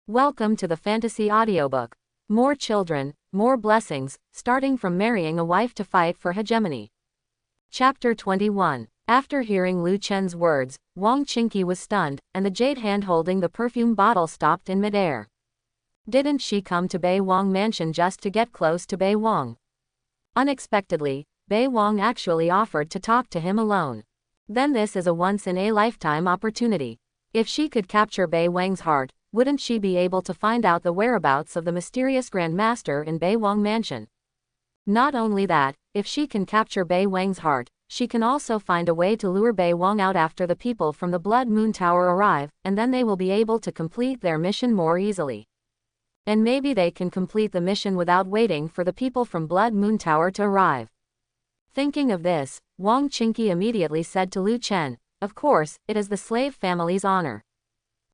Welcome to the Fantasy Audiobook. More children, more blessings, starting from marrying a wife to fight for hegemony. Chapter 21. After hearing Lu Chen's words, Wang Qingqi was stunned, and the jade hand holding the perfume bottle stopped in midair. Didn't she come to Bei Wang mansion just to get close to Bei Wang? Unexpectedly, Bei Wang actually offered to talk to him alone. Then this is a once-in-a-lifetime opportunity. If she could capture Bei Wang's heart, wouldn't she be able to find out the whereabouts of the mysterious Grand Master in Bei Wang Mansion? Not only that, if she can capture Bei Wang's heart, she can also find a way to lure Bei Wang out after the people from the Blood Moon Tower arrive, and then they will be able to complete their mission more easily. And maybe they can complete the mission without waiting for the people from Blood Moon Tower to arrive. Thinking of this, Wang Qingqi immediately said to Lu Chen, "Of course, it is the slave family's honor."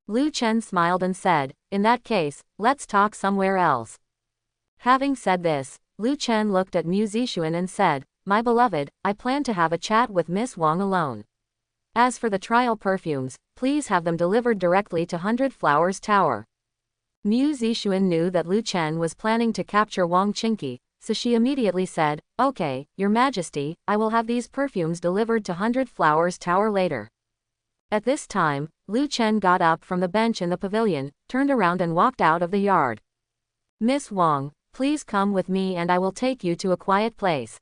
Lu Chen smiled and said, "In that case, let's talk somewhere else." Having said this, Lu Chen looked at Mu Zixuan and said, "My beloved, I plan to have a chat with Miss Wang alone. As for the trial perfumes, please have them delivered directly to 100 Flowers Tower." Mu Zixuan knew that Lu Chen was planning to capture Wang Qingqi, so she immediately said, "Okay, Your Majesty, I will have these perfumes delivered to 100 Flowers Tower later." At this time, Lu Chen got up from the bench in the pavilion, turned around and walked out of the yard. "Miss Wang, please come with me and I will take you to a quiet place."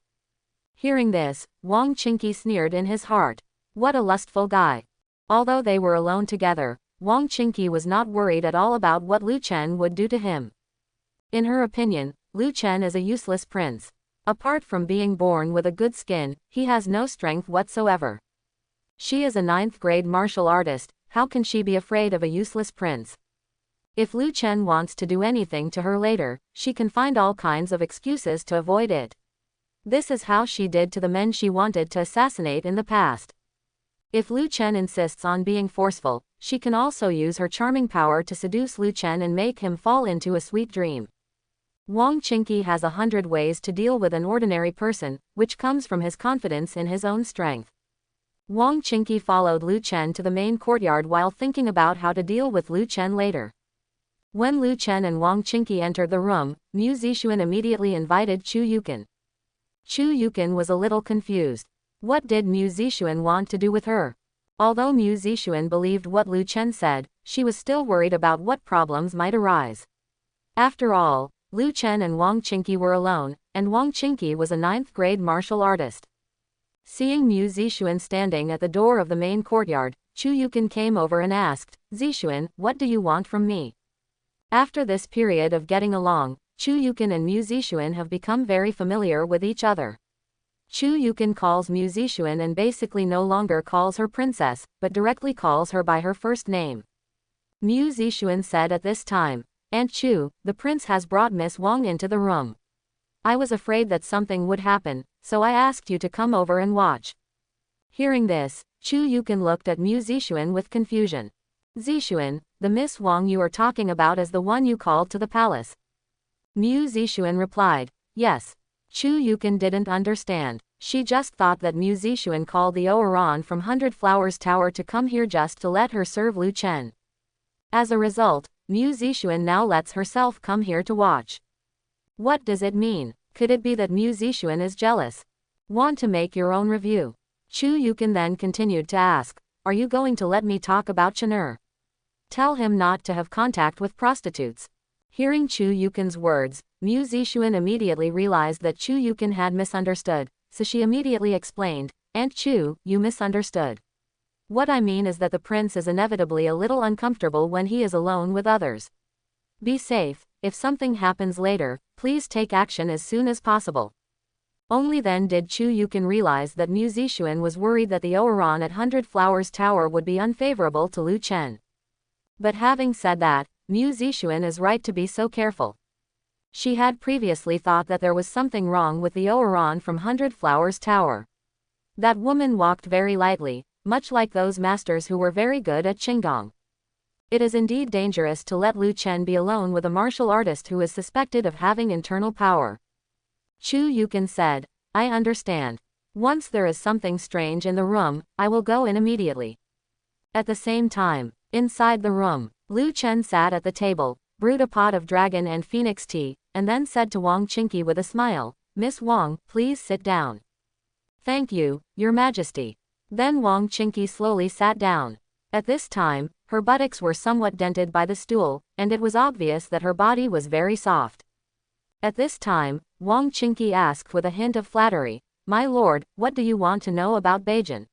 Hearing this, Wang Qingqi sneered in his heart. What a lustful guy. Although they were alone together, Wang Qingqi was not worried at all about what Lu Chen would do to him. In her opinion, Lu Chen is a useless prince. Apart from being born with a good skin, he has no strength whatsoever. She is a 9th grade martial artist, how can she be afraid of a useless prince? If Lu Chen wants to do anything to her later, she can find all kinds of excuses to avoid it. This is how she did to the men she wanted to assassinate in the past. If Lu Chen insists on being forceful, she can also use her charming power to seduce Lu Chen and make him fall into a sweet dream. Wang Qingqi has 100 ways to deal with an ordinary person, which comes from his confidence in his own strength. Wang Qingqi followed Lu Chen to the main courtyard while thinking about how to deal with Lu Chen later. When Lu Chen and Wang Qingqi entered the room, Mu Zixuan immediately invited Chu Yukin. Chu Yukin was a little confused. What did Mu Zixuan want to do with her? Although Mu Zixuan believed what Lu Chen said, she was still worried about what problems might arise. After all, Lu Chen and Wang Qingqi were alone, and Wang Qingqi was a 9th grade martial artist. Seeing Mu Zixuan standing at the door of the main courtyard, Chu Yukin came over and asked, "Zixuan, what do you want from me?" After this period of getting along, Chu Yukin and Mu Zixuan have become very familiar with each other. Chu Yukin calls Mu Zixuan and basically no longer calls her princess, but directly calls her by her first name. Mu Zixuan said at this time, "Aunt Chu, the prince has brought Miss Wang into the room. I was afraid that something would happen, so I asked you to come over and watch." Hearing this, Chu Yukin looked at Mu Zixuan with confusion. "Zixuan, the Miss Wang you are talking about is the one you called to the palace?" Mu Zixuan replied, "Yes." Chu Yukin didn't understand. She just thought that Mu Zixuan called the Oran from 100 Flowers Tower to come here just to let her serve Lu Chen. As a result, Mu Zixuan now lets herself come here to watch. What does it mean? Could it be that Mu Zixuan is jealous? Want to make your own review? Chu Yukin then continued to ask, "Are you going to let me talk about Chen'er? Tell him not to have contact with prostitutes." Hearing Chu Yukin's words, Mu Zixuan immediately realized that Chu Yukin had misunderstood, so she immediately explained, "Aunt Chu, you misunderstood. What I mean is that the prince is inevitably a little uncomfortable when he is alone with others. Be safe. If something happens later, please take action as soon as possible." Only then did Chu Yukin realize that Mu Zixuan was worried that the Oran at 100 Flowers Tower would be unfavorable to Lu Chen. But having said that, Mu Zixuan is right to be so careful. She had previously thought that there was something wrong with the Oran from 100 Flowers Tower. That woman walked very lightly, much like those masters who were very good at Qinggong. It is indeed dangerous to let Lu Chen be alone with a martial artist who is suspected of having internal power. Chu Yukin said, "I understand. Once there is something strange in the room, I will go in immediately." At the same time, inside the room, Lu Chen sat at the table, brewed a pot of dragon and phoenix tea, and then said to Wang Qingqi with a smile, "Miss Wang, please sit down." "Thank you, Your Majesty." Then Wang Qingqi slowly sat down. At this time, her buttocks were somewhat dented by the stool, and it was obvious that her body was very soft. At this time, Wang Qingqi asked with a hint of flattery, "My lord, what do you want to know about Beijing?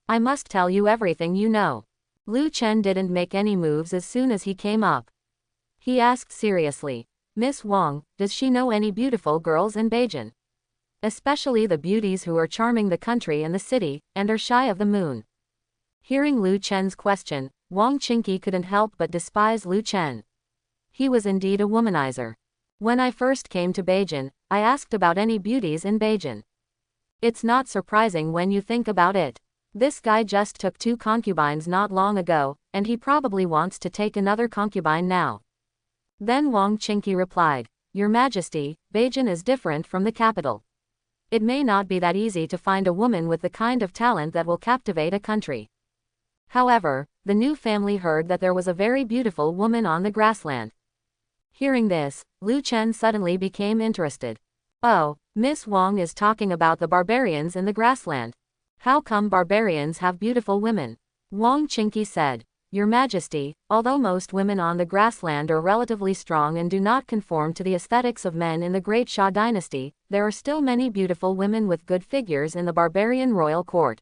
I must tell you everything you know." Lu Chen didn't make any moves as soon as he came up. He asked seriously, "Miss Wang, does she know any beautiful girls in Beijing? Especially the beauties who are charming the country and the city, and are shy of the moon?" Hearing Lu Chen's question, Wang Qingqi couldn't help but despise Lu Chen. He was indeed a womanizer. "When I first came to Beijing, I asked about any beauties in Beijing. It's not surprising when you think about it. This guy just took 2 concubines not long ago, and he probably wants to take another concubine now." Then Wang Qingqi replied, "Your Majesty, Beijing is different from the capital. It may not be that easy to find a woman with the kind of talent that will captivate a country. However, the new family heard that there was a very beautiful woman on the grassland." Hearing this, Lu Chen suddenly became interested. "Oh, Miss Wang is talking about the barbarians in the grassland. How come barbarians have beautiful women?" Wang Qingqi said, "Your Majesty, although most women on the grassland are relatively strong and do not conform to the aesthetics of men in the great Xia dynasty, there are still many beautiful women with good figures in the barbarian royal court.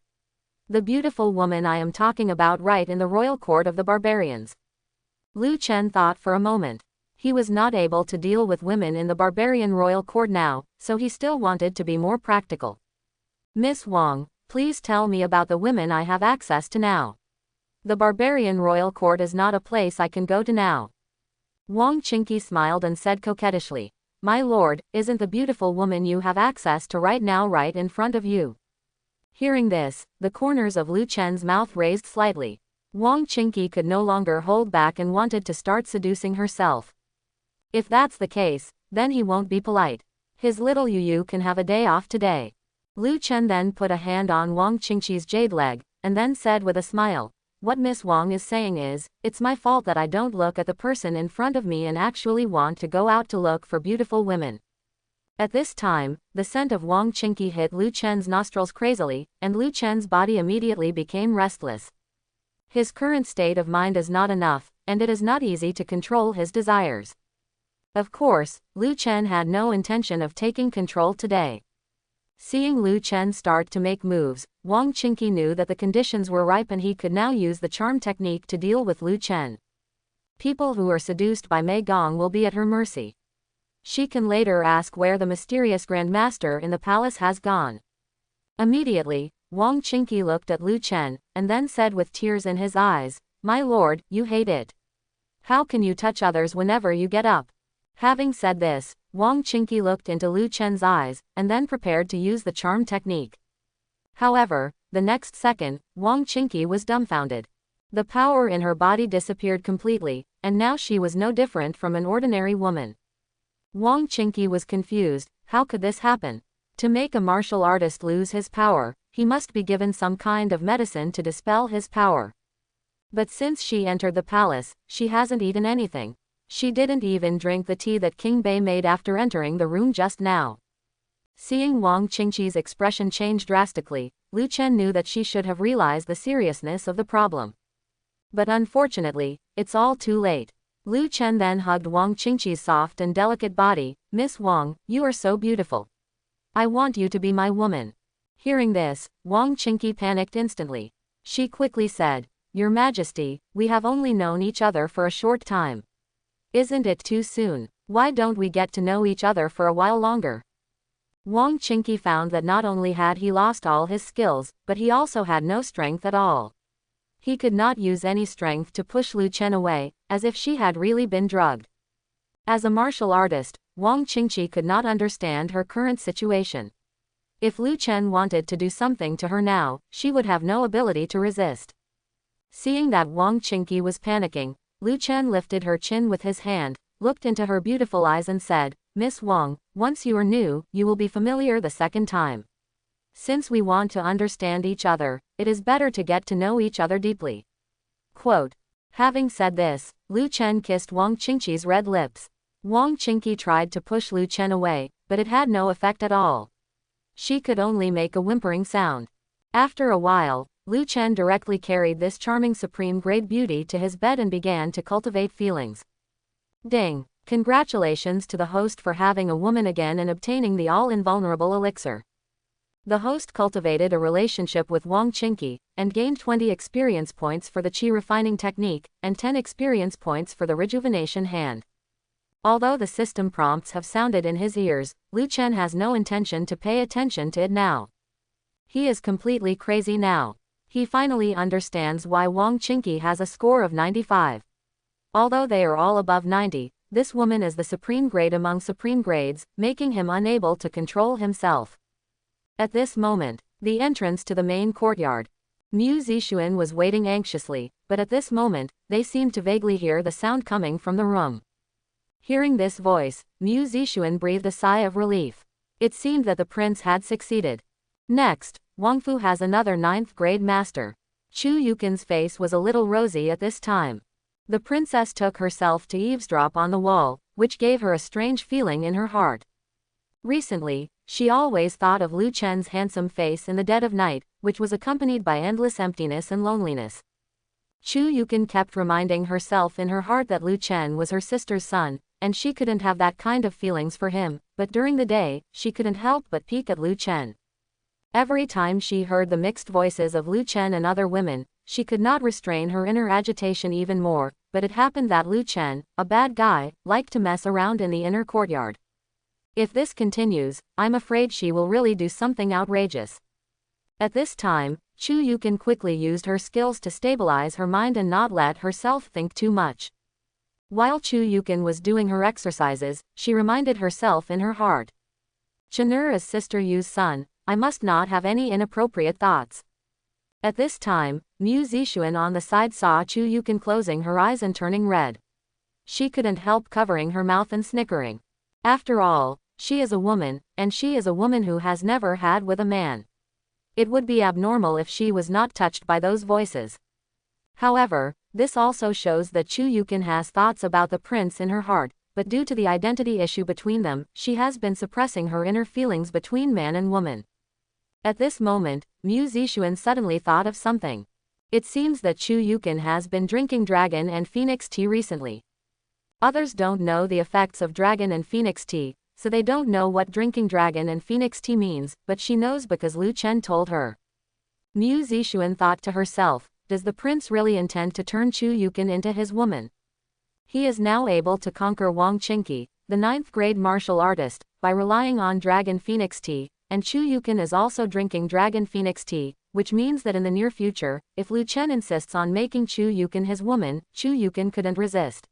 The beautiful woman I am talking about right in the royal court of the barbarians." Lu Chen thought for a moment. He was not able to deal with women in the barbarian royal court now, so he still wanted to be more practical. "Miss Wang, please tell me about the women I have access to now. The barbarian royal court is not a place I can go to now." Wang Qingqi smiled and said coquettishly, "My lord, isn't the beautiful woman you have access to right now right in front of you?" Hearing this, the corners of Lu Chen's mouth raised slightly. Wang Qingqi could no longer hold back and wanted to start seducing herself. If that's the case, then he won't be polite. His little Yu can have a day off today. Lu Chen then put a hand on Wang Qingqi's jade leg, and then said with a smile, "What Miss Wang is saying is, it's my fault that I don't look at the person in front of me and actually want to go out to look for beautiful women." At this time, the scent of Wang Qingqi hit Lu Chen's nostrils crazily, and Lu Chen's body immediately became restless. His current state of mind is not enough, and it is not easy to control his desires. Of course, Lu Chen had no intention of taking control today. Seeing Lu Chen start to make moves, Wang Qingqi knew that the conditions were ripe and he could now use the charm technique to deal with Lu Chen. People who are seduced by Mei Gong will be at her mercy. She can later ask where the mysterious Grand Master in the palace has gone. Immediately, Wang Qingqi looked at Lu Chen, and then said with tears in his eyes, "My lord, you hate it. How can you touch others whenever you get up?" Having said this, Wang Qingqi looked into Lu Chen's eyes, and then prepared to use the charm technique. However, the next second, Wang Qingqi was dumbfounded. The power in her body disappeared completely, and now she was no different from an ordinary woman. Wang Qingqi was confused. How could this happen? To make a martial artist lose his power, he must be given some kind of medicine to dispel his power. But since she entered the palace, she hasn't eaten anything. She didn't even drink the tea that King Bei made after entering the room just now. Seeing Wang Qingqi's expression change drastically, Lu Chen knew that she should have realized the seriousness of the problem. But unfortunately, it's all too late. Lu Chen then hugged Wang Qingqi's soft and delicate body. "Miss Wang, you are so beautiful. I want you to be my woman." Hearing this, Wang Qingqi panicked instantly. She quickly said, "Your Majesty, we have only known each other for a short time. Isn't it too soon? Why don't we get to know each other for a while longer?" Wang Qingqi found that not only had he lost all his skills, but he also had no strength at all. He could not use any strength to push Lu Chen away, as if she had really been drugged. As a martial artist, Wang Qingqi could not understand her current situation. If Lu Chen wanted to do something to her now, she would have no ability to resist. Seeing that Wang Qingqi was panicking, Lu Chen lifted her chin with his hand, looked into her beautiful eyes and said, "Miss Wang, once you are new, you will be familiar the second time. Since we want to understand each other, it is better to get to know each other deeply." Quote. Having said this, Lu Chen kissed Wang Qingqi's red lips. Wang Qingqi tried to push Lu Chen away, but it had no effect at all. She could only make a whimpering sound. After a while, Lu Chen directly carried this charming supreme-grade beauty to his bed and began to cultivate feelings. Ding! Congratulations to the host for having a woman again and obtaining the all-invulnerable elixir. The host cultivated a relationship with Wang Qingqi, and gained 20 experience points for the qi refining technique, and 10 experience points for the rejuvenation hand. Although the system prompts have sounded in his ears, Lu Chen has no intention to pay attention to it now. He is completely crazy now. He finally understands why Wang Qingqi has a score of 95. Although they are all above 90, this woman is the supreme grade among supreme grades, making him unable to control himself. At this moment, the entrance to the main courtyard. Mu Zixuan was waiting anxiously, but at this moment, they seemed to vaguely hear the sound coming from the room. Hearing this voice, Mu Zixuan breathed a sigh of relief. It seemed that the prince had succeeded. Next, Wang Fu has another 9th grade master. Chu Yukin's face was a little rosy at this time. The princess took herself to eavesdrop on the wall, which gave her a strange feeling in her heart. Recently, she always thought of Lu Chen's handsome face in the dead of night, which was accompanied by endless emptiness and loneliness. Chu Yukin kept reminding herself in her heart that Lu Chen was her sister's son, and she couldn't have that kind of feelings for him, but during the day, she couldn't help but peek at Lu Chen. Every time she heard the mixed voices of Lu Chen and other women, she could not restrain her inner agitation even more, but it happened that Lu Chen, a bad guy, liked to mess around in the inner courtyard. If this continues, I'm afraid she will really do something outrageous. At this time, Chu Yukin quickly used her skills to stabilize her mind and not let herself think too much. While Chu Yukin was doing her exercises, she reminded herself in her heart. Chenur is Sister Yu's son, I must not have any inappropriate thoughts. At this time, Mu Zixuan on the side saw Chu Yukin closing her eyes and turning red. She couldn't help covering her mouth and snickering. After all, she is a woman, and she is a woman who has never had with a man. It would be abnormal if she was not touched by those voices. However, this also shows that Chu Yukin has thoughts about the prince in her heart, but due to the identity issue between them, she has been suppressing her inner feelings between man and woman. At this moment, Mu Zixuan suddenly thought of something. It seems that Chu Yukin has been drinking dragon and phoenix tea recently. Others don't know the effects of dragon and phoenix tea, so they don't know what drinking dragon and phoenix tea means, but she knows because Lu Chen told her. Mu Zixuan thought to herself, does the prince really intend to turn Chu Yukin into his woman? He is now able to conquer Wang Qingqi, the 9th grade martial artist, by relying on dragon phoenix tea, and Chu Yukin is also drinking dragon phoenix tea, which means that in the near future, if Lu Chen insists on making Chu Yukin his woman, Chu Yukin couldn't resist.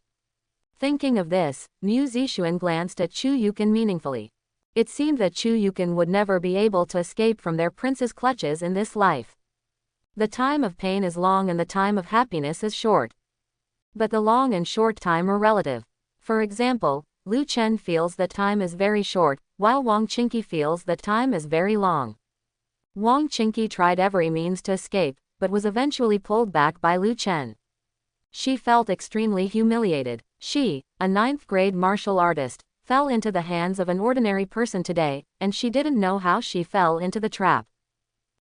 Thinking of this, Mu Zixuan glanced at Chu Yukin meaningfully. It seemed that Chu Yukin would never be able to escape from their prince's clutches in this life. The time of pain is long and the time of happiness is short. But the long and short time are relative. For example, Lu Chen feels that time is very short, while Wang Qingqi feels that time is very long. Wang Qingqi tried every means to escape, but was eventually pulled back by Lu Chen. She felt extremely humiliated. She, a 9th grade martial artist, fell into the hands of an ordinary person today, and she didn't know how she fell into the trap.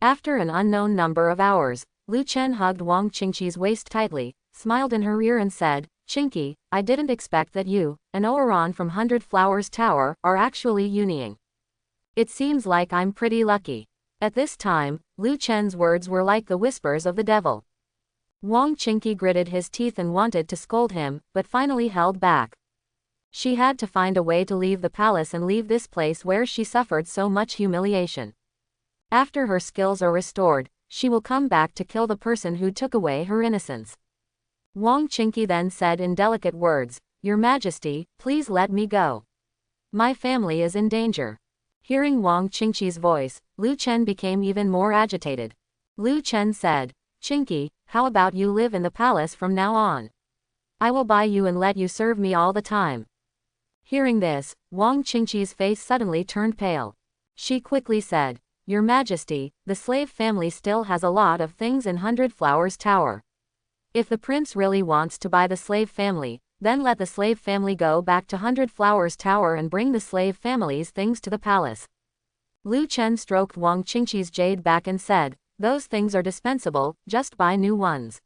After an unknown number of hours, Lu Chen hugged Wang Qingqi's waist tightly, smiled in her ear and said, Qingqi, I didn't expect that you, an Oran from 100 Flowers Tower, are actually Yunying. It seems like I'm pretty lucky. At this time, Lu Chen's words were like the whispers of the devil. Wang Qingqi gritted his teeth and wanted to scold him, but finally held back. She had to find a way to leave the palace and leave this place where she suffered so much humiliation. After her skills are restored, she will come back to kill the person who took away her innocence. Wang Qingqi then said in delicate words, Your Majesty, please let me go. My family is in danger. Hearing Wang Qingqi's voice, Lu Chen became even more agitated. Lu Chen said, Qingqi, how about you live in the palace from now on? I will buy you and let you serve me all the time. Hearing this, Wang Qingqi's face suddenly turned pale. She quickly said, Your Majesty, the slave family still has a lot of things in 100 Flowers Tower. If the prince really wants to buy the slave family, then let the slave family go back to 100 Flowers Tower and bring the slave family's things to the palace. Lu Chen stroked Wang Qingqi's jade back and said, those things are dispensable, just buy new ones.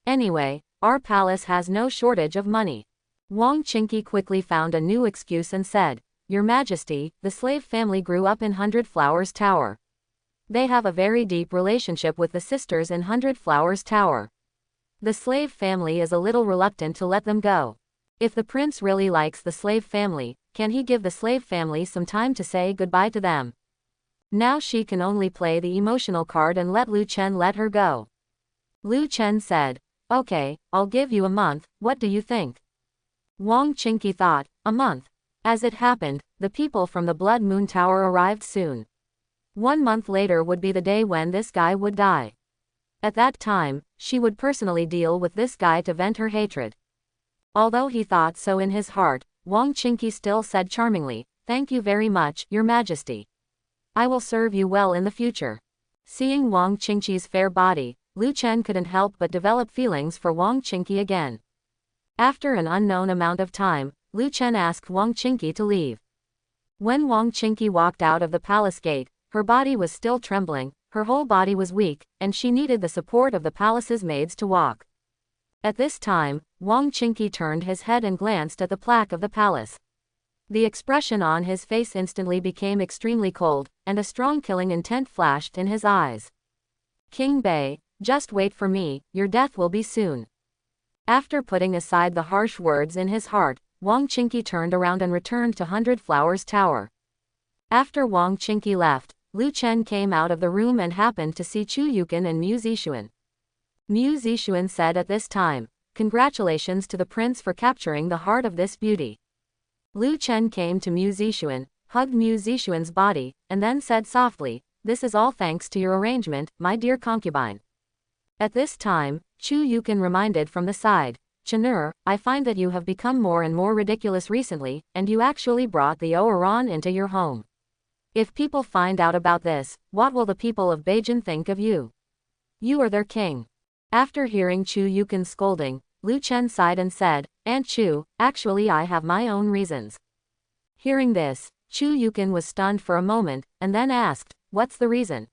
Anyway, our palace has no shortage of money. Wang Qingqi quickly found a new excuse and said, Your Majesty, the slave family grew up in 100 Flowers Tower. They have a very deep relationship with the sisters in 100 Flowers Tower. The slave family is a little reluctant to let them go. If the prince really likes the slave family, can he give the slave family some time to say goodbye to them? Now she can only play the emotional card and let Lu Chen let her go. Lu Chen said, Okay, I'll give you a month, what do you think? Wang Qingqi thought, a month. As it happened, the people from the Blood Moon Tower arrived soon. 1 month later would be the day when this guy would die. At that time, she would personally deal with this guy to vent her hatred. Although he thought so in his heart, Wang Qingqi still said charmingly, Thank you very much, Your Majesty. I will serve you well in the future. Seeing Wang Qingqi's fair body, Lu Chen couldn't help but develop feelings for Wang Qingqi again. After an unknown amount of time, Lu Chen asked Wang Qingqi to leave. When Wang Qingqi walked out of the palace gate, her body was still trembling, her whole body was weak, and she needed the support of the palace's maids to walk. At this time, Wang Qingqi turned his head and glanced at the plaque of the palace. The expression on his face instantly became extremely cold, and a strong killing intent flashed in his eyes. King Bei, just wait for me, your death will be soon. After putting aside the harsh words in his heart, Wang Qingqi turned around and returned to 100 Flowers Tower. After Wang Qingqi left, Lu Chen came out of the room and happened to see Chu Yuqin and Mu Zixuan. Mu Zixuan said at this time, Congratulations to the prince for capturing the heart of this beauty. Lu Chen came to Mu Zixuan, hugged Mu Zixuan's body, and then said softly, This is all thanks to your arrangement, my dear concubine. At this time, Chu Yuqin reminded from the side, Chenur, I find that you have become more and more ridiculous recently, and you actually brought the Oran into your home. If people find out about this, what will the people of Beijing think of you? You are their king. After hearing Chu Yuqin's scolding, Lu Chen sighed and said, Aunt Chu, actually I have my own reasons. Hearing this, Chu Yuqin was stunned for a moment, and then asked, What's the reason?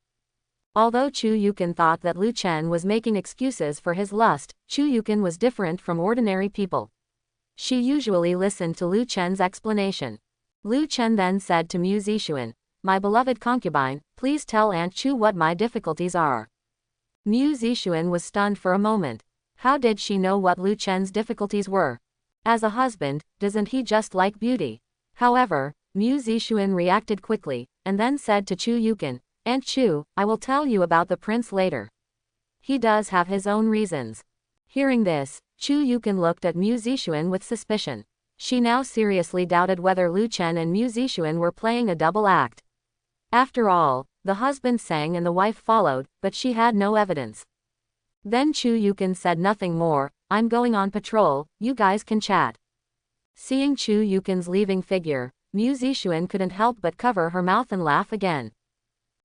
Although Chu Yuqin thought that Lu Chen was making excuses for his lust, Chu Yuqin was different from ordinary people. She usually listened to Lu Chen's explanation. Lu Chen then said to Mu Zixuan, My beloved concubine, please tell Aunt Chu what my difficulties are. Mu Zixuan was stunned for a moment. How did she know what Lu Chen's difficulties were? As a husband, doesn't he just like beauty? However, Mu Zixuan reacted quickly, and then said to Chu Yuqin, Aunt Chu, I will tell you about the prince later. He does have his own reasons. Hearing this, Chu Yuqin looked at Mu Zixuan with suspicion. She now seriously doubted whether Lu Chen and Mu Zixuan were playing a double act. After all, the husband sang and the wife followed, but she had no evidence. Then Chu Yuqin said nothing more, I'm going on patrol, you guys can chat. Seeing Chu Yuqin's leaving figure, Mu Zixuan couldn't help but cover her mouth and laugh again.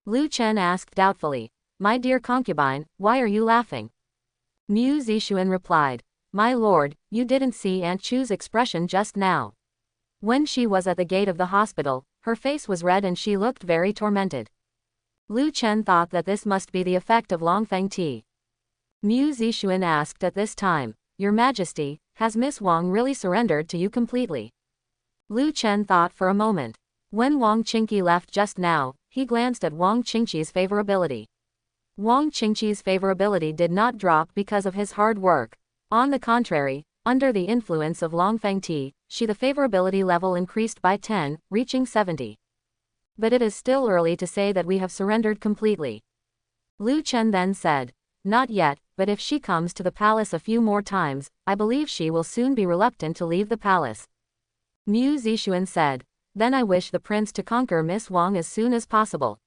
Lu Chen asked doubtfully, My dear concubine, why are you laughing? Mu Zixuan replied, My lord, you didn't see Aunt Chu's expression just now. When she was at the gate of the hospital, her face was red and she looked very tormented. Lu Chen thought that this must be the effect of Longfeng tea. Mu Zixuan asked at this time, Your Majesty, has Miss Wang really surrendered to you completely? Lu Chen thought for a moment. When Wang Qingqi left just now, he glanced at Wang Qingqi's favorability. Wang Qingqi's favorability did not drop because of his hard work. On the contrary, under the influence of Longfeng tea, the favorability level increased by 10, reaching 70. But it is still early to say that we have surrendered completely. Lu Chen then said, Not yet, but if she comes to the palace a few more times, I believe she will soon be reluctant to leave the palace. Mu Zixuan said, Then I wish the prince to conquer Miss Wang as soon as possible.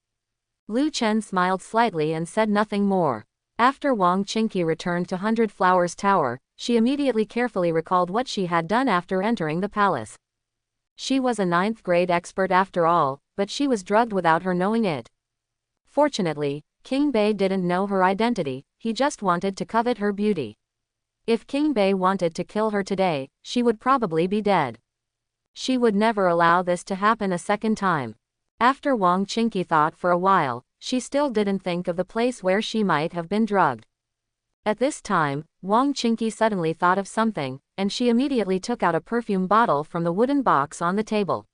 Lu Chen smiled slightly and said nothing more. After Wang Qingqi returned to 100 Flowers Tower, she immediately carefully recalled what she had done after entering the palace. She was a 9th grade expert after all, but she was drugged without her knowing it. Fortunately, King Bei didn't know her identity, he just wanted to covet her beauty. If King Bei wanted to kill her today, she would probably be dead. She would never allow this to happen a second time. After Wang Qingqi thought for a while, she still didn't think of the place where she might have been drugged. At this time, Wang Qingqi suddenly thought of something, and she immediately took out a perfume bottle from the wooden box on the table.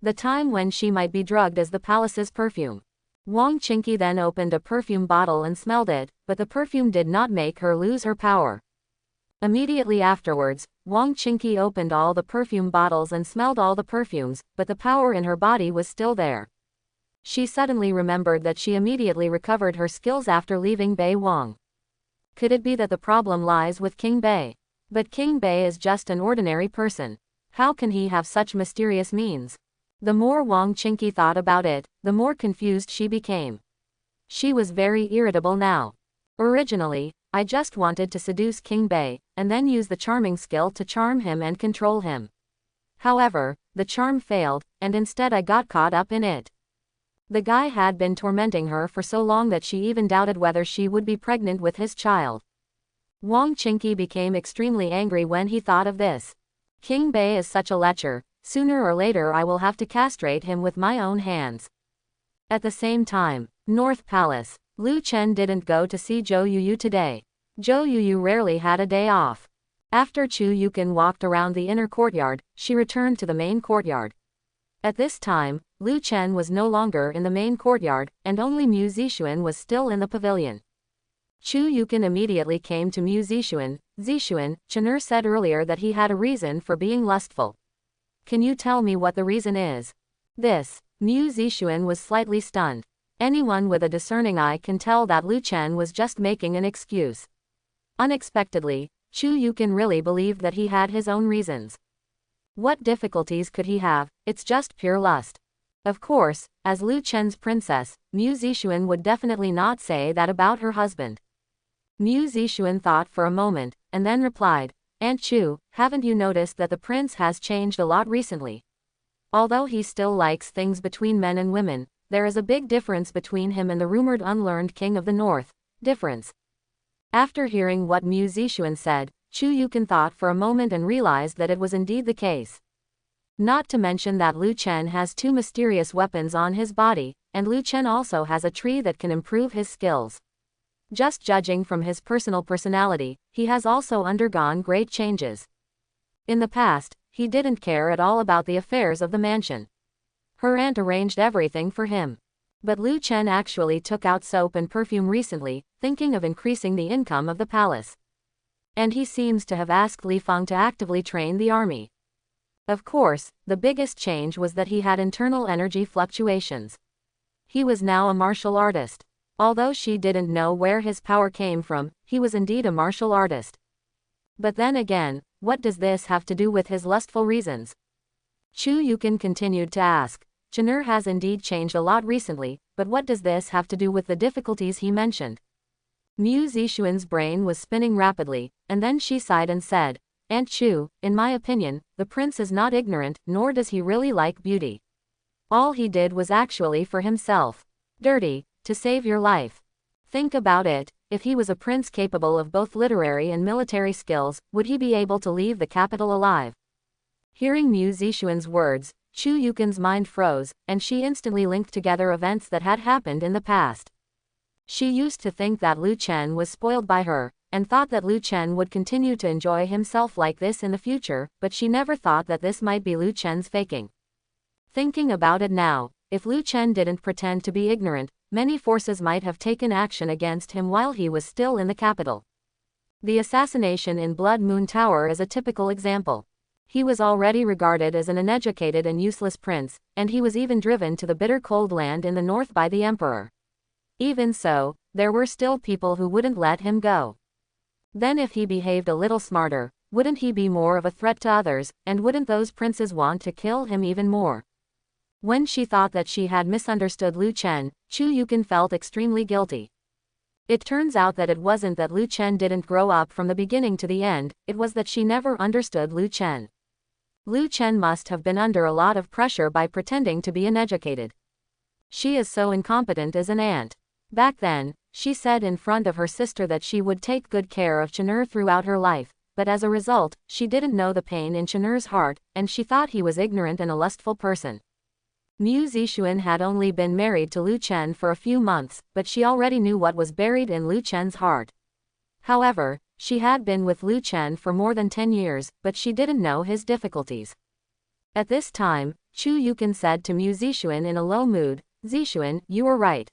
The time when she might be drugged as the palace's perfume. Wang Qingqi then opened a perfume bottle and smelled it, but the perfume did not make her lose her power. Immediately afterwards, Wang Qingqi opened all the perfume bottles and smelled all the perfumes, but the power in her body was still there. She suddenly remembered that she immediately recovered her skills after leaving Bei Wang. Could it be that the problem lies with King Bei? But King Bei is just an ordinary person. How can he have such mysterious means? The more Wang Qingqi thought about it, the more confused she became. She was very irritable now. Originally, I just wanted to seduce King Bei, and then use the charming skill to charm him and control him. However, the charm failed, and instead I got caught up in it. The guy had been tormenting her for so long that she even doubted whether she would be pregnant with his child. Wang Qingqi became extremely angry when he thought of this. King Bei is such a lecher, sooner or later I will have to castrate him with my own hands. At the same time, North Palace. Lu Chen didn't go to see Zhou Yuyu today. Zhou Yuyu rarely had a day off. After Chu Yukin walked around the inner courtyard, she returned to the main courtyard. At this time, Lu Chen was no longer in the main courtyard, and only Mu Zixuan was still in the pavilion. Chu Yukin immediately came to Mu Zixuan. Zixuan, Chen'er said earlier that he had a reason for being lustful. Can you tell me what the reason is? This. Mu Zixuan was slightly stunned. Anyone with a discerning eye can tell that Lu Chen was just making an excuse. Unexpectedly, Chu Yukin really believed that he had his own reasons. What difficulties could he have? It's just pure lust. Of course, as Lu Chen's princess, Mu Zixuan would definitely not say that about her husband. Mu Zixuan thought for a moment, and then replied, Aunt Chu, haven't you noticed that the prince has changed a lot recently? Although he still likes things between men and women, there is a big difference between him and the rumored unlearned king of the north. Difference. After hearing what Mu Zixuan said, Chu Yukin thought for a moment and realized that it was indeed the case. Not to mention that Lu Chen has two mysterious weapons on his body, and Lu Chen also has a tree that can improve his skills. Just judging from his personal personality, he has also undergone great changes. In the past, he didn't care at all about the affairs of the mansion. Her aunt arranged everything for him. But Lu Chen actually took out soap and perfume recently, thinking of increasing the income of the palace. And he seems to have asked Li Feng to actively train the army. Of course, the biggest change was that he had internal energy fluctuations. He was now a martial artist. Although she didn't know where his power came from, he was indeed a martial artist. But then again, what does this have to do with his lustful reasons? Chu Yukin continued to ask. Chen'er has indeed changed a lot recently, but what does this have to do with the difficulties he mentioned? Mu Zixuan's brain was spinning rapidly, and then she sighed and said, Aunt Chu, in my opinion, the prince is not ignorant, nor does he really like beauty. All he did was actually for himself. Dirty, to save your life. Think about it, if he was a prince capable of both literary and military skills, would he be able to leave the capital alive? Hearing Mu Zixuan's words, Chu Yukin's mind froze, and she instantly linked together events that had happened in the past. She used to think that Lu Chen was spoiled by her, and thought that Lu Chen would continue to enjoy himself like this in the future, but she never thought that this might be Lu Chen's faking. Thinking about it now, if Lu Chen didn't pretend to be ignorant, many forces might have taken action against him while he was still in the capital. The assassination in Blood Moon Tower is a typical example. He was already regarded as an uneducated and useless prince, and he was even driven to the bitter cold land in the north by the emperor. Even so, there were still people who wouldn't let him go. Then if he behaved a little smarter, wouldn't he be more of a threat to others, and wouldn't those princes want to kill him even more? When she thought that she had misunderstood Lu Chen, Chu Yukin felt extremely guilty. It turns out that it wasn't that Lu Chen didn't grow up from the beginning to the end, it was that she never understood Lu Chen. Lu Chen must have been under a lot of pressure by pretending to be uneducated. She is so incompetent as an aunt. Back then, She said in front of her sister that she would take good care of Chenur throughout her life, but as a result, she didn't know the pain in Chenur's heart, and she thought he was ignorant and a lustful person. Mu Zixuan had only been married to Lu Chen for a few months, but she already knew what was buried in Lu Chen's heart. However, she had been with Lu Chen for more than 10 years, but she didn't know his difficulties. At this time, Chu Yukin said to Mu Zixuan in a low mood, "Zixuan, you were right.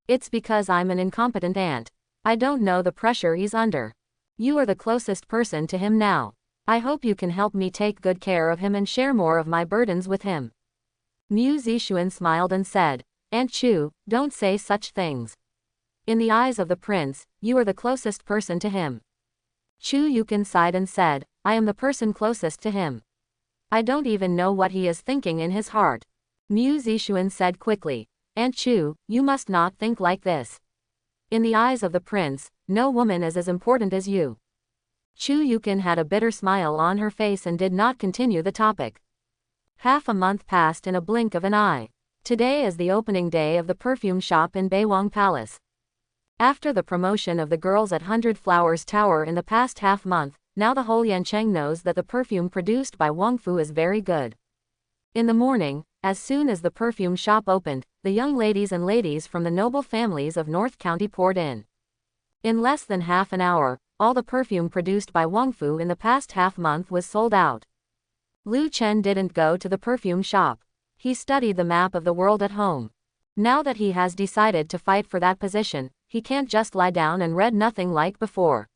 It's because I'm an incompetent aunt. I don't know the pressure he's under. You are the closest person to him now. I hope you can help me take good care of him and share more of my burdens with him." Mu Zixuan smiled and said, "Aunt Chu, don't say such things. In the eyes of the prince, you are the closest person to him." Chu Yukin sighed and said, "I am the person closest to him. I don't even know what he is thinking in his heart." Mu Zixuan said quickly, "Aunt Chu, you must not think like this. In the eyes of the prince, no woman is as important as you." Chu Yukin had a bitter smile on her face and did not continue the topic. Half a month passed in a blink of an eye. Today is the opening day of the perfume shop in Beiwang Palace. After the promotion of the girls at 100 Flowers Tower in the past half month, now the whole Yancheng knows that the perfume produced by Wang Fu is very good. In the morning, as soon as the perfume shop opened, the young ladies and ladies from the noble families of North County poured in. In less than half an hour, all the perfume produced by Wang Fu in the past half month was sold out. Lu Chen didn't go to the perfume shop. He studied the map of the world at home. Now that he has decided to fight for that position, he can't just lie down and read nothing like before.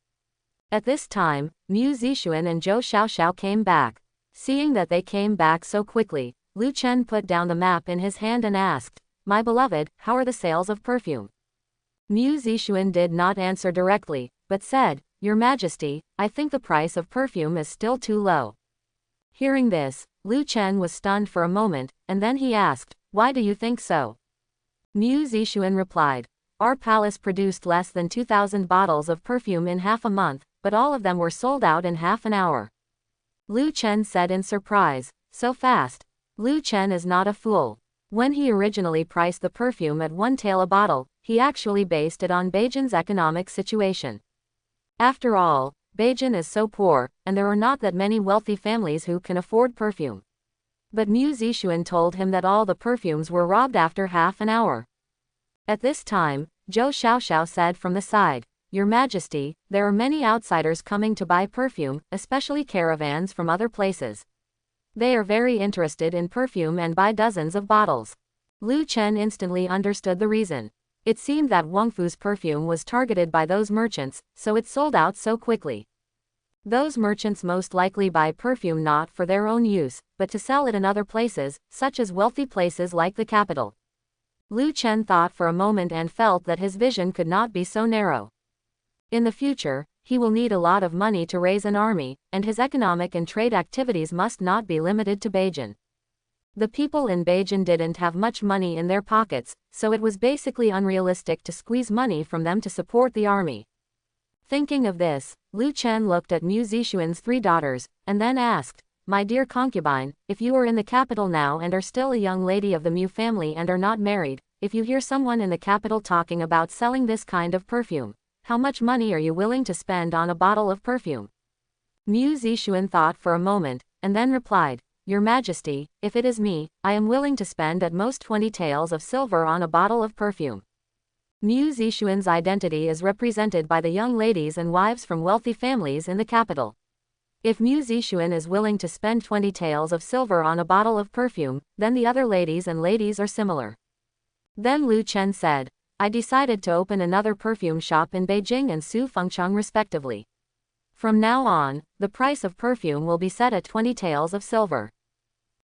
At this time, Mu Zixuan and Zhou Xiaoxiao came back. Seeing that they came back so quickly, Lu Chen put down the map in his hand and asked, "My beloved, how are the sales of perfume?" Mu Zixuan did not answer directly, but said, "Your Majesty, I think the price of perfume is still too low." Hearing this, Lu Chen was stunned for a moment, and then he asked, "Why do you think so?" Mu Zixuan replied, "Our palace produced less than 2,000 bottles of perfume in half a month, but all of them were sold out in half an hour." Lu Chen said in surprise, "So fast?" Lu Chen is not a fool. When he originally priced the perfume at 1 tael a bottle, he actually based it on Beijing's economic situation. After all, Beijing is so poor, and there are not that many wealthy families who can afford perfume. But Mu Zixuan told him that all the perfumes were robbed after half an hour. At this time, Zhou Xiaoxiao said from the side, "Your Majesty, there are many outsiders coming to buy perfume, especially caravans from other places. They are very interested in perfume and buy dozens of bottles." Lu Chen instantly understood the reason. It seemed that Wang Fu's perfume was targeted by those merchants, so it sold out so quickly. Those merchants most likely buy perfume not for their own use, but to sell it in other places, such as wealthy places like the capital. Lu Chen thought for a moment and felt that his vision could not be so narrow. In the future, he will need a lot of money to raise an army, and his economic and trade activities must not be limited to Beijing. The people in Beijing didn't have much money in their pockets, so it was basically unrealistic to squeeze money from them to support the army. Thinking of this, Lu Chen looked at Mu Zixuan's 3 daughters, and then asked, "My dear concubine, if you are in the capital now and are still a young lady of the Mu family and are not married, if you hear someone in the capital talking about selling this kind of perfume, how much money are you willing to spend on a bottle of perfume?" Mu Zixuan thought for a moment, and then replied, "Your Majesty, if it is me, I am willing to spend at most 20 taels of silver on a bottle of perfume." Mu Zixuan's identity is represented by the young ladies and wives from wealthy families in the capital. If Mu Zixuan is willing to spend 20 taels of silver on a bottle of perfume, then the other ladies and ladies are similar. Then Lu Chen said, "I decided to open another perfume shop in Beijing and Su Fengcheng respectively. From now on, the price of perfume will be set at 20 taels of silver.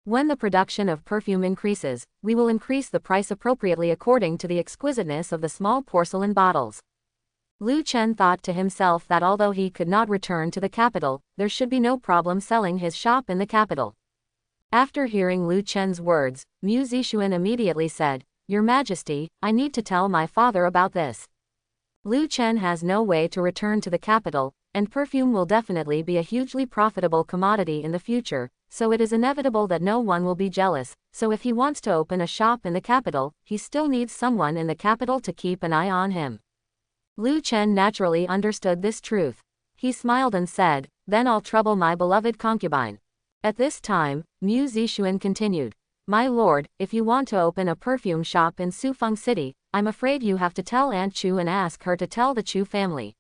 When the production of perfume increases, we will increase the price appropriately according to the exquisiteness of the small porcelain bottles." Lu Chen thought to himself that although he could not return to the capital, there should be no problem selling his shop in the capital. After hearing Lu Chen's words, Mu Zixuan immediately said, "Your Majesty, I need to tell my father about this." Lu Chen has no way to return to the capital, and perfume will definitely be a hugely profitable commodity in the future, so it is inevitable that no one will be jealous, so if he wants to open a shop in the capital, he still needs someone in the capital to keep an eye on him. Lu Chen naturally understood this truth. He smiled and said, "Then I'll trouble my beloved concubine." At this time, Mu Zixuan continued, "My lord, if you want to open a perfume shop in Sufeng City, I'm afraid you have to tell Aunt Chu and ask her to tell the Chu family."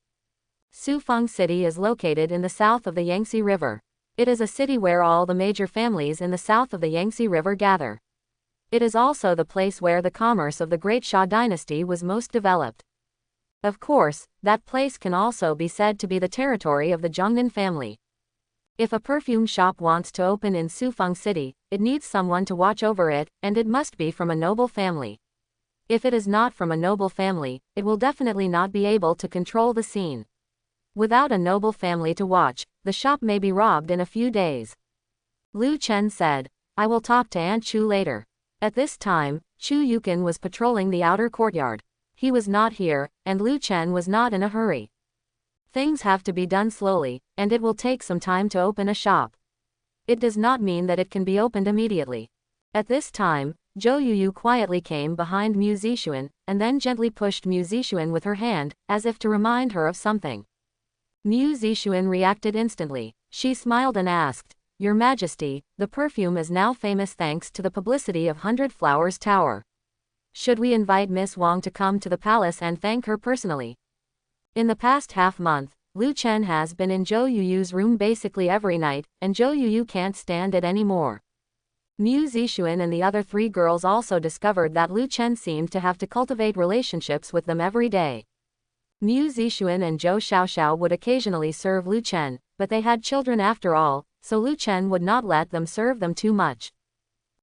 Sufeng City is located in the south of the Yangtze River. It is a city where all the major families in the south of the Yangtze River gather. It is also the place where the commerce of the Great Xia dynasty was most developed. Of course, that place can also be said to be the territory of the Zhongnan family. If a perfume shop wants to open in Sufeng City, it needs someone to watch over it, and it must be from a noble family. If it is not from a noble family, it will definitely not be able to control the scene. Without a noble family to watch, the shop may be robbed in a few days. Lu Chen said, "I will talk to Aunt Chu later." At this time, Chu Yukin was patrolling the outer courtyard. He was not here, and Lu Chen was not in a hurry. Things have to be done slowly, and it will take some time to open a shop. It does not mean that it can be opened immediately. At this time, Zhou Yuyu quietly came behind Mu Zixuan, and then gently pushed Mu Zixuan with her hand, as if to remind her of something. Mu Zixuan reacted instantly. She smiled and asked, "Your Majesty, the perfume is now famous thanks to the publicity of 100 Flowers Tower. Should we invite Miss Wang to come to the palace and thank her personally?" In the past half-month, Lu Chen has been in Zhou Yuyu's room basically every night, and Zhou Yuyu can't stand it anymore. Mu Zixuan and the other 3 girls also discovered that Lu Chen seemed to have to cultivate relationships with them every day. Mu Zixuan and Zhou Xiaoxiao would occasionally serve Lu Chen, but they had children after all, so Lu Chen would not let them serve them too much.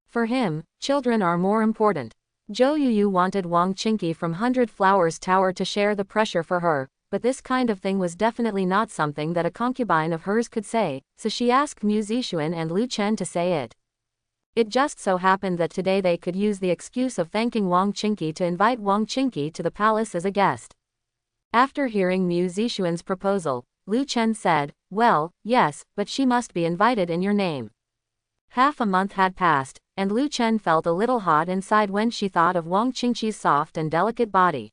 For him, children are more important. Zhou Yuyu wanted Wang Qingqi from 100 Flowers Tower to share the pressure for her, but this kind of thing was definitely not something that a concubine of hers could say, so she asked Mu Zixuan and Lu Chen to say it. It just so happened that today they could use the excuse of thanking Wang Qingqi to invite Wang Qingqi to the palace as a guest. After hearing Mu Zixuan's proposal, Lu Chen said, "Well, yes, but she must be invited in your name." Half a month had passed, and Lu Chen felt a little hot inside when she thought of Wang Qingqi's soft and delicate body.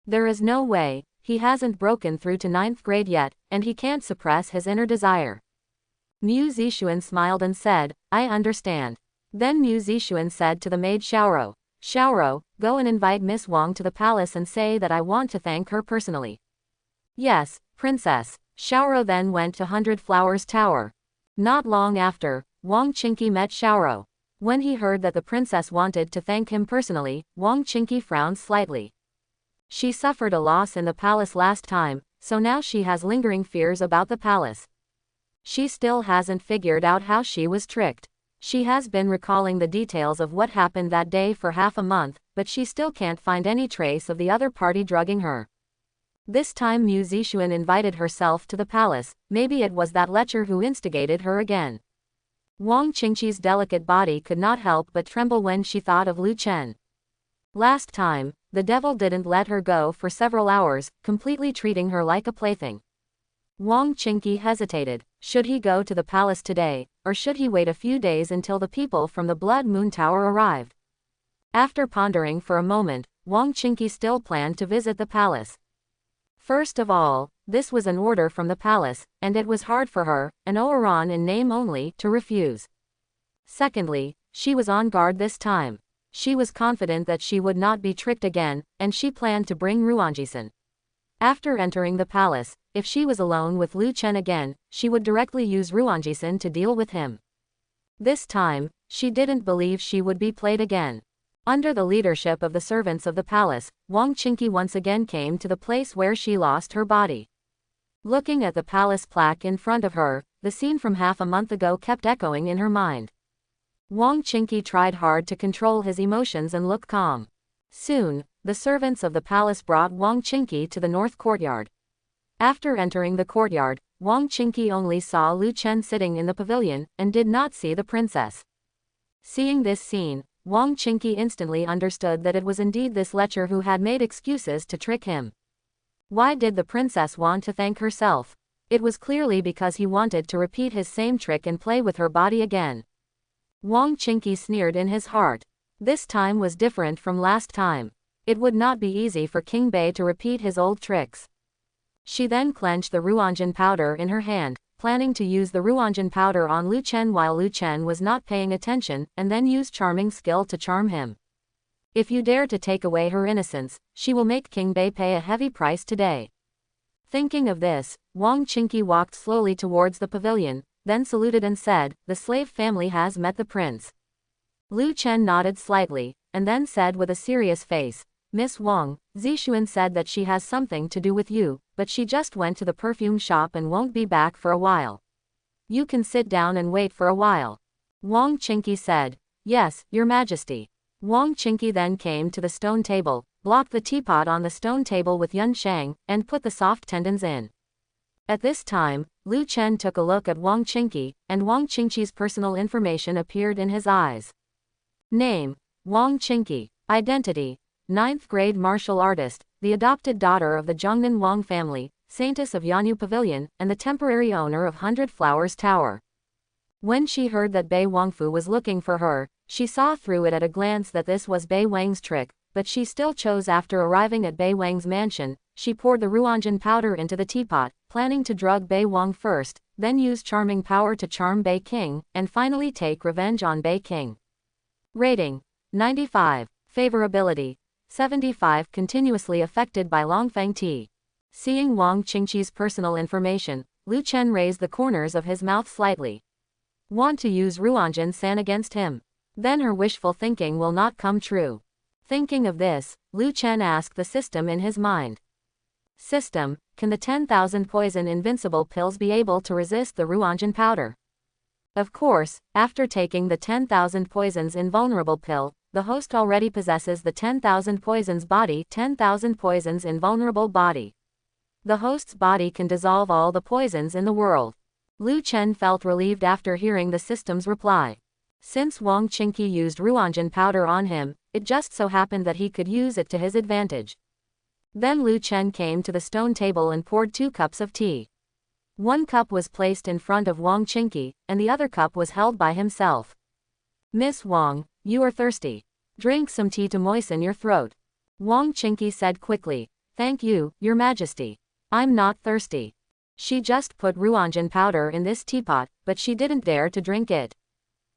There is no way, he hasn't broken through to 9th grade yet, and he can't suppress his inner desire. Mu Zixuan smiled and said, "I understand." Then Mu Zixuan said to the maid Xiaoro, "Xiaoro, go and invite Miss Wang to the palace and say that I want to thank her personally." "Yes, Princess." Xiaoro then went to 100 Flowers Tower. Not long after, Wang Qingqi met Xiaoro. When he heard that the princess wanted to thank him personally, Wang Qingqi frowned slightly. She suffered a loss in the palace last time, so now she has lingering fears about the palace. She still hasn't figured out how she was tricked. She has been recalling the details of what happened that day for half a month, but she still can't find any trace of the other party drugging her. This time Mu Zixuan invited herself to the palace, maybe it was that lecher who instigated her again. Wang Qingqi's delicate body could not help but tremble when she thought of Lu Chen. Last time, the devil didn't let her go for several hours, completely treating her like a plaything. Wang Qingqi hesitated. Should he go to the palace today, or should he wait a few days until the people from the Blood Moon Tower arrived? After pondering for a moment, Wang Qingqi still planned to visit the palace. First of all, this was an order from the palace, and it was hard for her, an Oran in name only, to refuse. Secondly, she was on guard this time. She was confident that she would not be tricked again, and she planned to bring Ruanjisan. After entering the palace, if she was alone with Lu Chen again, she would directly use Ruanjisan to deal with him. This time, she didn't believe she would be played again. Under the leadership of the servants of the palace, Wang Qingqi once again came to the place where she lost her body. Looking at the palace plaque in front of her, the scene from half a month ago kept echoing in her mind. Wang Qingqi tried hard to control his emotions and look calm. Soon, the servants of the palace brought Wang Qingqi to the north courtyard. After entering the courtyard, Wang Qingqi only saw Lu Chen sitting in the pavilion, and did not see the princess. Seeing this scene, Wang Qingqi instantly understood that it was indeed this lecher who had made excuses to trick him. Why did the princess want to thank herself? It was clearly because he wanted to repeat his same trick and play with her body again. Wang Qingqi sneered in his heart. This time was different from last time. It would not be easy for King Bei to repeat his old tricks. She then clenched the Ruanjin powder in her hand, planning to use the Ruanjin powder on Lu Chen while Lu Chen was not paying attention, and then use charming skill to charm him. If you dare to take away her innocence, she will make King Bei pay a heavy price today. Thinking of this, Wang Qingqi walked slowly towards the pavilion, then saluted and said, "The slave family has met the prince." Lu Chen nodded slightly, and then said with a serious face, "Miss Wang, Zixuan said that she has something to do with you, but she just went to the perfume shop and won't be back for a while. You can sit down and wait for a while." Wang Qingqi said, "Yes, Your Majesty." Wang Qingqi then came to the stone table, blocked the teapot on the stone table with Yun Shang, and put the soft tendons in. At this time, Lu Chen took a look at Wang Qingqi, and Wang Qingqi's personal information appeared in his eyes. Name: Wang Qingqi. Identity: 9th grade martial artist, the adopted daughter of the Zhongnan Wang family, saintess of Yanyu Pavilion, and the temporary owner of 100 Flowers Tower. When she heard that Bei Wangfu was looking for her, she saw through it at a glance that this was Bei Wang's trick, but she still chose. After arriving at Bei Wang's mansion, she poured the Ruanjin powder into the teapot, planning to drug Bei Wang first, then use charming power to charm Bei King, and finally take revenge on Bei King. Rating: 95. Favorability: 75. Continuously affected by Longfeng tea. Seeing Wang Qingqi's personal information, Lu Chen raised the corners of his mouth slightly. Want to use Ruanjin San against him? Then her wishful thinking will not come true. Thinking of this, Lu Chen asked the system in his mind. System: can the 10,000 poison invincible pills be able to resist the Ruanjin powder? Of course, after taking the 10,000 poisons invulnerable pill, the host already possesses the 10,000 poisons body. 10,000 poisons invulnerable body. The host's body can dissolve all the poisons in the world. Lu Chen felt relieved after hearing the system's reply. Since Wang Qingqi used Ruanjin powder on him, it just so happened that he could use it to his advantage. Then Lu Chen came to the stone table and poured 2 cups of tea. 1 cup was placed in front of Wang Qingqi, and the other cup was held by himself. "Miss Wang, you are thirsty. Drink some tea to moisten your throat." Wang Qingqi said quickly, "Thank you, Your Majesty. I'm not thirsty." She just put Ruanjin powder in this teapot, but she didn't dare to drink it.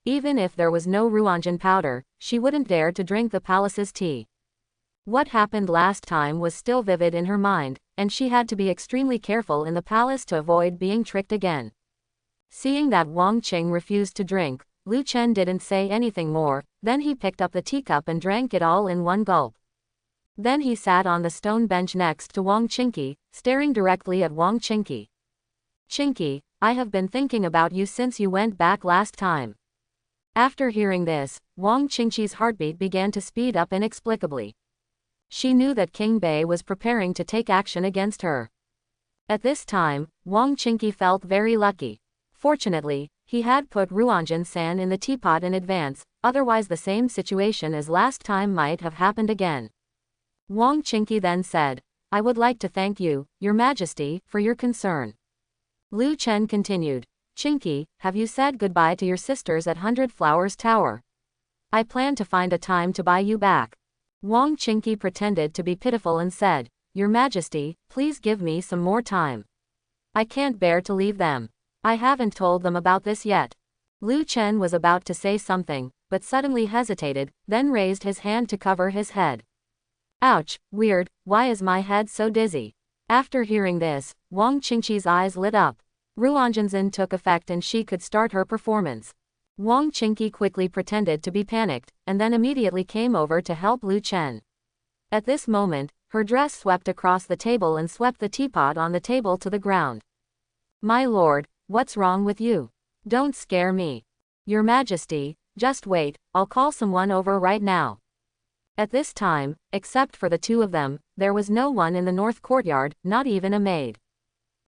Even if there was no Ruanjin powder, she wouldn't dare to drink the palace's tea. What happened last time was still vivid in her mind, and she had to be extremely careful in the palace to avoid being tricked again. Seeing that Wang Qing refused to drink, Lu Chen didn't say anything more, then he picked up the teacup and drank it all in one gulp. Then he sat on the stone bench next to Wang Qingqi, staring directly at Wang Qingqi. "Qingqi, I have been thinking about you since you went back last time." After hearing this, Wang Qingqi's heartbeat began to speed up inexplicably. She knew that King Bei was preparing to take action against her. At this time, Wang Qingqi felt very lucky. Fortunately, he had put Ruanjin San in the teapot in advance, otherwise the same situation as last time might have happened again. Wang Qingqi then said, "I would like to thank you, Your Majesty, for your concern." Lu Chen continued, "Qingqi, have you said goodbye to your sisters at 100 Flowers Tower? I plan to find a time to buy you back." Wang Qingqi pretended to be pitiful and said, "Your Majesty, please give me some more time. I can't bear to leave them. I haven't told them about this yet." Lu Chen was about to say something, but suddenly hesitated, then raised his hand to cover his head. "Ouch, weird, why is my head so dizzy?" After hearing this, Wang Qingqi's eyes lit up. Ruanjinzin took effect and she could start her performance. Wang Qingqi quickly pretended to be panicked, and then immediately came over to help Lu Chen. At this moment, her dress swept across the table and swept the teapot on the table to the ground. "My lord, what's wrong with you? Don't scare me." "Your Majesty, just wait, I'll call someone over right now." At this time, except for the 2 of them, there was no one in the north courtyard, not even a maid.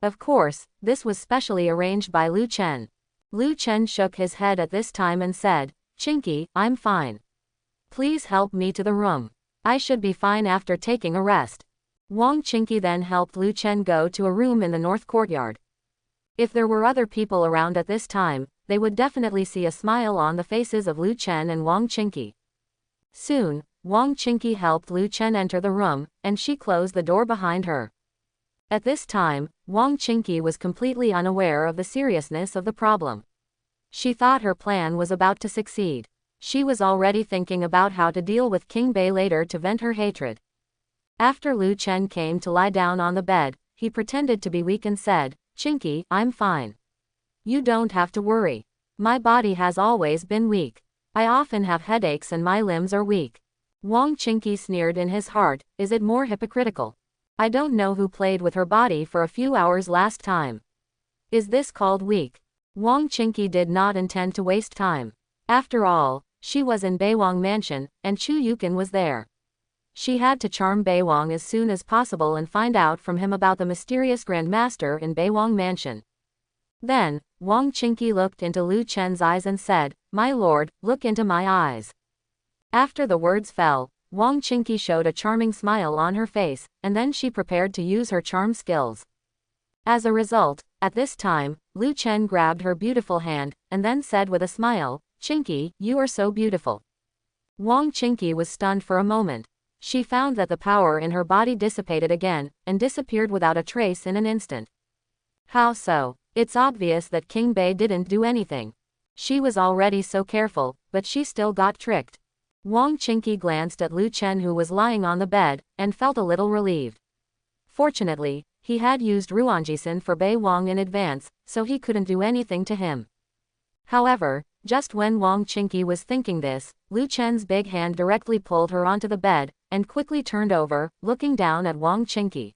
Of course, this was specially arranged by Lu Chen. Lu Chen shook his head at this time and said, "Qingqi, I'm fine. Please help me to the room. I should be fine after taking a rest." Wang Qingqi then helped Lu Chen go to a room in the north courtyard. If there were other people around at this time, they would definitely see a smile on the faces of Lu Chen and Wang Qingqi. Soon, Wang Qingqi helped Lu Chen enter the room, and she closed the door behind her. At this time, Wang Qingqi was completely unaware of the seriousness of the problem. She thought her plan was about to succeed. She was already thinking about how to deal with King Bei later to vent her hatred. After Lu Chen came to lie down on the bed, he pretended to be weak and said, "Qingqi, I'm fine. You don't have to worry. My body has always been weak. I often have headaches and my limbs are weak." Wang Qingqi sneered in his heart, "Is it more hypocritical? I don't know who played with her body for a few hours last time. Is this called weak?" Wang Qingqi did not intend to waste time. After all, she was in Beiwang Mansion, and Chu Yukin was there. She had to charm Beiwang as soon as possible and find out from him about the mysterious Grand Master in Beiwang Mansion. Then, Wang Qingqi looked into Lu Chen's eyes and said, "My lord, look into my eyes." After the words fell, Wang Qingqi showed a charming smile on her face, and then she prepared to use her charm skills. As a result, at this time, Lu Chen grabbed her beautiful hand, and then said with a smile, "Qingqi, you are so beautiful." Wang Qingqi was stunned for a moment. She found that the power in her body dissipated again, and disappeared without a trace in an instant. How so? It's obvious that King Bei didn't do anything. She was already so careful, but she still got tricked. Wang Qingqi glanced at Lu Chen, who was lying on the bed, and felt a little relieved. Fortunately, he had used Ruanjisan for Bei Wang in advance, so he couldn't do anything to him. However, just when Wang Qingqi was thinking this, Lu Chen's big hand directly pulled her onto the bed, and quickly turned over, looking down at Wang Qingqi.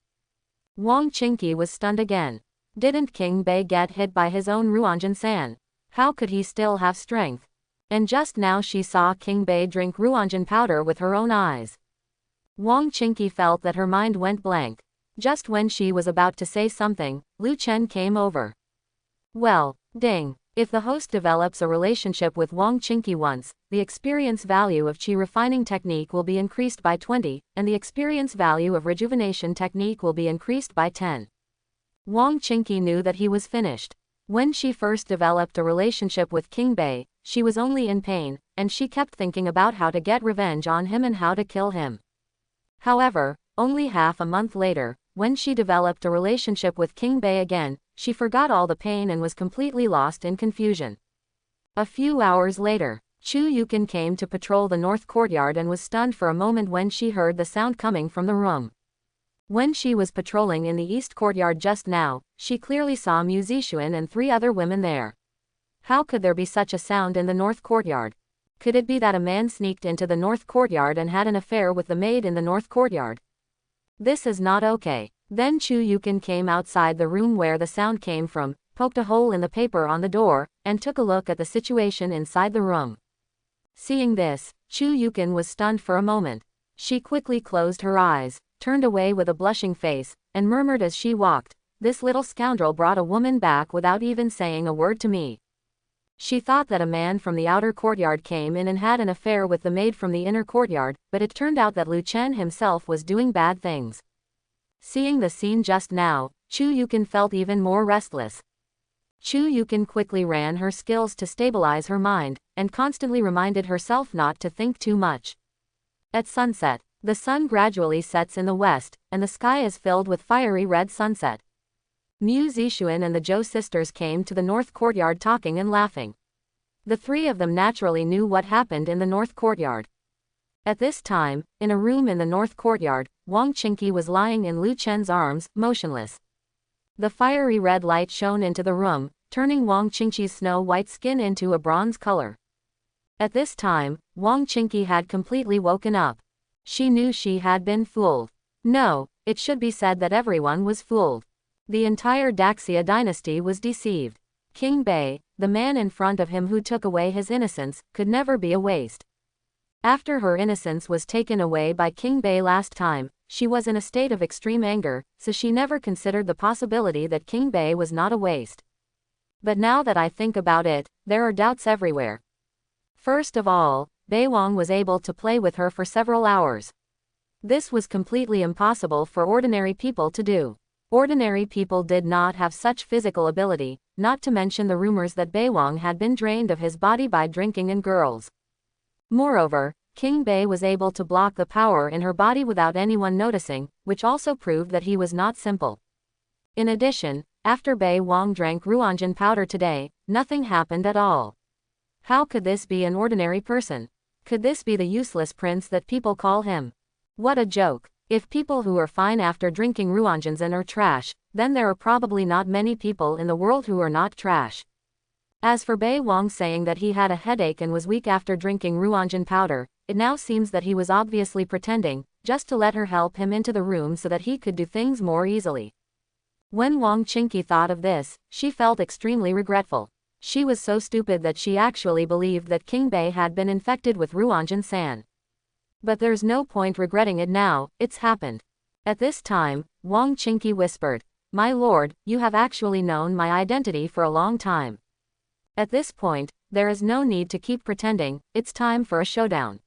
Wang Qingqi was stunned again. Didn't King Bei get hit by his own Ruanjin-san? How could he still have strength? And just now she saw King Bei drink Ruanjin powder with her own eyes. Wang Qingqi felt that her mind went blank. Just when she was about to say something, Lu Chen came over. Well, ding. If the host develops a relationship with Wang Qingqi once, the experience value of qi refining technique will be increased by 20, and the experience value of rejuvenation technique will be increased by 10. Wang Qingqi knew that he was finished. When she first developed a relationship with King Bei, she was only in pain, and she kept thinking about how to get revenge on him and how to kill him. However, only half a month later, when she developed a relationship with King Bei again, she forgot all the pain and was completely lost in confusion. A few hours later, Chu Yukin came to patrol the north courtyard and was stunned for a moment when she heard the sound coming from the room. When she was patrolling in the east courtyard just now, she clearly saw Mu Zixuan and 3 other women there. How could there be such a sound in the north courtyard? Could it be that a man sneaked into the north courtyard and had an affair with the maid in the north courtyard? This is not okay. Then Chu Yukin came outside the room where the sound came from, poked a hole in the paper on the door, and took a look at the situation inside the room. Seeing this, Chu Yukin was stunned for a moment. She quickly closed her eyes, turned away with a blushing face, and murmured as she walked, "This little scoundrel brought a woman back without even saying a word to me." She thought that a man from the outer courtyard came in and had an affair with the maid from the inner courtyard, but it turned out that Lu Chen himself was doing bad things. Seeing the scene just now, Chu Yukin felt even more restless. Chu Yukin quickly ran her skills to stabilize her mind, and constantly reminded herself not to think too much. At sunset, the sun gradually sets in the west, and the sky is filled with fiery red sunset. Mu Zixuan and the Zhou sisters came to the north courtyard talking and laughing. The 3 of them naturally knew what happened in the north courtyard. At this time, in a room in the north courtyard, Wang Qingqi was lying in Lu Chen's arms, motionless. The fiery red light shone into the room, turning Wang Qingqi's snow-white skin into a bronze color. At this time, Wang Qingqi had completely woken up. She knew she had been fooled. No, it should be said that everyone was fooled. The entire Daxia dynasty was deceived. King Bei, the man in front of him who took away his innocence, could never be a waste. After her innocence was taken away by King Bei last time, she was in a state of extreme anger, so she never considered the possibility that King Bei was not a waste. But now that I think about it, there are doubts everywhere. First of all, Bei Wang was able to play with her for several hours. This was completely impossible for ordinary people to do. Ordinary people did not have such physical ability, not to mention the rumors that Bei Wang had been drained of his body by drinking and girls. Moreover, King Bei was able to block the power in her body without anyone noticing, which also proved that he was not simple. In addition, after Bei Wang drank Ruanjin powder today, nothing happened at all. How could this be an ordinary person? Could this be the useless prince that people call him? What a joke. If people who are fine after drinking Ruanjin are trash, then there are probably not many people in the world who are not trash. As for Bei Wang saying that he had a headache and was weak after drinking Ruanjin powder, it now seems that he was obviously pretending, just to let her help him into the room so that he could do things more easily. When Wang Qingqi thought of this, she felt extremely regretful. She was so stupid that she actually believed that King Bei had been infected with Ruanjin San. But there's no point regretting it now, it's happened. At this time, Wang Qingqi whispered, "My lord, you have actually known my identity for a long time. At this point, there is no need to keep pretending, it's time for a showdown."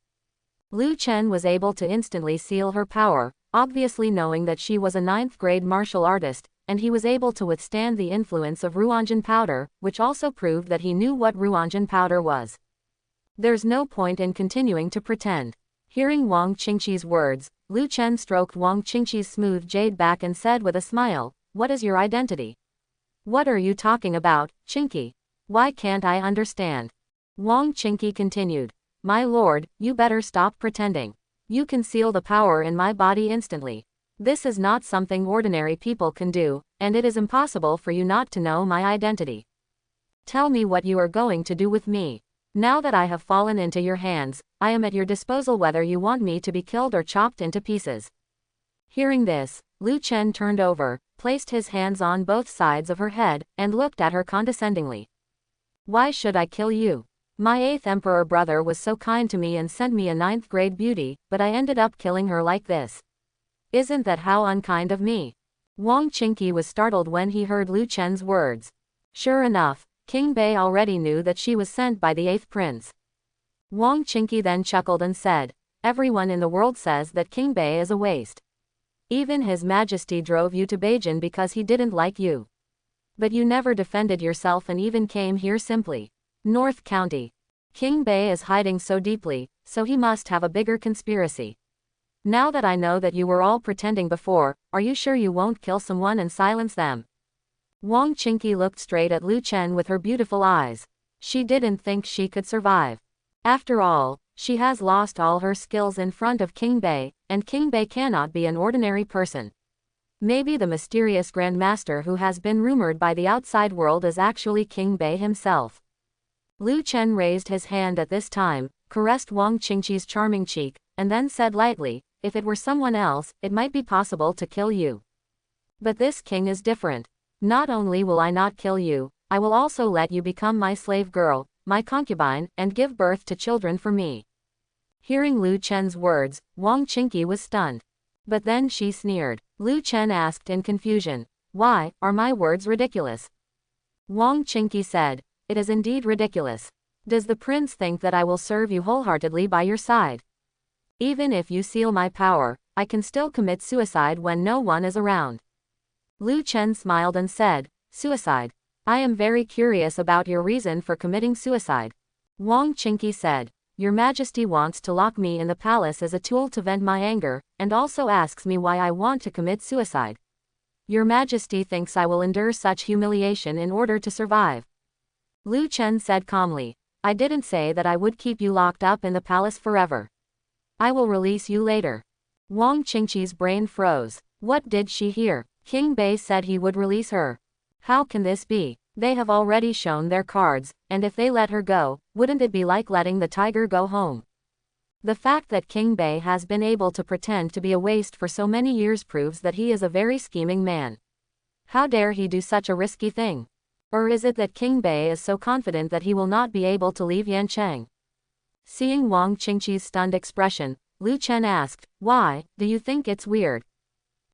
Lu Chen was able to instantly seal her power, obviously knowing that she was a 9th-grade martial artist, and he was able to withstand the influence of Ruanjin powder, which also proved that he knew what Ruanjin powder was. There's no point in continuing to pretend. Hearing Wang Qingqi's words, Lu Chen stroked Wang Qingqi's smooth jade back and said with a smile, "What is your identity? What are you talking about, Qingqi? Why can't I understand?" Wang Qingqi continued, "My lord, you better stop pretending. You can seal the power in my body instantly. This is not something ordinary people can do, and it is impossible for you not to know my identity. Tell me what you are going to do with me. Now that I have fallen into your hands, I am at your disposal whether you want me to be killed or chopped into pieces." Hearing this, Lu Chen turned over, placed his hands on both sides of her head, and looked at her condescendingly. "Why should I kill you? My 8th emperor brother was so kind to me and sent me a 9th-grade beauty, but I ended up killing her like this. Isn't that how unkind of me?" Wang Qingqi was startled when he heard Lu Chen's words. Sure enough, King Bei already knew that she was sent by the 8th prince. Wang Qingqi then chuckled and said, "Everyone in the world says that King Bei is a waste. Even His Majesty drove you to Beijing because he didn't like you. But you never defended yourself and even came here simply. North County. King Bei is hiding so deeply, so he must have a bigger conspiracy. Now that I know that you were all pretending before, are you sure you won't kill someone and silence them?" Wang Qingqi looked straight at Lu Chen with her beautiful eyes. She didn't think she could survive. After all, she has lost all her skills in front of King Bei, and King Bei cannot be an ordinary person. Maybe the mysterious Grand Master who has been rumored by the outside world is actually King Bei himself. Lu Chen raised his hand at this time, caressed Wang Qingqi's charming cheek, and then said lightly, "If it were someone else, it might be possible to kill you. But this king is different. Not only will I not kill you, I will also let you become my slave girl, my concubine, and give birth to children for me." Hearing Lu Chen's words, Wang Qingqi was stunned. But then she sneered. Lu Chen asked in confusion, "Why, are my words ridiculous?" Wang Qingqi said, "It is indeed ridiculous. Does the prince think that I will serve you wholeheartedly by your side? Even if you seal my power, I can still commit suicide when no one is around." Lu Chen smiled and said, "Suicide? I am very curious about your reason for committing suicide." Wang Qingqi said, "Your Majesty wants to lock me in the palace as a tool to vent my anger, and also asks me why I want to commit suicide. Your Majesty thinks I will endure such humiliation in order to survive." Lu Chen said calmly, "I didn't say that I would keep you locked up in the palace forever. I will release you later." Wang Qingqi's brain froze. What did she hear? King Bei said he would release her. How can this be? They have already shown their cards, and if they let her go, wouldn't it be like letting the tiger go home? The fact that King Bei has been able to pretend to be a waste for so many years proves that he is a very scheming man. How dare he do such a risky thing? Or is it that King Bei is so confident that he will not be able to leave Yancheng? Seeing Wang Qingqi's stunned expression, Lu Chen asked, "Why, do you think it's weird?"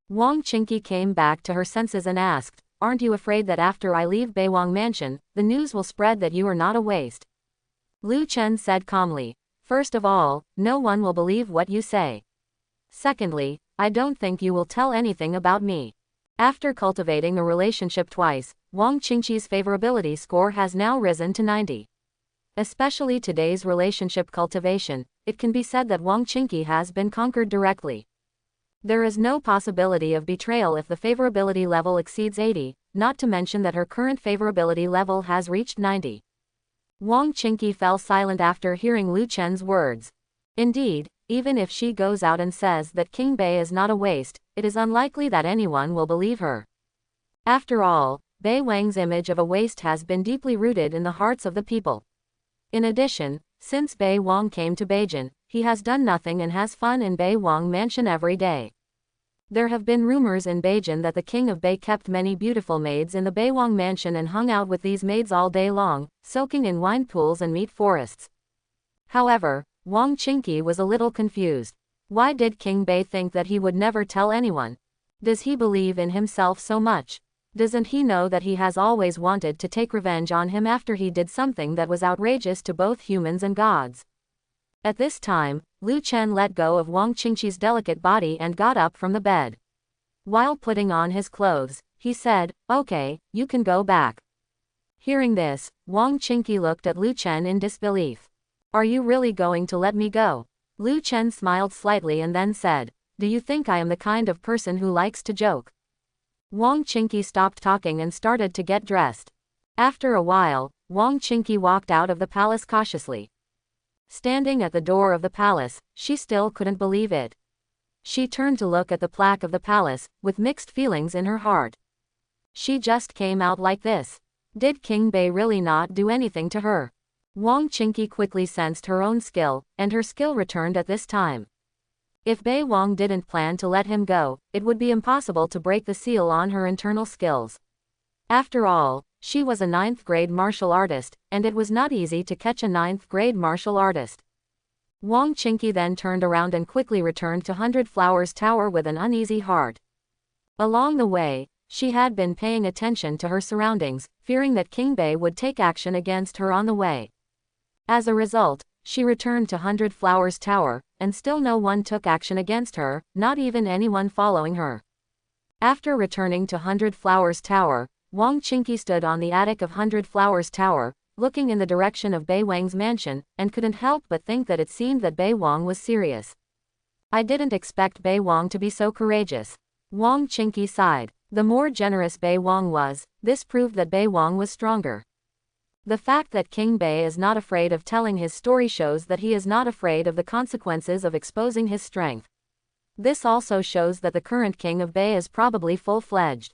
Wang Qingqi came back to her senses and asked, "Aren't you afraid that after I leave Beiwang Mansion, the news will spread that you are not a waste?" Lu Chen said calmly, "First of all, no one will believe what you say. Secondly, I don't think you will tell anything about me." After cultivating a relationship twice, Wang Qingqi's favorability score has now risen to 90. Especially today's relationship cultivation, it can be said that Wang Qingqi has been conquered directly. There is no possibility of betrayal if the favorability level exceeds 80, not to mention that her current favorability level has reached 90. Wang Qingqi fell silent after hearing Lu Chen's words. Indeed, even if she goes out and says that King Bei is not a waste, it is unlikely that anyone will believe her. After all, Bei Wang's image of a waste has been deeply rooted in the hearts of the people. In addition, since Bei Wang came to Beijing, he has done nothing and has fun in Bei Wang Mansion every day. There have been rumors in Beijing that the king of Bei kept many beautiful maids in the Bei Wang Mansion and hung out with these maids all day long, soaking in wine pools and meat forests. However, Wang Qingqi was a little confused. Why did King Bei think that he would never tell anyone? Does he believe in himself so much? Doesn't he know that he has always wanted to take revenge on him after he did something that was outrageous to both humans and gods? At this time, Lu Chen let go of Wang Qingqi's delicate body and got up from the bed. While putting on his clothes, he said, "Okay, you can go back." Hearing this, Wang Qingqi looked at Lu Chen in disbelief. "Are you really going to let me go?" Lu Chen smiled slightly and then said, "Do you think I am the kind of person who likes to joke?" Wang Qingqi stopped talking and started to get dressed. After a while, Wang Qingqi walked out of the palace cautiously. Standing at the door of the palace, she still couldn't believe it. She turned to look at the plaque of the palace, with mixed feelings in her heart. She just came out like this. Did King Bei really not do anything to her? Wang Qingqi quickly sensed her own skill, and her skill returned at this time. If Bei Wang didn't plan to let him go, it would be impossible to break the seal on her internal skills. After all, she was a 9th grade martial artist, and it was not easy to catch a 9th grade martial artist. Wang Qingqi then turned around and quickly returned to 100 Flowers Tower with an uneasy heart. Along the way, she had been paying attention to her surroundings, fearing that King Bei would take action against her on the way. As a result, she returned to 100 Flowers Tower, and still no one took action against her, not even anyone following her. After returning to 100 Flowers Tower, Wang Qingqi stood on the attic of 100 Flowers Tower, looking in the direction of Bei Wang's mansion, and couldn't help but think that it seemed that Bei Wang was serious. "I didn't expect Bei Wang to be so courageous." Wang Qingqi sighed. The more generous Bei Wang was, this proved that Bei Wang was stronger. The fact that King Bei is not afraid of telling his story shows that he is not afraid of the consequences of exposing his strength. This also shows that the current king of Bei is probably full-fledged.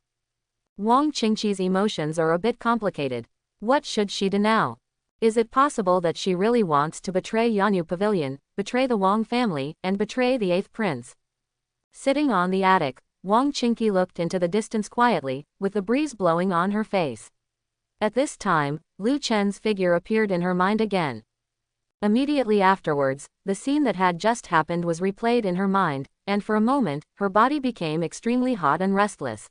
Wang Qingqi's emotions are a bit complicated. What should she do now? Is it possible that she really wants to betray Yanyu Pavilion, betray the Wang family, and betray the 8th prince? Sitting on the attic, Wang Qingqi looked into the distance quietly, with the breeze blowing on her face. At this time, Lu Chen's figure appeared in her mind again. Immediately afterwards, the scene that had just happened was replayed in her mind, and for a moment, her body became extremely hot and restless.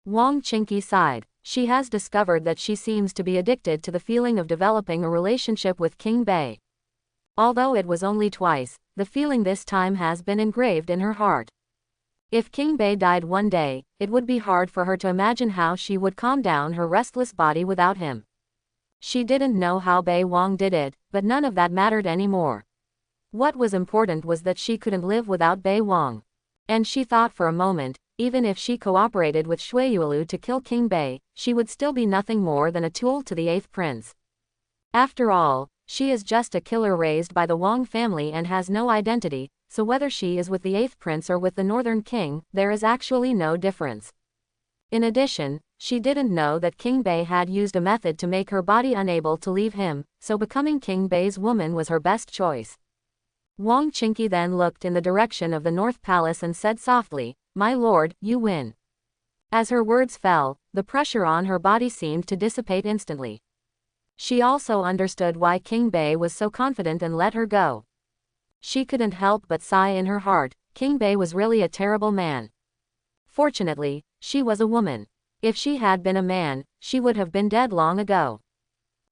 Wang Qingqi sighed. She has discovered that she seems to be addicted to the feeling of developing a relationship with King Bei. Although it was only twice, the feeling this time has been engraved in her heart. If King Bei died one day, it would be hard for her to imagine how she would calm down her restless body without him. She didn't know how Bei Wang did it, but none of that mattered anymore. What was important was that she couldn't live without Bei Wang. And she thought for a moment, even if she cooperated with Shui Yuelu to kill King Bei, she would still be nothing more than a tool to the 8th prince. After all, she is just a killer raised by the Wang family and has no identity, so whether she is with the 8th prince or with the Northern King, there is actually no difference. In addition, she didn't know that King Bei had used a method to make her body unable to leave him, so becoming King Bei's woman was her best choice. Wang Qingqi then looked in the direction of the North Palace and said softly, "My lord, you win." As her words fell, the pressure on her body seemed to dissipate instantly. She also understood why King Bei was so confident and let her go. She couldn't help but sigh in her heart. King Bei was really a terrible man. Fortunately, she was a woman. If she had been a man, she would have been dead long ago.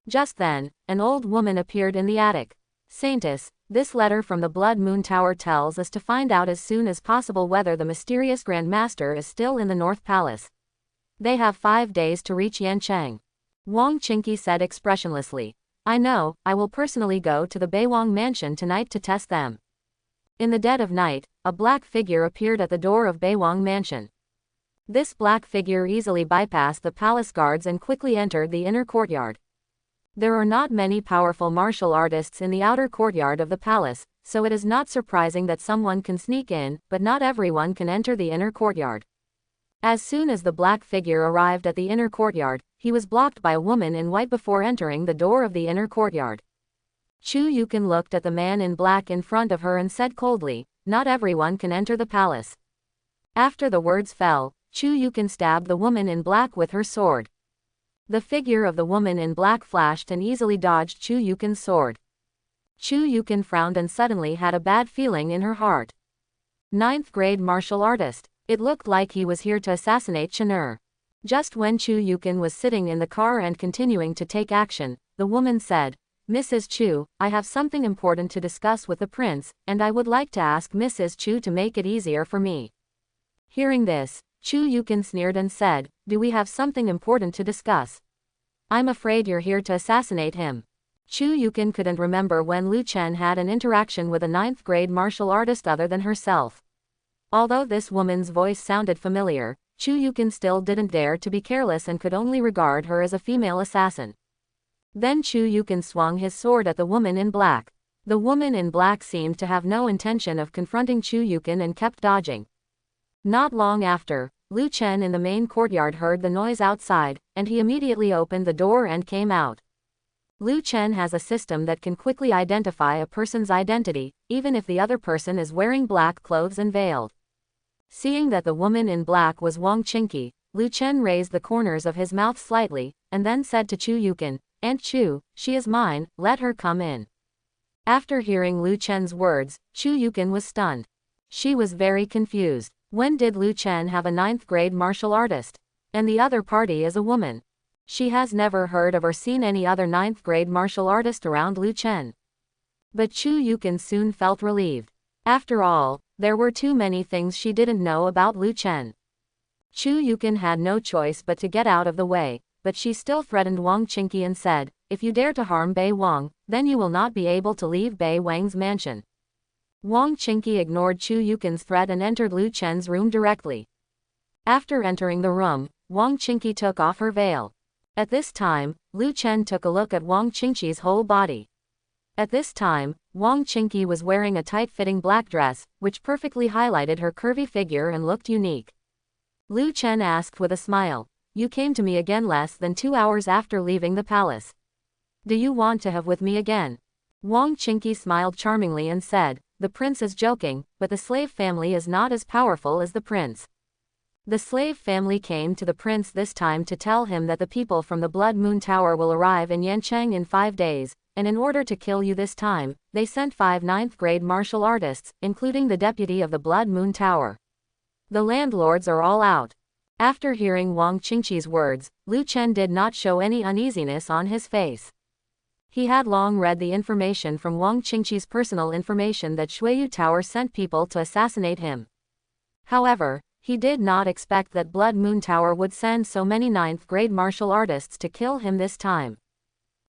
Just then, an old woman appeared in the attic. "Saintess, this letter from the Blood Moon Tower tells us to find out as soon as possible whether the mysterious Grand Master is still in the North Palace. They have 5 days to reach Yancheng." Wang Qingqi said expressionlessly. I know, I will personally go to the Beiwang mansion tonight to test them. In the dead of night, a black figure appeared at the door of Beiwang mansion. This black figure easily bypassed the palace guards and quickly entered the inner courtyard. There are not many powerful martial artists in the outer courtyard of the palace, so it is not surprising that someone can sneak in, but not everyone can enter the inner courtyard. As soon as the black figure arrived at the inner courtyard, he was blocked by a woman in white before entering the door of the inner courtyard. Chu Yukin looked at the man in black in front of her and said coldly, "Not everyone can enter the palace." After the words fell, Chu Yukin stabbed the woman in black with her sword. The figure of the woman in black flashed and easily dodged Chu Yukin's sword. Chu Yukin frowned and suddenly had a bad feeling in her heart. Ninth grade martial artist. It looked like he was here to assassinate Chen'er. Just when Chu Yukin was sitting in the car and continuing to take action, the woman said, "Mrs. Chu, I have something important to discuss with the prince, and I would like to ask Mrs. Chu to make it easier for me." Hearing this, Chu Yukin sneered and said, "Do we have something important to discuss? I'm afraid you're here to assassinate him." Chu Yukin couldn't remember when Lu Chen had an interaction with a ninth grade martial artist other than herself. Although this woman's voice sounded familiar, Chu Yukin still didn't dare to be careless and could only regard her as a female assassin. Then Chu Yukin swung his sword at the woman in black. The woman in black seemed to have no intention of confronting Chu Yukin and kept dodging. Not long after, Lu Chen in the main courtyard heard the noise outside, and he immediately opened the door and came out. Lu Chen has a system that can quickly identify a person's identity, even if the other person is wearing black clothes and veiled. Seeing that the woman in black was Wang Qingqi, Lu Chen raised the corners of his mouth slightly, and then said to Chu Yukin, "Aunt Chu, she is mine, let her come in." After hearing Lu Chen's words, Chu Yukin was stunned. She was very confused. When did Lu Chen have a ninth grade martial artist? And the other party is a woman. She has never heard of or seen any other ninth grade martial artist around Lu Chen. But Chu Yukin soon felt relieved. After all, there were too many things she didn't know about Lu Chen. Chu Yukin had no choice but to get out of the way, but she still threatened Wang Qingqi and said, "If you dare to harm Bei Wang, then you will not be able to leave Bei Wang's mansion." Wang Qingqi ignored Chu Yukin's threat and entered Lu Chen's room directly. After entering the room, Wang Qingqi took off her veil. At this time, Lu Chen took a look at Wang Qingqi's whole body. At this time, Wang Qingqi was wearing a tight-fitting black dress, which perfectly highlighted her curvy figure and looked unique. Lu Chen asked with a smile, "You came to me again less than 2 hours after leaving the palace. Do you want to have with me again?" Wang Qingqi smiled charmingly and said, "The prince is joking, but the slave family is not as powerful as the prince." The slave family came to the prince this time to tell him that the people from the Blood Moon Tower will arrive in Yancheng in 5 days, and in order to kill you this time, they sent 5 ninth-grade martial artists, including the deputy of the Blood Moon Tower. The landlords are all out. After hearing Wang Qingqi's words, Lu Chen did not show any uneasiness on his face. He had long read the information from Wang Qingqi's personal information that Shuiyu Tower sent people to assassinate him. However, he did not expect that Blood Moon Tower would send so many ninth-grade martial artists to kill him this time.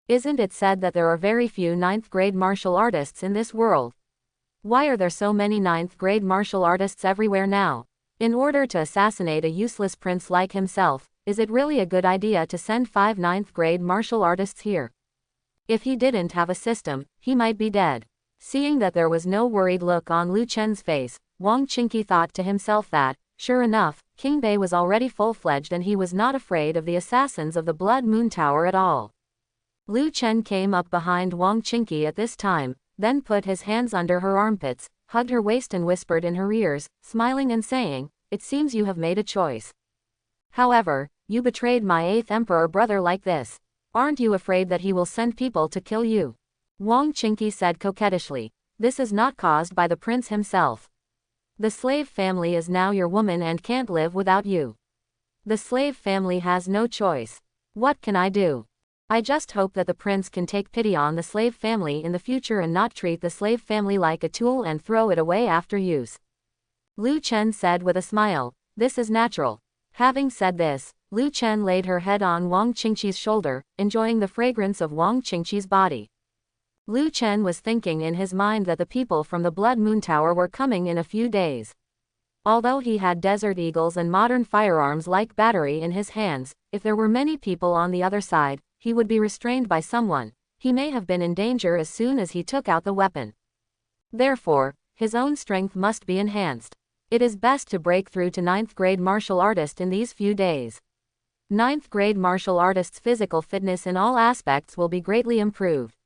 Isn't it said that there are very few ninth-grade martial artists in this world? Why are there so many ninth-grade martial artists everywhere now? In order to assassinate a useless prince like himself, is it really a good idea to send 5 ninth-grade martial artists here? If he didn't have a system, he might be dead. Seeing that there was no worried look on Lu Chen's face, Wang Qingqi thought to himself that, sure enough, King Bei was already full-fledged and he was not afraid of the assassins of the Blood Moon Tower at all. Lu Chen came up behind Wang Qingqi at this time, then put his hands under her armpits, hugged her waist and whispered in her ears, smiling and saying, "It seems you have made a choice. However, you betrayed my 8th emperor brother like this. Aren't you afraid that he will send people to kill you?" Wang Qingqi said coquettishly, "This is not caused by the prince himself. The slave family is now your woman and can't live without you. The slave family has no choice. What can I do? I just hope that the prince can take pity on the slave family in the future and not treat the slave family like a tool and throw it away after use." Lu Chen said with a smile, "This is natural." Having said this, Lu Chen laid her head on Wang Qingqi's shoulder, enjoying the fragrance of Wang Qingqi's body. Lu Chen was thinking in his mind that the people from the Blood Moon Tower were coming in a few days. Although he had Desert Eagles and modern firearms like battery in his hands, if there were many people on the other side, he would be restrained by someone. He may have been in danger as soon as he took out the weapon. Therefore, his own strength must be enhanced. It is best to break through to 9th grade martial artist in these few days. 9th grade martial artist's physical fitness in all aspects will be greatly improved.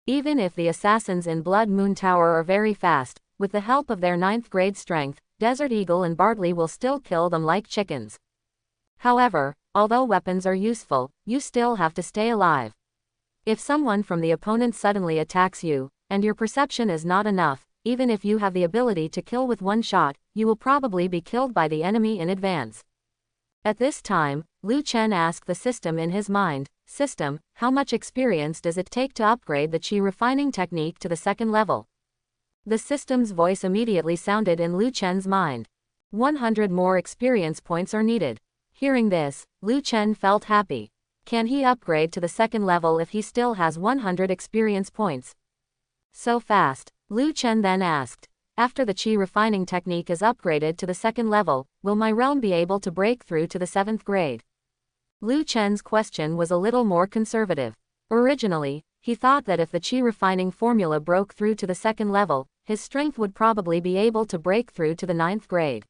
Even if the assassins in Blood Moon Tower are very fast, with the help of their 9th grade strength, Desert Eagle and Bartley will still kill them like chickens. However, although weapons are useful, you still have to stay alive. If someone from the opponent suddenly attacks you, and your perception is not enough, even if you have the ability to kill with one shot, you will probably be killed by the enemy in advance. At this time, Lu Chen asked the system in his mind, "System, how much experience does it take to upgrade the qi refining technique to the 2nd level?" The system's voice immediately sounded in Lu Chen's mind. 100 more experience points are needed. Hearing this, Lu Chen felt happy. Can he upgrade to the 2nd level if he still has 100 experience points? So fast? Lu Chen then asked. After the qi refining technique is upgraded to the 2nd level, will my realm be able to break through to the 7th grade? Lu Chen's question was a little more conservative. Originally, he thought that if the qi refining formula broke through to the 2nd level, his strength would probably be able to break through to the 9th grade.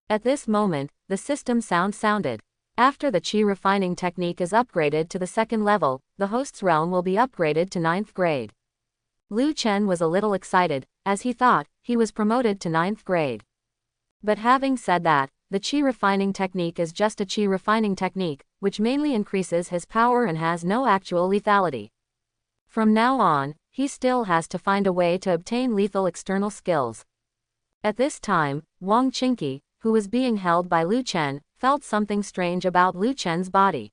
At this moment, the system sounded. After the qi refining technique is upgraded to the 2nd level, the host's realm will be upgraded to 9th grade. Lu Chen was a little excited, as he thought he was promoted to 9th grade. But having said that, the qi refining technique is just a qi refining technique, which mainly increases his power and has no actual lethality. From now on, he still has to find a way to obtain lethal external skills. At this time, Wang Qingqi, who was being held by Lu Chen, felt something strange about Lu Chen's body.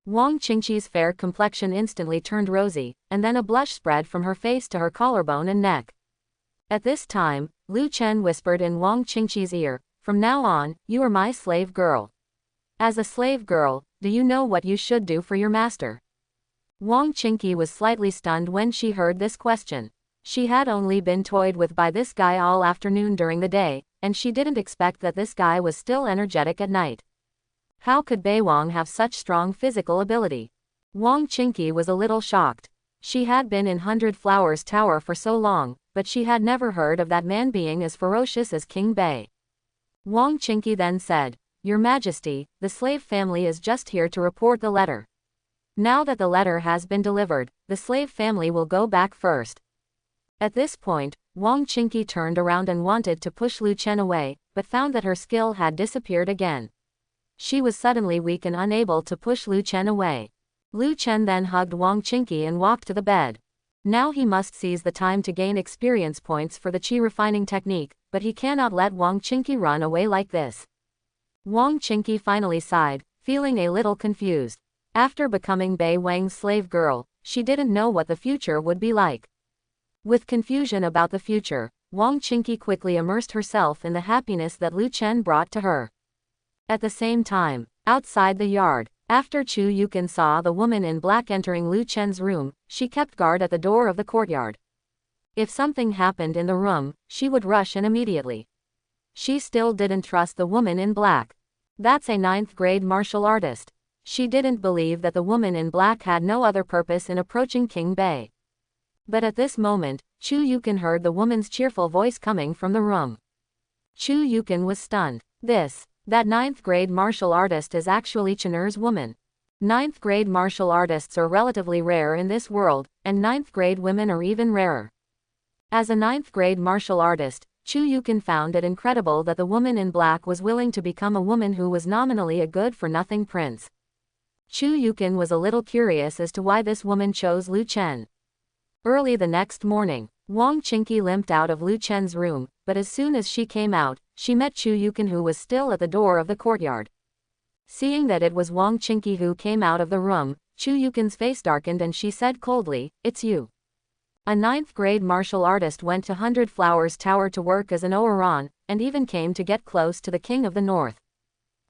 Wang Qingqi's fair complexion instantly turned rosy, and then a blush spread from her face to her collarbone and neck. At this time, Lu Chen whispered in Wang Qingqi's ear, "From now on, you are my slave girl. As a slave girl, do you know what you should do for your master?" Wang Qingqi was slightly stunned when she heard this question. She had only been toyed with by this guy all afternoon during the day, and she didn't expect that this guy was still energetic at night. How could Bei Wang have such strong physical ability? Wang Qingqi was a little shocked. She had been in 100 Flowers Tower for so long, but she had never heard of that man being as ferocious as King Bei. Wang Qingqi then said, "Your Majesty, the slave family is just here to report the letter. Now that the letter has been delivered, the slave family will go back first." At this point, Wang Qingqi turned around and wanted to push Lu Chen away, but found that her skill had disappeared again. She was suddenly weak and unable to push Lu Chen away. Lu Chen then hugged Wang Qingqi and walked to the bed. Now he must seize the time to gain experience points for the qi refining technique, but he cannot let Wang Qingqi run away like this. Wang Qingqi finally sighed, feeling a little confused. After becoming Bei Wang's slave girl, she didn't know what the future would be like. With confusion about the future, Wang Qingqi quickly immersed herself in the happiness that Lu Chen brought to her. At the same time, outside the yard, after Chu Yukin saw the woman in black entering Lu Chen's room, she kept guard at the door of the courtyard. If something happened in the room, she would rush in immediately. She still didn't trust the woman in black. That's a 9th grade martial artist. She didn't believe that the woman in black had no other purpose in approaching King Bei. But at this moment, Chu Yukin heard the woman's cheerful voice coming from the room. Chu Yukin was stunned. That 9th grade martial artist is actually Chener's woman. 9th grade martial artists are relatively rare in this world, and 9th grade women are even rarer. As a 9th grade martial artist, Chu Yukin found it incredible that the woman in black was willing to become a woman who was nominally a good-for-nothing prince. Chu Yukin was a little curious as to why this woman chose Lu Chen. Early the next morning, Wang Qingqi limped out of Lu Chen's room, but as soon as she came out, she met Chu Yukin, who was still at the door of the courtyard. Seeing that it was Wang Qingqi who came out of the room, Chu Yukin's face darkened and she said coldly, "It's you." A 9th grade martial artist went to 100 Flowers Tower to work as an Oran, and even came to get close to the King of the North.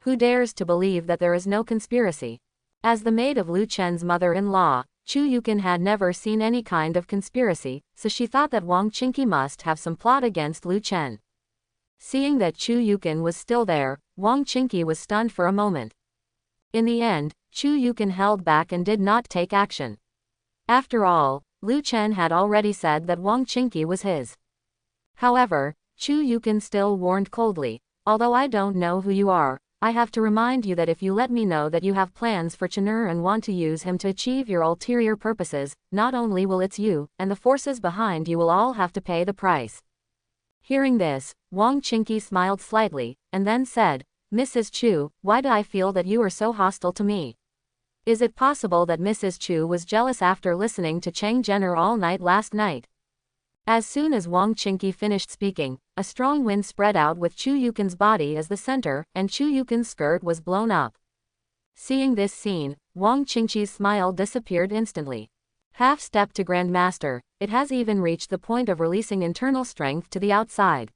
Who dares to believe that there is no conspiracy? As the maid of Lu Chen's mother-in-law, Chu Yukin had never seen any kind of conspiracy, so she thought that Wang Qingqi must have some plot against Lu Chen. Seeing that Chu Yukin was still there, Wang Qingqi was stunned for a moment. In the end, Chu Yukin held back and did not take action. After all, Lu Chen had already said that Wang Qingqi was his. However, Chu Yukin still warned coldly, although I don't know who you are, I have to remind you that if you let me know that you have plans for Chen'er and want to use him to achieve your ulterior purposes, not only will it's you, and the forces behind you will all have to pay the price. Hearing this, Wang Qingqi smiled slightly, and then said, Mrs. Chu, why do I feel that you are so hostile to me? Is it possible that Mrs. Chu was jealous after listening to Cheng Zhen'er all night last night? As soon as Wang Qingqi finished speaking, a strong wind spread out with Chu Yukin's body as the center, and Chu Yukin's skirt was blown up. Seeing this scene, Wang Qingqi's smile disappeared instantly. Half-step to Grandmaster, it has even reached the point of releasing internal strength to the outside.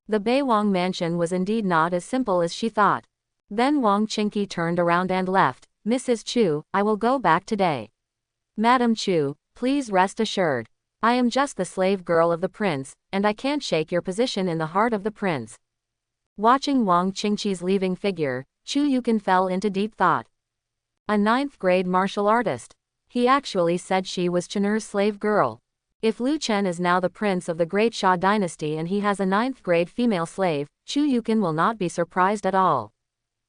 The Beiwang mansion was indeed not as simple as she thought. Then Wang Qingqi turned around and left. Mrs. Chu, I will go back today. Madam Chu, please rest assured. I am just the slave girl of the prince, and I can't shake your position in the heart of the prince. Watching Wang Qingqi's leaving figure, Chu Yukin fell into deep thought. A 9th-grade martial artist. He actually said she was Chen'er's slave girl. If Lu Chen is now the prince of the great Xia dynasty and he has a 9th-grade female slave, Chu Yukin will not be surprised at all.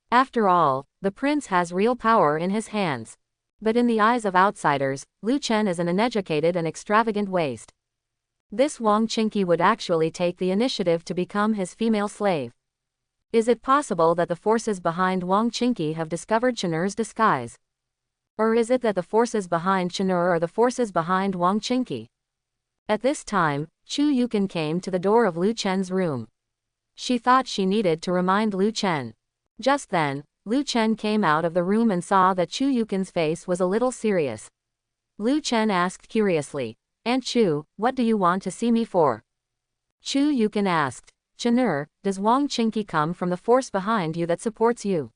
After all, the prince has real power in his hands. But in the eyes of outsiders, Lu Chen is an uneducated and extravagant waste. This Wang Qingqi would actually take the initiative to become his female slave. Is it possible that the forces behind Wang Qingqi have discovered Chen'er's disguise? Or is it that the forces behind Chen'er are the forces behind Wang Qingqi? At this time, Chu Yukin came to the door of Lu Chen's room. She thought she needed to remind Lu Chen. Just then, Lu Chen came out of the room and saw that Chu Yukin's face was a little serious. Lu Chen asked curiously, Aunt Chu, what do you want to see me for? Chu Yukin asked, Chen'er, does Wang Qingqi come from the force behind you that supports you?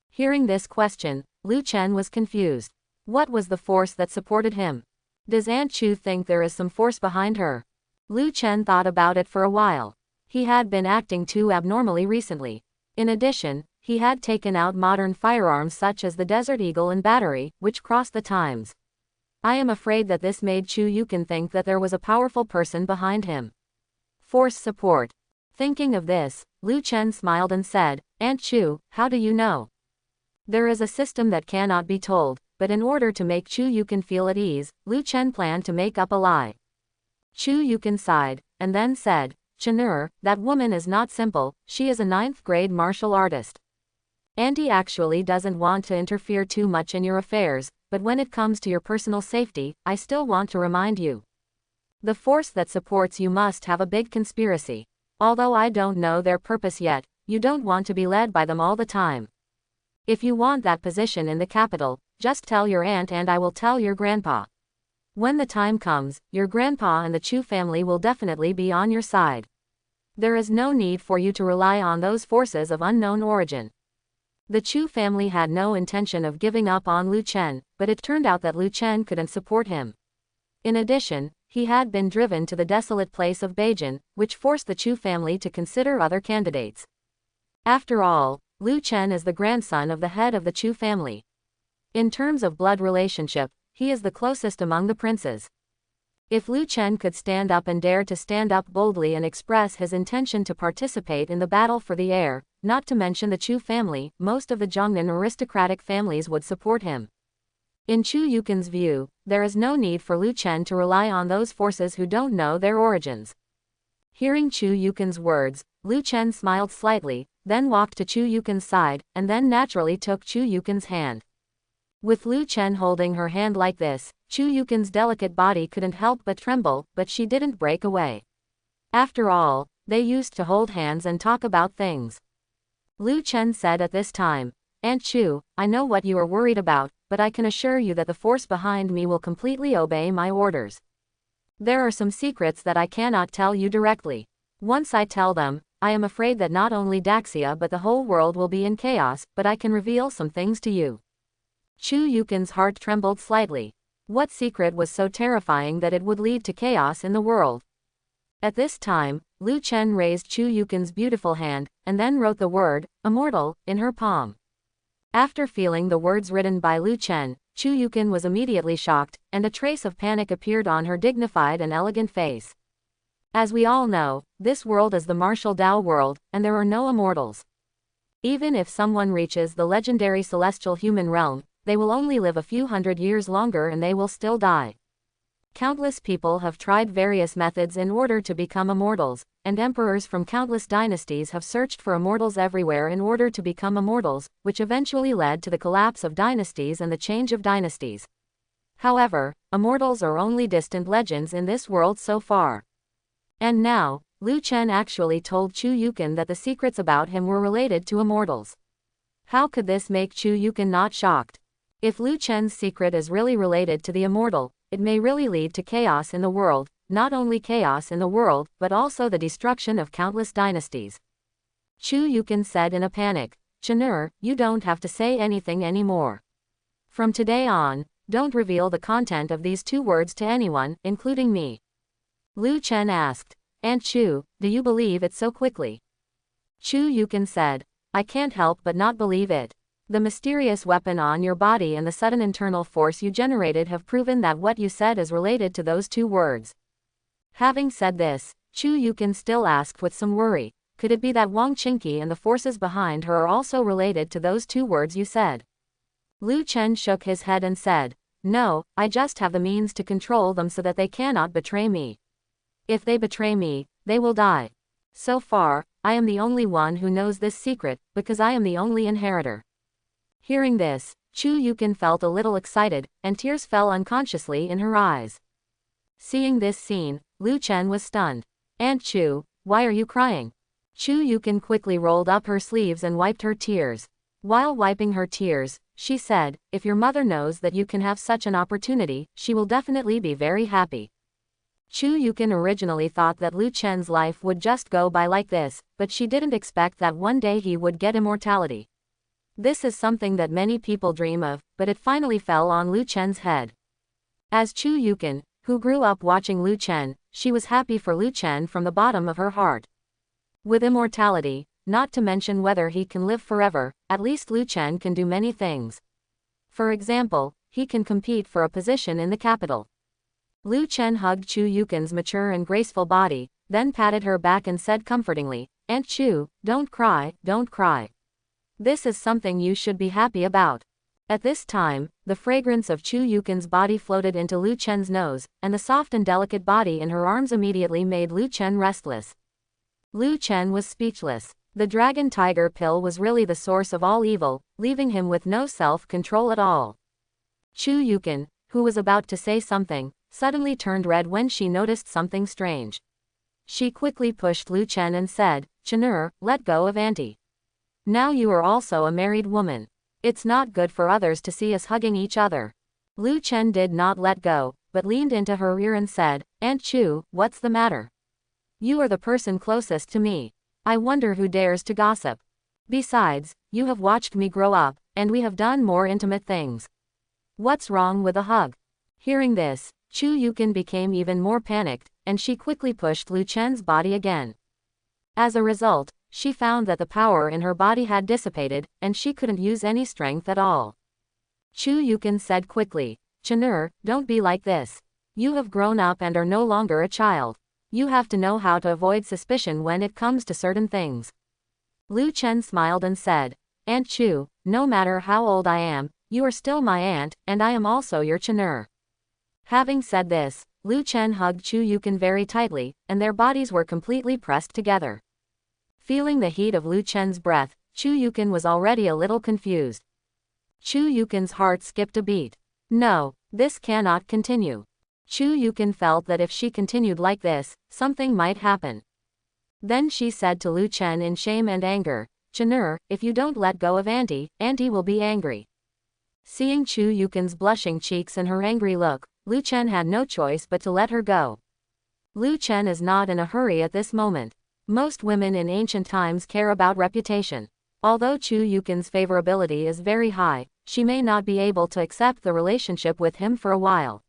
Hearing this question, Lu Chen was confused. What was the force that supported him? Does Aunt Chu think there is some force behind her? Lu Chen thought about it for a while. He had been acting too abnormally recently. In addition, he had taken out modern firearms such as the Desert Eagle and battery, which crossed the times. I am afraid that this made Chu Yukin think that there was a powerful person behind him. Force support. Thinking of this, Lu Chen smiled and said, Aunt Chu, how do you know? There is a system that cannot be told, but in order to make Chu Yukin feel at ease, Lu Chen planned to make up a lie. Chu Yukin sighed, and then said, Chen'er, that woman is not simple, she is a 9th-grade martial artist. Auntie actually doesn't want to interfere too much in your affairs, but when it comes to your personal safety, I still want to remind you. The force that supports you must have a big conspiracy. Although I don't know their purpose yet, you don't want to be led by them all the time. If you want that position in the capital, just tell your aunt and I will tell your grandpa. When the time comes, your grandpa and the Chu family will definitely be on your side. There is no need for you to rely on those forces of unknown origin. The Chu family had no intention of giving up on Lu Chen, but it turned out that Lu Chen couldn't support him. In addition, he had been driven to the desolate place of Beijing, which forced the Chu family to consider other candidates. After all, Lu Chen is the grandson of the head of the Chu family. In terms of blood relationship, he is the closest among the princes. If Lu Chen could stand up and dare to stand up boldly and express his intention to participate in the battle for the heir, not to mention the Chu family, most of the Jiangnan aristocratic families would support him. In Chu Yukin's view, there is no need for Lu Chen to rely on those forces who don't know their origins. Hearing Chu Yukin's words, Lu Chen smiled slightly, then walked to Chu Yukin's side, and then naturally took Chu Yukin's hand. With Lu Chen holding her hand like this, Chu Yukin's delicate body couldn't help but tremble, but she didn't break away. After all, they used to hold hands and talk about things. Lu Chen said at this time, Aunt Chu, I know what you are worried about, but I can assure you that the force behind me will completely obey my orders. There are some secrets that I cannot tell you directly. Once I tell them, I am afraid that not only Daxia but the whole world will be in chaos, but I can reveal some things to you. Chu Yukin's heart trembled slightly. What secret was so terrifying that it would lead to chaos in the world? At this time, Lu Chen raised Chu Yukin's beautiful hand, and then wrote the word, immortal, in her palm. After feeling the words written by Lu Chen, Chu Yukin was immediately shocked, and a trace of panic appeared on her dignified and elegant face. As we all know, this world is the martial Dao world, and there are no immortals. Even if someone reaches the legendary celestial human realm, they will only live a few hundred years longer and they will still die. Countless people have tried various methods in order to become immortals, and emperors from countless dynasties have searched for immortals everywhere in order to become immortals, which eventually led to the collapse of dynasties and the change of dynasties. However, immortals are only distant legends in this world so far. And now, Lu Chen actually told Chu Yukin that the secrets about him were related to immortals. How could this make Chu Yukin not shocked? If Lu Chen's secret is really related to the immortal, it may really lead to chaos in the world, not only chaos in the world, but also the destruction of countless dynasties. Chu Yukin said in a panic, "Chenur, you don't have to say anything anymore. From today on, don't reveal the content of these 2 words to anyone, including me." Lu Chen asked, "Aunt Chu, do you believe it so quickly?" Chu Yukin said, "I can't help but not believe it. The mysterious weapon on your body and the sudden internal force you generated have proven that what you said is related to those 2 words." Having said this, Chu Yukin still asked with some worry, "Could it be that Wang Qingqi and the forces behind her are also related to those 2 words you said?" Lu Chen shook his head and said, "No, I just have the means to control them so that they cannot betray me. If they betray me, they will die. So far, I am the only one who knows this secret, because I am the only inheritor." Hearing this, Chu Yukin felt a little excited, and tears fell unconsciously in her eyes. Seeing this scene, Lu Chen was stunned. "Aunt Chu, why are you crying?" Chu Yukin quickly rolled up her sleeves and wiped her tears. While wiping her tears, she said, "If your mother knows that you can have such an opportunity, she will definitely be very happy." Chu Yukin originally thought that Lu Chen's life would just go by like this, but she didn't expect that one day he would get immortality. This is something that many people dream of, but it finally fell on Lu Chen's head. As Chu Yukin, who grew up watching Lu Chen, she was happy for Lu Chen from the bottom of her heart. With immortality, not to mention whether he can live forever, at least Lu Chen can do many things. For example, he can compete for a position in the capital. Lu Chen hugged Chu Yukin's mature and graceful body, then patted her back and said comfortingly, "Aunt Chu, don't cry, don't cry. This is something you should be happy about." At this time, the fragrance of Chu Yukin's body floated into Lu Chen's nose, and the soft and delicate body in her arms immediately made Lu Chen restless. Lu Chen was speechless. The dragon tiger pill was really the source of all evil, leaving him with no self-control at all. Chu Yukin, who was about to say something, suddenly turned red when she noticed something strange. She quickly pushed Lu Chen and said, "Chenur, let go of Auntie. Now you are also a married woman. It's not good for others to see us hugging each other." Lu Chen did not let go, but leaned into her ear and said, "Aunt Chu, what's the matter? You are the person closest to me. I wonder who dares to gossip. Besides, you have watched me grow up, and we have done more intimate things. What's wrong with a hug?" Hearing this, Chu Yukin became even more panicked, and she quickly pushed Lu Chen's body again. As a result, she found that the power in her body had dissipated, and she couldn't use any strength at all. Chu Yukin said quickly, "Chenur, don't be like this. You have grown up and are no longer a child. You have to know how to avoid suspicion when it comes to certain things." Lu Chen smiled and said, "Aunt Chu, no matter how old I am, you are still my aunt, and I am also your Chenur." Having said this, Lu Chen hugged Chu Yukin very tightly, and their bodies were completely pressed together. Feeling the heat of Lu Chen's breath, Chu Yukin was already a little confused. Chu Yukin's heart skipped a beat. No, this cannot continue. Chu Yukin felt that if she continued like this, something might happen. Then she said to Lu Chen in shame and anger, "Chenur, if you don't let go of Auntie, Auntie will be angry." Seeing Chu Yukin's blushing cheeks and her angry look, Lu Chen had no choice but to let her go. Lu Chen is not in a hurry at this moment. Most women in ancient times care about reputation. Although Chu Yukin's favorability is very high, she may not be able to accept the relationship with him for a while.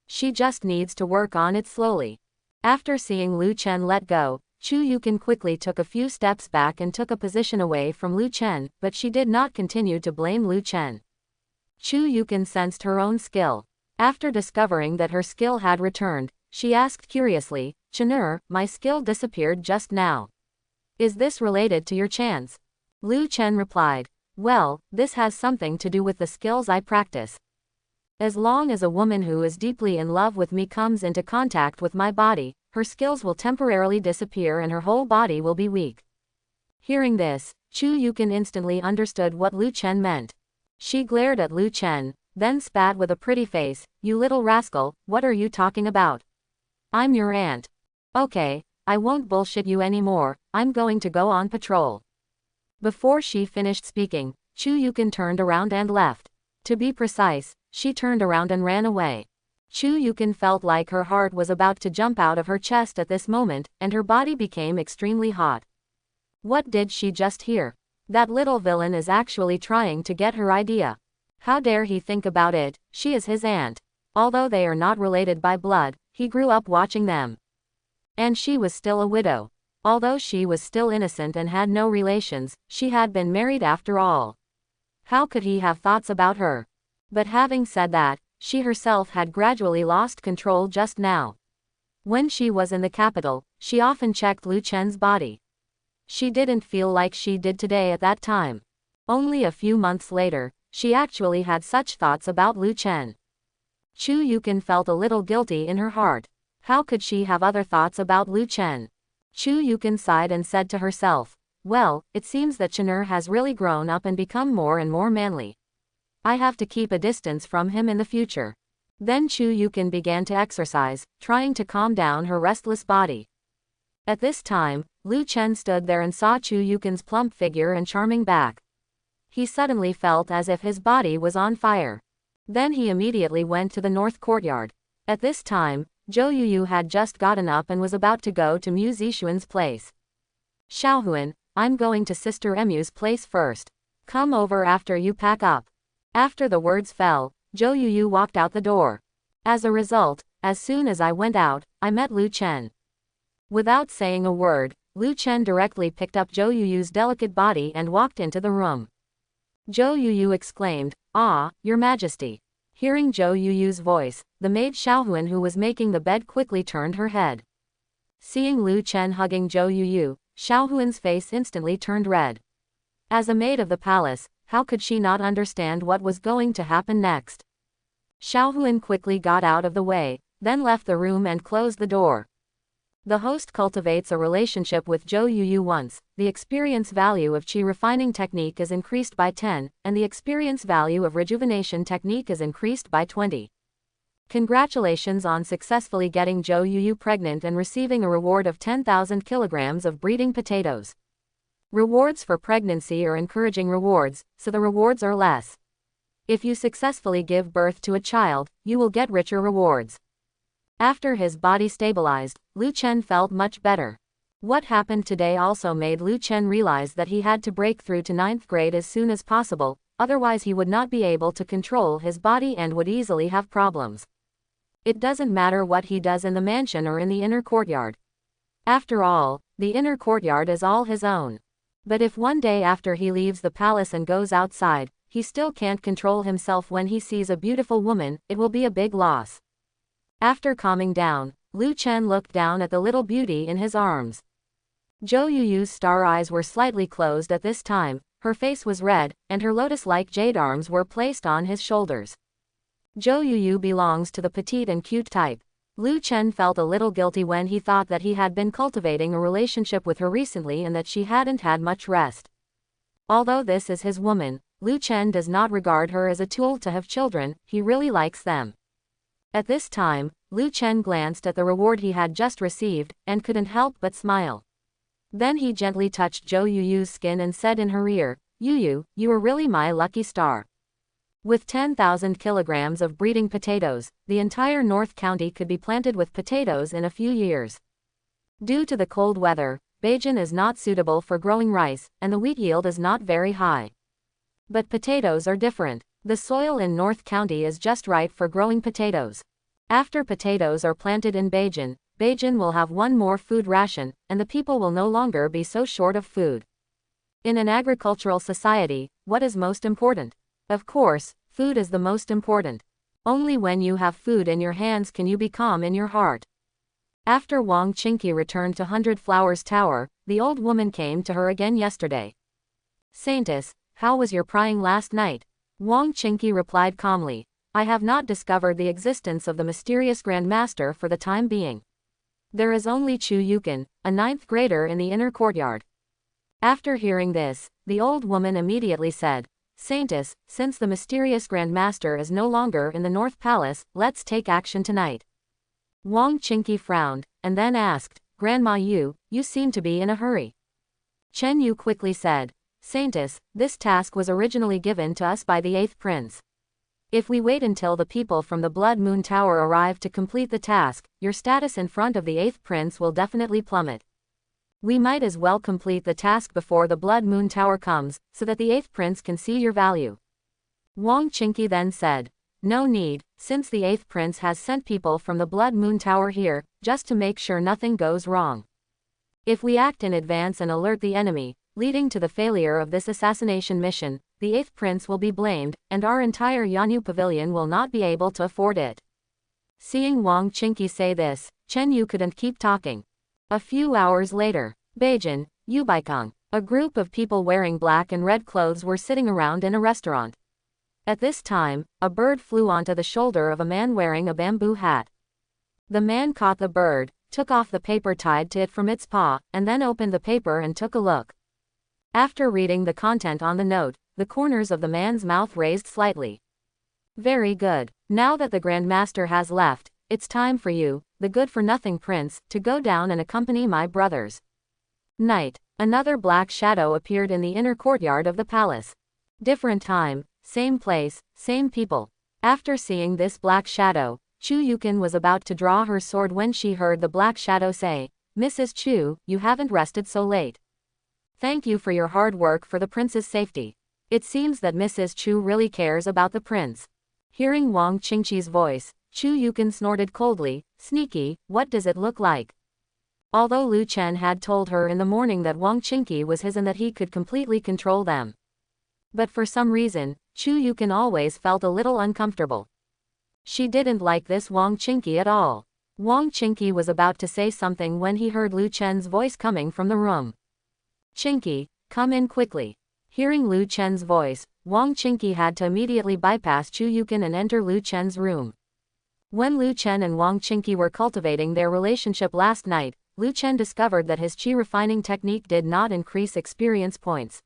She just needs to work on it slowly. After seeing Lu Chen let go, Chu Yukin quickly took a few steps back and took a position away from Lu Chen, but she did not continue to blame Lu Chen. Chu Yukin sensed her own skill. After discovering that her skill had returned, she asked curiously, "Chenur, my skill disappeared just now. Is this related to your chance?" Lu Chen replied, "Well, this has something to do with the skills I practice. As long as a woman who is deeply in love with me comes into contact with my body, her skills will temporarily disappear and her whole body will be weak." Hearing this, Chu Yukin instantly understood what Lu Chen meant. She glared at Lu Chen, then spat with a pretty face, "You little rascal, what are you talking about? I'm your aunt. Okay, I won't bullshit you anymore, I'm going to go on patrol." Before she finished speaking, Chu Yukin turned around and left. To be precise, she turned around and ran away. Chu Yukin felt like her heart was about to jump out of her chest at this moment, and her body became extremely hot. What did she just hear? That little villain is actually trying to get her idea. How dare he think about it? She is his aunt. Although they are not related by blood, he grew up watching them. And she was still a widow. Although she was still innocent and had no relations, she had been married after all. How could he have thoughts about her? But having said that, she herself had gradually lost control just now. When she was in the capital, she often checked Lu Chen's body. She didn't feel like she did today at that time. Only a few months later, she actually had such thoughts about Lu Chen. Chu Yukin felt a little guilty in her heart. How could she have other thoughts about Lu Chen? Chu Yukin sighed and said to herself, "Well, it seems that Chenur has really grown up and become more and more manly. I have to keep a distance from him in the future." Then Chu Yukin began to exercise, trying to calm down her restless body. At this time, Lu Chen stood there and saw Chu Yukin's plump figure and charming back. He suddenly felt as if his body was on fire. Then he immediately went to the north courtyard. At this time, Zhou Yuyu had just gotten up and was about to go to Mu Zixuan's place. "Xiaohuan, I'm going to Sister Emu's place first. Come over after you pack up." After the words fell, Zhou Yuyu walked out the door. As a result, as soon as I went out, I met Lu Chen. Without saying a word, Lu Chen directly picked up Zhou Yuyu's delicate body and walked into the room. Zhou Yuyu exclaimed, "Ah, Your Majesty." Hearing Zhou Yuyu's voice, the maid Xiaohuan who was making the bed quickly turned her head. Seeing Lu Chen hugging Zhou Yuyu, Xiaohuan's face instantly turned red. As a maid of the palace, how could she not understand what was going to happen next? Xiaohuan quickly got out of the way, then left the room and closed the door. The host cultivates a relationship with Zhou Yuyu once, the experience value of qi refining technique is increased by 10, and the experience value of rejuvenation technique is increased by 20. Congratulations on successfully getting Zhou Yuyu pregnant and receiving a reward of 10,000 kilograms of breeding potatoes. Rewards for pregnancy are encouraging rewards, so the rewards are less. If you successfully give birth to a child, you will get richer rewards. After his body stabilized, Lu Chen felt much better. What happened today also made Lu Chen realize that he had to break through to 9th grade as soon as possible, otherwise he would not be able to control his body and would easily have problems. It doesn't matter what he does in the mansion or in the inner courtyard. After all, the inner courtyard is all his own. But if one day after he leaves the palace and goes outside, he still can't control himself when he sees a beautiful woman, it will be a big loss. After calming down, Lu Chen looked down at the little beauty in his arms. Zhou Yuyu's star eyes were slightly closed at this time, her face was red, and her lotus-like jade arms were placed on his shoulders. Zhou Yuyu belongs to the petite and cute type. Lu Chen felt a little guilty when he thought that he had been cultivating a relationship with her recently and that she hadn't had much rest. Although this is his woman, Lu Chen does not regard her as a tool to have children, he really likes them. At this time, Lu Chen glanced at the reward he had just received, and couldn't help but smile. Then he gently touched Zhou Yuyu's skin and said in her ear, "Yuyu, you are really my lucky star. With 10,000 kilograms of breeding potatoes, the entire North County could be planted with potatoes in a few years." Due to the cold weather, Beijing is not suitable for growing rice, and the wheat yield is not very high. But potatoes are different. The soil in North County is just right for growing potatoes. After potatoes are planted in Beijing, Beijing will have one more food ration, and the people will no longer be so short of food. In an agricultural society, what is most important? Of course, food is the most important. Only when you have food in your hands can you be calm in your heart. After Wang Qingqi returned to Hundred Flowers Tower, the old woman came to her again yesterday. Saintess, how was your prying last night? Wang Qingqi replied calmly. I have not discovered the existence of the mysterious Grand Master for the time being. There is only Chu Yukin, a 9th grader in the inner courtyard. After hearing this, the old woman immediately said, Saintess, since the mysterious Grand Master is no longer in the North Palace, let's take action tonight. Wang Qingqi frowned, and then asked, Grandma you seem to be in a hurry. Chen Yu quickly said, Saintess, this task was originally given to us by the 8th prince. If we wait until the people from the Blood Moon Tower arrive to complete the task, your status in front of the 8th prince will definitely plummet. We might as well complete the task before the Blood Moon Tower comes, so that the 8th prince can see your value. Wang Qingqi then said, No need, since the 8th prince has sent people from the Blood Moon Tower here, just to make sure nothing goes wrong. If we act in advance and alert the enemy, leading to the failure of this assassination mission, the 8th prince will be blamed, and our entire Yanyu pavilion will not be able to afford it. Seeing Wang Qingqi say this, Chen Yu couldn't keep talking. A few hours later, Beijing, Yubaikang, a group of people wearing black and red clothes were sitting around in a restaurant. At this time, a bird flew onto the shoulder of a man wearing a bamboo hat. The man caught the bird, took off the paper tied to it from its paw, and then opened the paper and took a look. After reading the content on the note, the corners of the man's mouth raised slightly. Very good. Now that the Grand Master has left, it's time for you, the good-for-nothing prince, to go down and accompany my brothers. Night. Another black shadow appeared in the inner courtyard of the palace. Different time, same place, same people. After seeing this black shadow, Chu Yukin was about to draw her sword when she heard the black shadow say, Mrs. Chu, you haven't rested so late. Thank you for your hard work for the prince's safety. It seems that Mrs. Chu really cares about the prince. Hearing Wang Qingqi's voice, Chu Yukin snorted coldly, Sneaky, what does it look like? Although Lu Chen had told her in the morning that Wang Qingqi was his and that he could completely control them. But for some reason, Chu Yukin always felt a little uncomfortable. She didn't like this Wang Qingqi at all. Wang Qingqi was about to say something when he heard Lu Chen's voice coming from the room. Qingqi, come in quickly. Hearing Lu Chen's voice, Wang Qingqi had to immediately bypass Chu Yukin and enter Lu Chen's room. When Lu Chen and Wang Qingqi were cultivating their relationship last night, Lu Chen discovered that his qi refining technique did not increase experience points.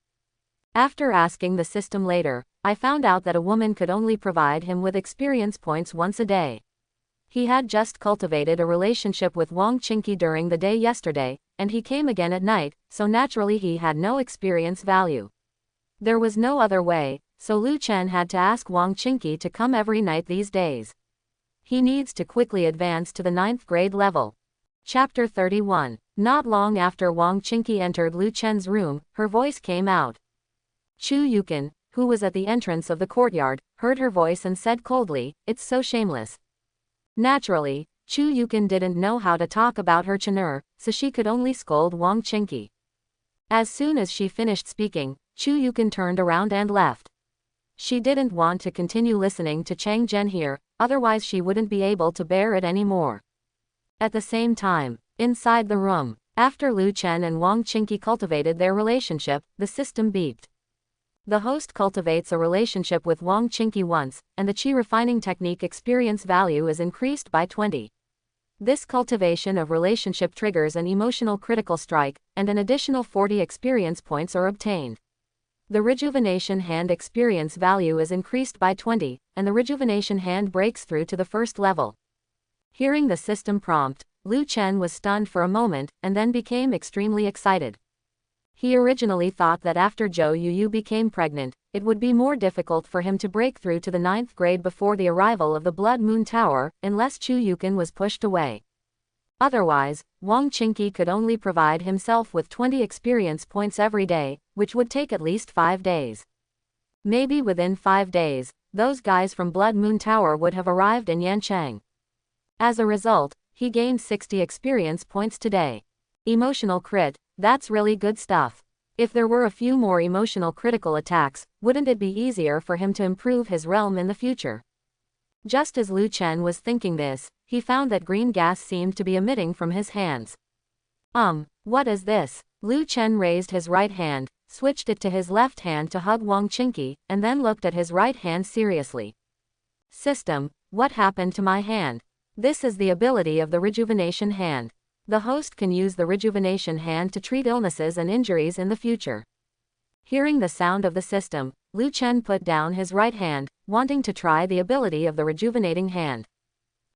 After asking the system later, I found out that a woman could only provide him with experience points once a day. He had just cultivated a relationship with Wang Qingqi during the day yesterday, and he came again at night, so naturally he had no experience value. There was no other way, so Lu Chen had to ask Wang Qingqi to come every night these days. He needs to quickly advance to the 9th grade level. Chapter 31. Not long after Wang Qingqi entered Lu Chen's room, her voice came out. Chu Yukin, who was at the entrance of the courtyard, heard her voice and said coldly, It's so shameless. Naturally, Chu Yukin didn't know how to talk about her Chenur, so she could only scold Wang Qingqi. As soon as she finished speaking, Chu Yukin turned around and left. She didn't want to continue listening to Chang Zhen here, otherwise she wouldn't be able to bear it anymore. At the same time, inside the room, after Lu Chen and Wang Qingqi cultivated their relationship, the system beeped. The host cultivates a relationship with Wang Qingqi once, and the qi refining technique experience value is increased by 20. This cultivation of relationship triggers an emotional critical strike, and an additional 40 experience points are obtained. The rejuvenation hand experience value is increased by 20, and the rejuvenation hand breaks through to the first level. Hearing the system prompt, Lu Chen was stunned for a moment, and then became extremely excited. He originally thought that after Zhou Yuyu became pregnant, it would be more difficult for him to break through to the 9th grade before the arrival of the Blood Moon Tower, unless Chu Yukin was pushed away. Otherwise, Wang Qingqi could only provide himself with 20 experience points every day, which would take at least 5 days. Maybe within 5 days, those guys from Blood Moon Tower would have arrived in Yancheng. As a result, he gained 60 experience points today. Emotional crit, that's really good stuff. If there were a few more emotional critical attacks, wouldn't it be easier for him to improve his realm in the future? Just as Lu Chen was thinking this, he found that green gas seemed to be emitting from his hands. What is this? Lu Chen raised his right hand, switched it to his left hand to hug Wang Qingqi, and then looked at his right hand seriously. System, what happened to my hand? This is the ability of the rejuvenation hand. The host can use the rejuvenation hand to treat illnesses and injuries in the future. Hearing the sound of the system, Lu Chen put down his right hand, wanting to try the ability of the rejuvenating hand.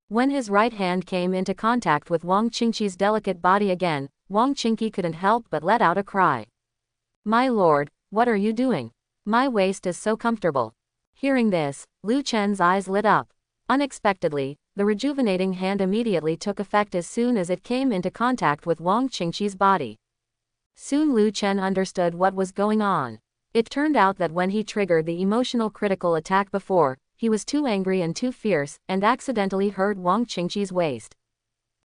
When his right hand came into contact with Wang Qingqi's delicate body again, Wang Qingqi couldn't help but let out a cry. My lord, what are you doing? My waist is so comfortable. Hearing this, Lu Chen's eyes lit up. Unexpectedly, the rejuvenating hand immediately took effect as soon as it came into contact with Wang Qingqi's body. Soon Lu Chen understood what was going on. It turned out that when he triggered the emotional critical attack before, he was too angry and too fierce, and accidentally hurt Wang Qingqi's waist.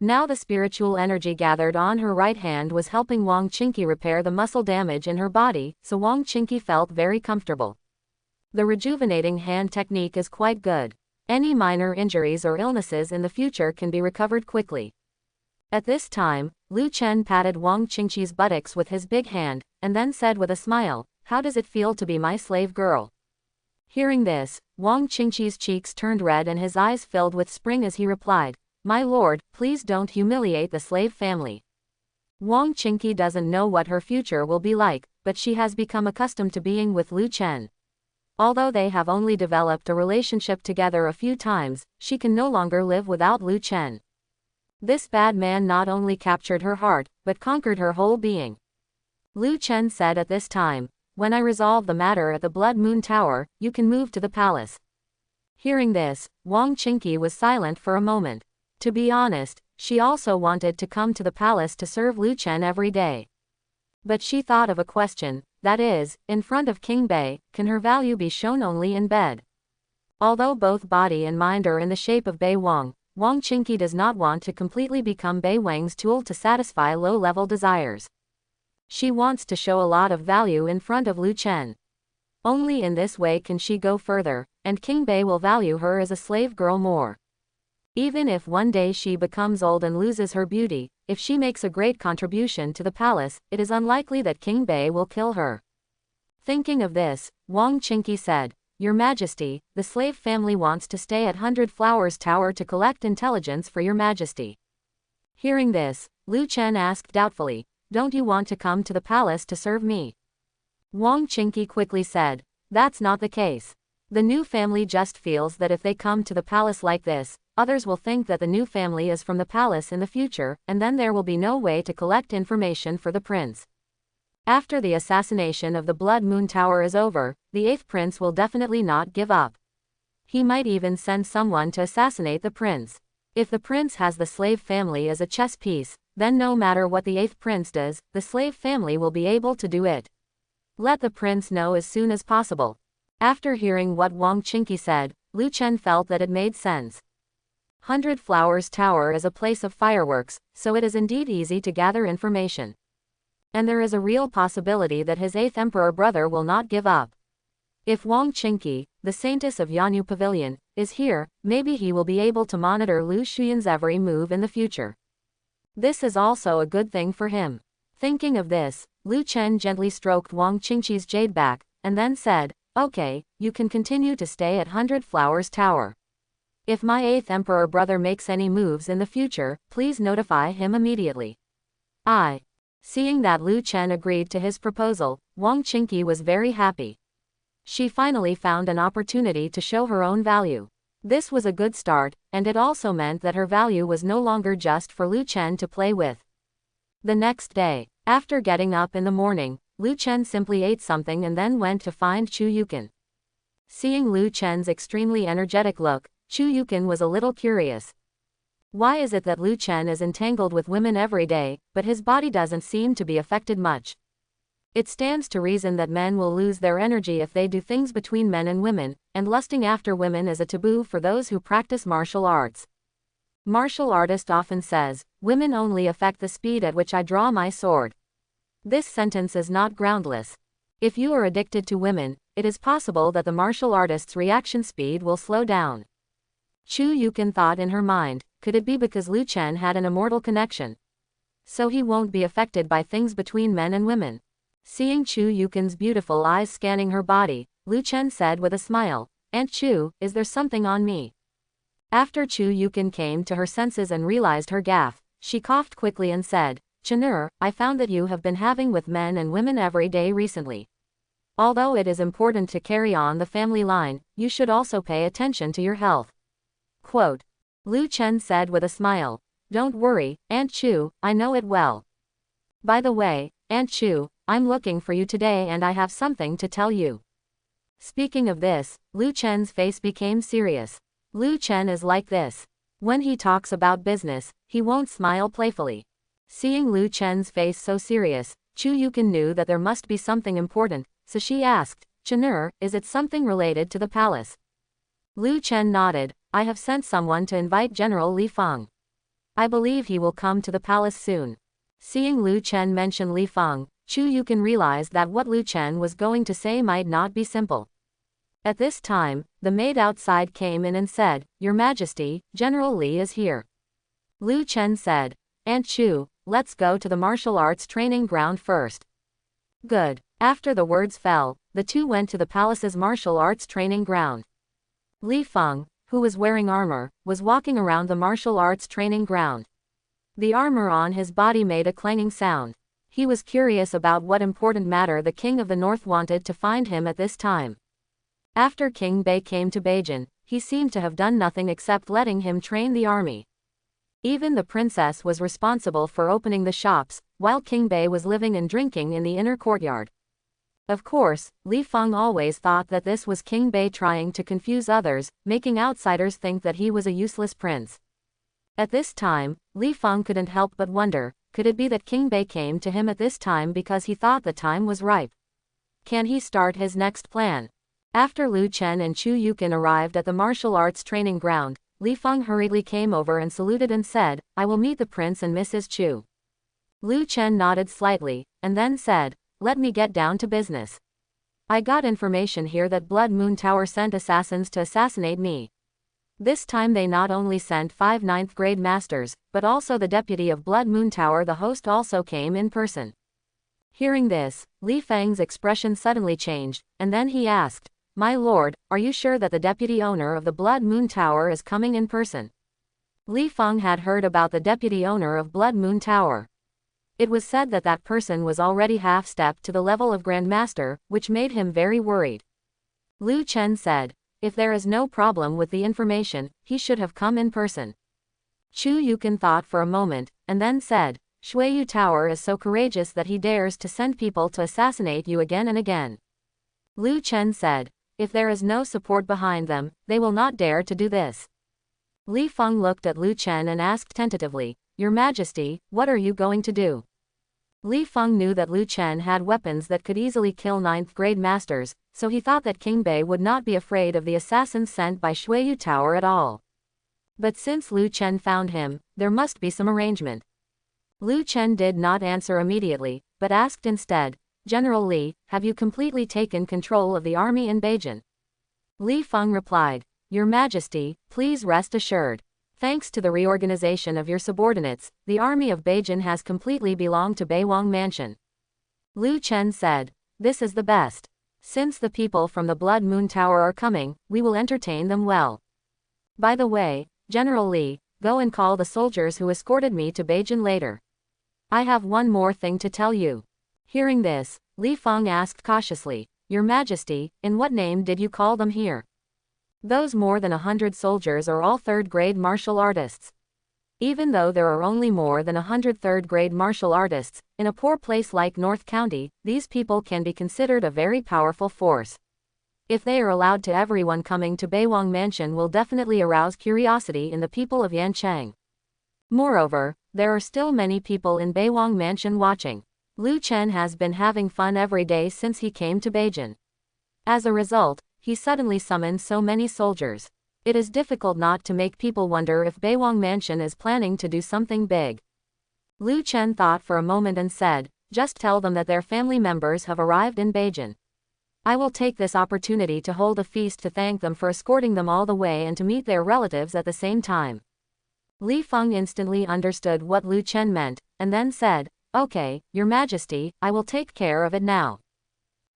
Now the spiritual energy gathered on her right hand was helping Wang Qingqi repair the muscle damage in her body, so Wang Qingqi felt very comfortable. The rejuvenating hand technique is quite good. Any minor injuries or illnesses in the future can be recovered quickly. At this time, Lu Chen patted Wang Qingqi's buttocks with his big hand, and then said with a smile, "How does it feel to be my slave girl?" Hearing this, Wang Qingqi's cheeks turned red and his eyes filled with spring as he replied, "My lord, please don't humiliate the slave family." Wang Qingqi doesn't know what her future will be like, but she has become accustomed to being with Lu Chen. Although they have only developed a relationship together a few times, she can no longer live without Lu Chen. This bad man not only captured her heart, but conquered her whole being. Lu Chen said at this time, "When I resolve the matter at the Blood Moon Tower, you can move to the palace." Hearing this, Wang Qingqi was silent for a moment. To be honest, she also wanted to come to the palace to serve Lu Chen every day. But she thought of a question, that is, in front of King Bei, can her value be shown only in bed? Although both body and mind are in the shape of Bei Wang, Wang Qingqi does not want to completely become Bei Wang's tool to satisfy low-level desires. She wants to show a lot of value in front of Lu Chen. Only in this way can she go further, and King Bei will value her as a slave girl more. Even if one day she becomes old and loses her beauty, if she makes a great contribution to the palace, it is unlikely that King Bei will kill her. Thinking of this, Wang Qingqi said, "Your Majesty, the slave family wants to stay at 100 Flowers Tower to collect intelligence for your Majesty." Hearing this, Lu Chen asked doubtfully, "Don't you want to come to the palace to serve me?" Wang Qingqi quickly said, "That's not the case. The new family just feels that if they come to the palace like this, others will think that the new family is from the palace in the future, and then there will be no way to collect information for the prince. After the assassination of the Blood Moon Tower is over, the 8th prince will definitely not give up. He might even send someone to assassinate the prince. If the prince has the slave family as a chess piece, then no matter what the 8th prince does, the slave family will be able to do it. Let the prince know as soon as possible." After hearing what Wang Qingqi said, Lu Chen felt that it made sense. 100 Flowers Tower is a place of fireworks, so it is indeed easy to gather information. And there is a real possibility that his 8th emperor brother will not give up. If Wang Qingqi, the saintess of Yanyu Pavilion, is here, maybe he will be able to monitor Lu Xuyan's every move in the future. This is also a good thing for him. Thinking of this, Lu Chen gently stroked Wang Qingqi's jade back, and then said, "Okay, you can continue to stay at 100 Flowers Tower. If my 8th emperor brother makes any moves in the future, please notify him immediately." Seeing that Lu Chen agreed to his proposal, Wang Qingqi was very happy. She finally found an opportunity to show her own value. This was a good start, and it also meant that her value was no longer just for Lu Chen to play with. The next day, after getting up in the morning, Lu Chen simply ate something and then went to find Chu Yukin. Seeing Lu Chen's extremely energetic look, Chu Yukin was a little curious. Why is it that Lu Chen is entangled with women every day, but his body doesn't seem to be affected much? It stands to reason that men will lose their energy if they do things between men and women, and lusting after women is a taboo for those who practice martial arts. Martial artist often says, "Women only affect the speed at which I draw my sword." This sentence is not groundless. If you are addicted to women, it is possible that the martial artist's reaction speed will slow down. Chu Yukin thought in her mind, could it be because Lu Chen had an immortal connection? So he won't be affected by things between men and women. Seeing Chu Yukin's beautiful eyes scanning her body, Lu Chen said with a smile, "Aunt Chu, is there something on me?" After Chu Yukin came to her senses and realized her gaffe, she coughed quickly and said, "Chenur, I found that you have been having with men and women every day recently. Although it is important to carry on the family line, you should also pay attention to your health." Quote. Lu Chen said with a smile, "Don't worry, Aunt Chu, I know it well. By the way, Aunt Chu, I'm looking for you today and I have something to tell you." Speaking of this, Lu Chen's face became serious. Lu Chen is like this. When he talks about business, he won't smile playfully. Seeing Lu Chen's face so serious, Chu Yukin knew that there must be something important, so she asked, "Chenur, is it something related to the palace?" Lu Chen nodded, "I have sent someone to invite General Li Feng. I believe he will come to the palace soon." Seeing Lu Chen mention Li Feng, Chu Yukin realized that what Lu Chen was going to say might not be simple. At this time, the maid outside came in and said, "Your Majesty, General Li is here." Lu Chen said, "Aunt Chu, let's go to the martial arts training ground first." Good. After the words fell, the two went to the palace's martial arts training ground. Li Feng, who was wearing armor, was walking around the martial arts training ground. The armor on his body made a clanging sound. He was curious about what important matter the King of the North wanted to find him at this time. After King Bei came to Beijing, he seemed to have done nothing except letting him train the army. Even the princess was responsible for opening the shops, while King Bei was living and drinking in the inner courtyard. Of course, Li Feng always thought that this was King Bei trying to confuse others, making outsiders think that he was a useless prince. At this time, Li Feng couldn't help but wonder, could it be that King Bei came to him at this time because he thought the time was ripe? Can he start his next plan? After Lu Chen and Chu Yukin arrived at the martial arts training ground, Li Feng hurriedly came over and saluted and said, "I will meet the prince and Mrs. Chu." Lu Chen nodded slightly, and then said, "Let me get down to business. I got information here that Blood Moon Tower sent assassins to assassinate me. This time they not only sent 5 9th grade masters, but also the deputy of Blood Moon Tower. The host also came in person." Hearing this, Li Feng's expression suddenly changed, and then he asked, "My lord, are you sure that the deputy owner of the Blood Moon Tower is coming in person?" Li Feng had heard about the deputy owner of Blood Moon Tower. It was said that that person was already half-stepped to the level of Grand Master, which made him very worried. Lu Chen said, "If there is no problem with the information, he should have come in person." Chu Yukin thought for a moment, and then said, "Shuiyu Tower is so courageous that he dares to send people to assassinate you again and again." Lu Chen said, "If there is no support behind them, they will not dare to do this." Li Feng looked at Lu Chen and asked tentatively, "Your Majesty, what are you going to do?" Li Feng knew that Lu Chen had weapons that could easily kill 9th grade masters, so he thought that King Bei would not be afraid of the assassins sent by Shuiyu Tower at all. But since Lu Chen found him, there must be some arrangement. Lu Chen did not answer immediately, but asked instead, "General Li, have you completely taken control of the army in Beijing?" Li Feng replied, "Your Majesty, please rest assured. Thanks to the reorganization of your subordinates, the army of Beijing has completely belonged to Beiwang Mansion." Lu Chen said, "This is the best. Since the people from the Blood Moon Tower are coming, we will entertain them well. By the way, General Li, go and call the soldiers who escorted me to Beijing later. I have one more thing to tell you." Hearing this, Li Feng asked cautiously, "Your Majesty, in what name did you call them here?" "Those more than 100 soldiers are all 3rd grade martial artists. Even though there are only more than 100 3rd grade martial artists, in a poor place like North County, these people can be considered a very powerful force. If they are allowed to, everyone coming to Beiwang Mansion will definitely arouse curiosity in the people of Yancheng. Moreover, there are still many people in Beiwang Mansion watching. Lu Chen has been having fun every day since he came to Beijing. As a result, he suddenly summoned so many soldiers. It is difficult not to make people wonder if Beiwang Mansion is planning to do something big. Lu Chen thought for a moment and said, "Just tell them that their family members have arrived in Beijing. I will take this opportunity to hold a feast to thank them for escorting them all the way and to meet their relatives at the same time." Li Feng instantly understood what Lu Chen meant, and then said, "Okay, Your Majesty, I will take care of it now."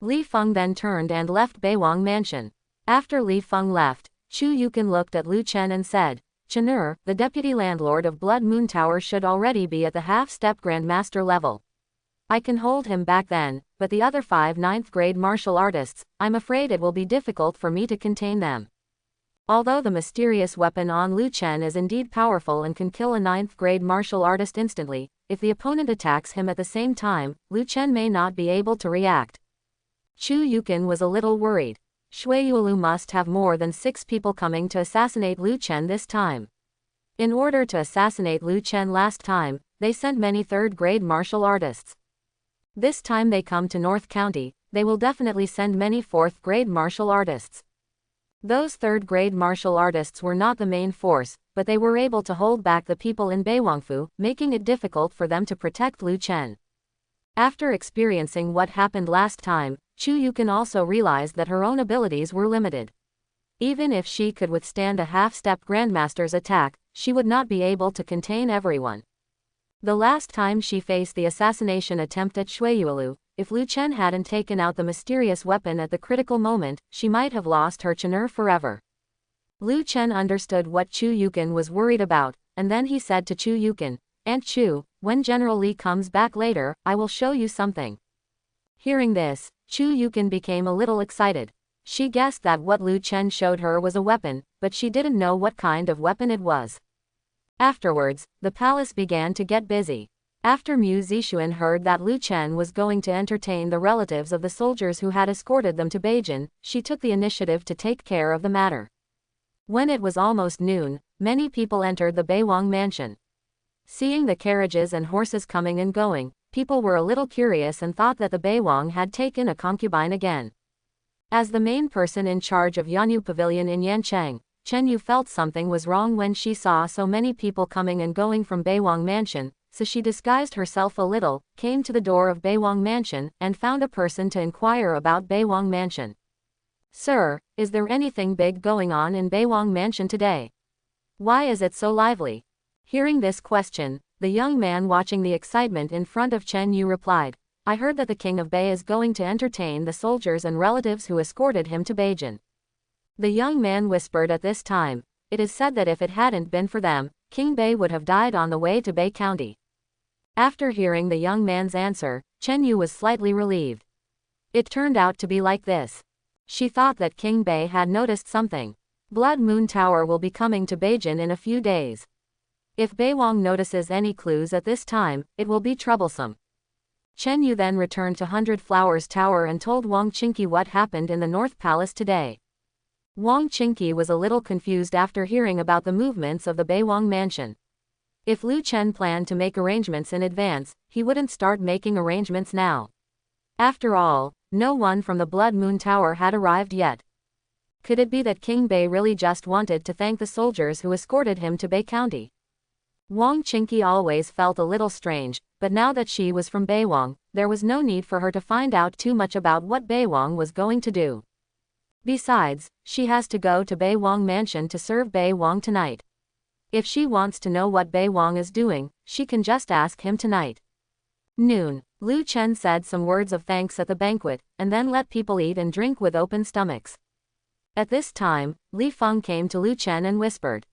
Li Feng then turned and left Beiwang Mansion. After Li Feng left, Chu Yukin looked at Lu Chen and said, "Chen'er, the deputy landlord of Blood Moon Tower should already be at the half-step grandmaster level. I can hold him back then, but the other 5 ninth-grade martial artists, I'm afraid it will be difficult for me to contain them." Although the mysterious weapon on Lu Chen is indeed powerful and can kill a 9th-grade martial artist instantly, if the opponent attacks him at the same time, Lu Chen may not be able to react. Chu Yukin was a little worried. Shui Yuelu must have more than 6 people coming to assassinate Lu Chen this time. In order to assassinate Lu Chen last time, they sent many 3rd-grade martial artists. This time they come to North County, they will definitely send many 4th-grade martial artists. Those 3rd-grade martial artists were not the main force, but they were able to hold back the people in Beiwangfu, making it difficult for them to protect Lu Chen. After experiencing what happened last time, Chu Yukin also realized that her own abilities were limited. Even if she could withstand a half-step grandmaster's attack, she would not be able to contain everyone. The last time she faced the assassination attempt at Shui Yuelu, if Lu Chen hadn't taken out the mysterious weapon at the critical moment, she might have lost her Chen'er forever. Lu Chen understood what Chu Yukin was worried about, and then he said to Chu Yukin, "Aunt Chu, when General Li comes back later, I will show you something." Hearing this, Chu Yukin became a little excited. She guessed that what Lu Chen showed her was a weapon, but she didn't know what kind of weapon it was. Afterwards, the palace began to get busy. After Mu Zixuan heard that Lu Chen was going to entertain the relatives of the soldiers who had escorted them to Beijing, she took the initiative to take care of the matter. When it was almost noon, many people entered the Beiwang Mansion. Seeing the carriages and horses coming and going, people were a little curious and thought that the Beiwang had taken a concubine again. As the main person in charge of Yanyu Pavilion in Yancheng, Chen Yu felt something was wrong when she saw so many people coming and going from Beiwang Mansion, so she disguised herself a little, came to the door of Beiwang Mansion, and found a person to inquire about Beiwang Mansion. "Sir, is there anything big going on in Beiwang Mansion today? Why is it so lively?" Hearing this question, the young man watching the excitement in front of Chen Yu replied, "I heard that the king of Bei is going to entertain the soldiers and relatives who escorted him to Beijing." The young man whispered at this time, "It is said that if it hadn't been for them, King Bei would have died on the way to Bei County." After hearing the young man's answer, Chen Yu was slightly relieved. It turned out to be like this. She thought that King Bei had noticed something. Blood Moon Tower will be coming to Beijing in a few days. If Beiwang notices any clues at this time, it will be troublesome. Chen Yu then returned to 100 Flowers Tower and told Wang Qingqi what happened in the North Palace today. Wang Qingqi was a little confused after hearing about the movements of the Beiwang Mansion. If Lu Chen planned to make arrangements in advance, he wouldn't start making arrangements now. After all, no one from the Blood Moon Tower had arrived yet. Could it be that King Bei really just wanted to thank the soldiers who escorted him to Bei County? Wang Qingqi always felt a little strange, but now that she was from Beiwang, there was no need for her to find out too much about what Beiwang was going to do. Besides, she has to go to Beiwang Mansion to serve Beiwang tonight. If she wants to know what Beiwang is doing, she can just ask him tonight. Noon, Lu Chen said some words of thanks at the banquet, and then let people eat and drink with open stomachs. At this time, Li Feng came to Lu Chen and whispered,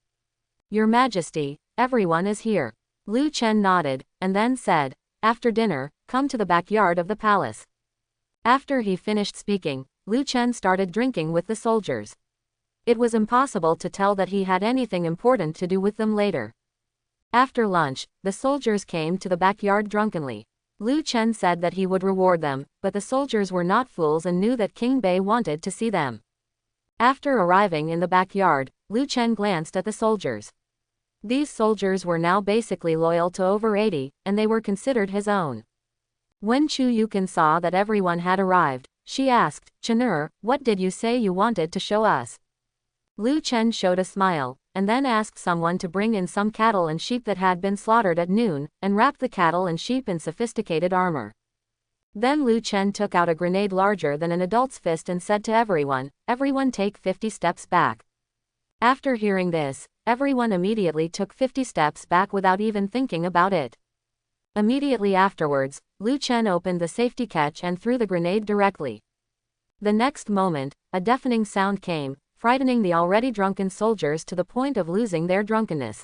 "Your Majesty, everyone is here." Lu Chen nodded, and then said, "After dinner, come to the backyard of the palace." After he finished speaking, Lu Chen started drinking with the soldiers. It was impossible to tell that he had anything important to do with them later. After lunch, the soldiers came to the backyard drunkenly. Lu Chen said that he would reward them, but the soldiers were not fools and knew that King Bei wanted to see them. After arriving in the backyard, Lu Chen glanced at the soldiers. These soldiers were now basically loyal to over 80, and they were considered his own. When Chu Yukin saw that everyone had arrived, she asked, "Chanur, what did you say you wanted to show us?" Lu Chen showed a smile, and then asked someone to bring in some cattle and sheep that had been slaughtered at noon, and wrapped the cattle and sheep in sophisticated armor. Then Lu Chen took out a grenade larger than an adult's fist and said to everyone, "Everyone take 50 steps back." After hearing this, everyone immediately took 50 steps back without even thinking about it. Immediately afterwards, Lu Chen opened the safety catch and threw the grenade directly. The next moment, a deafening sound came, frightening the already drunken soldiers to the point of losing their drunkenness.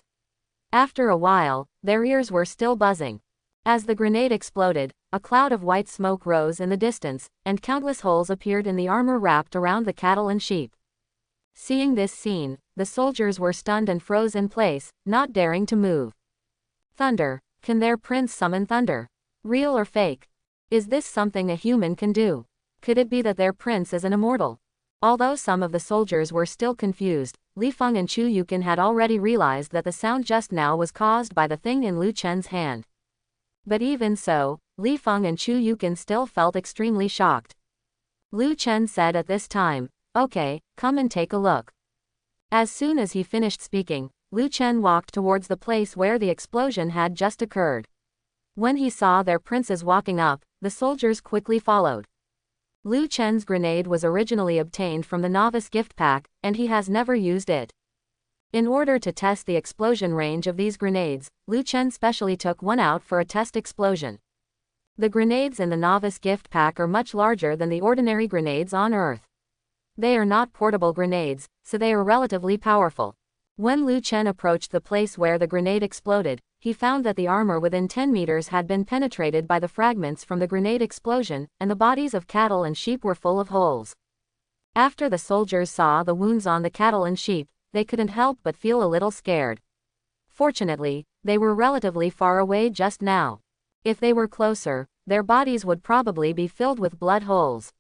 After a while, their ears were still buzzing. As the grenade exploded, a cloud of white smoke rose in the distance, and countless holes appeared in the armor wrapped around the cattle and sheep. Seeing this scene, the soldiers were stunned and froze in place, not daring to move. Thunder. Can their prince summon thunder? Real or fake? Is this something a human can do? Could it be that their prince is an immortal? Although some of the soldiers were still confused, Li Feng and Chu Yukin had already realized that the sound just now was caused by the thing in Lu Chen's hand. But even so, Li Feng and Chu Yukin still felt extremely shocked. Lu Chen said at this time, "Okay, come and take a look." As soon as he finished speaking, Lu Chen walked towards the place where the explosion had just occurred. When he saw their princes walking up, the soldiers quickly followed. Lu Chen's grenade was originally obtained from the novice gift pack, and he has never used it. In order to test the explosion range of these grenades, Lu Chen specially took one out for a test explosion. The grenades in the novice gift pack are much larger than the ordinary grenades on Earth. They are not portable grenades, so they are relatively powerful. When Lu Chen approached the place where the grenade exploded, he found that the armor within 10 meters had been penetrated by the fragments from the grenade explosion, and the bodies of cattle and sheep were full of holes. After the soldiers saw the wounds on the cattle and sheep, they couldn't help but feel a little scared. Fortunately, they were relatively far away just now. If they were closer, their bodies would probably be filled with blood holes.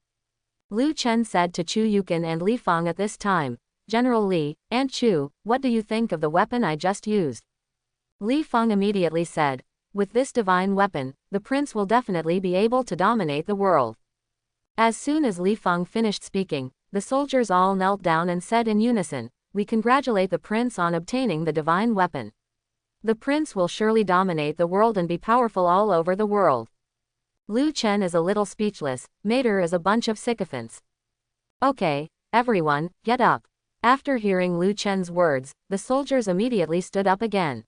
Lu Chen said to Chu Yukin and Li Feng at this time, "General Li, Aunt Chu, what do you think of the weapon I just used?" Li Feng immediately said, "With this divine weapon, the prince will definitely be able to dominate the world." As soon as Li Feng finished speaking, the soldiers all knelt down and said in unison, "We congratulate the prince on obtaining the divine weapon. The prince will surely dominate the world and be powerful all over the world." Lu Chen is a little speechless, Mater is a bunch of sycophants. "Okay, everyone, get up." After hearing Lu Chen's words, the soldiers immediately stood up again.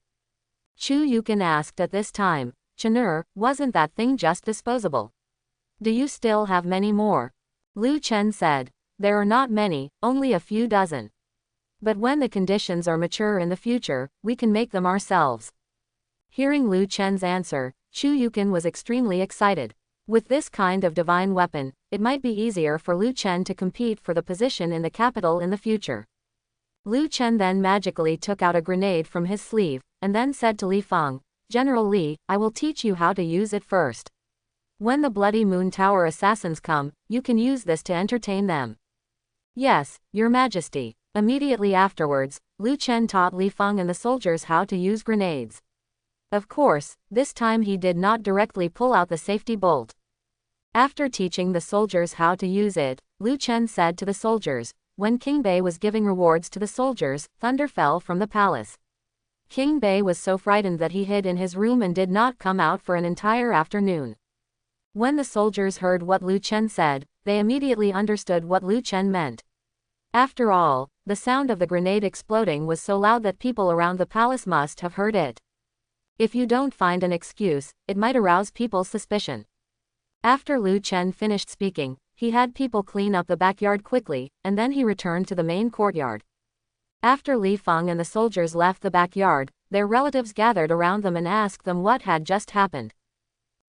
Chu Yukin asked at this time, "Chanur, wasn't that thing just disposable? Do you still have many more?" Lu Chen said, "There are not many, only a few dozen. But when the conditions are mature in the future, we can make them ourselves." Hearing Lu Chen's answer, Chu Yukin was extremely excited. With this kind of divine weapon, it might be easier for Lu Chen to compete for the position in the capital in the future. Lu Chen then magically took out a grenade from his sleeve, and then said to Li Feng, "General Li, I will teach you how to use it first. When the Bloody Moon Tower assassins come, you can use this to entertain them." "Yes, Your Majesty." Immediately afterwards, Lu Chen taught Li Feng and the soldiers how to use grenades. Of course, this time he did not directly pull out the safety bolt. After teaching the soldiers how to use it, Lu Chen said to the soldiers, "When King Bei was giving rewards to the soldiers, thunder fell from the palace. King Bei was so frightened that he hid in his room and did not come out for an entire afternoon." When the soldiers heard what Lu Chen said, they immediately understood what Lu Chen meant. After all, the sound of the grenade exploding was so loud that people around the palace must have heard it. If you don't find an excuse, it might arouse people's suspicion. After Lu Chen finished speaking, he had people clean up the backyard quickly, and then he returned to the main courtyard. After Li Feng and the soldiers left the backyard, their relatives gathered around them and asked them what had just happened.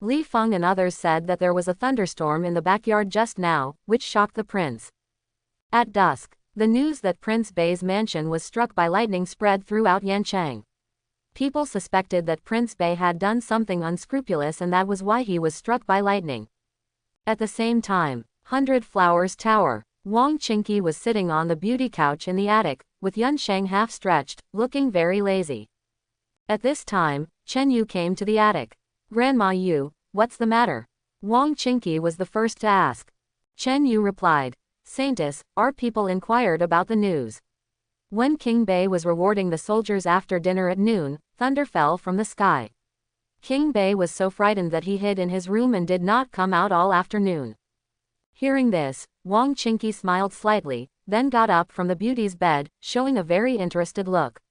Li Feng and others said that there was a thunderstorm in the backyard just now, which shocked the prince. At dusk, the news that Prince Bei's mansion was struck by lightning spread throughout Yancheng. People suspected that Prince Bei had done something unscrupulous and that was why he was struck by lightning. At the same time, 100 Flowers Tower, Wang Qingqi was sitting on the beauty couch in the attic, with Yunsheng half-stretched, looking very lazy. At this time, Chen Yu came to the attic. Grandma Yu, what's the matter? Wang Qingqi was the first to ask. Chen Yu replied, Saintess, our people inquired about the news. When King Bei was rewarding the soldiers after dinner at noon, thunder fell from the sky. King Bei was so frightened that he hid in his room and did not come out all afternoon. Hearing this, Wang Qingqi smiled slightly, then got up from the beauty's bed, showing a very interested look.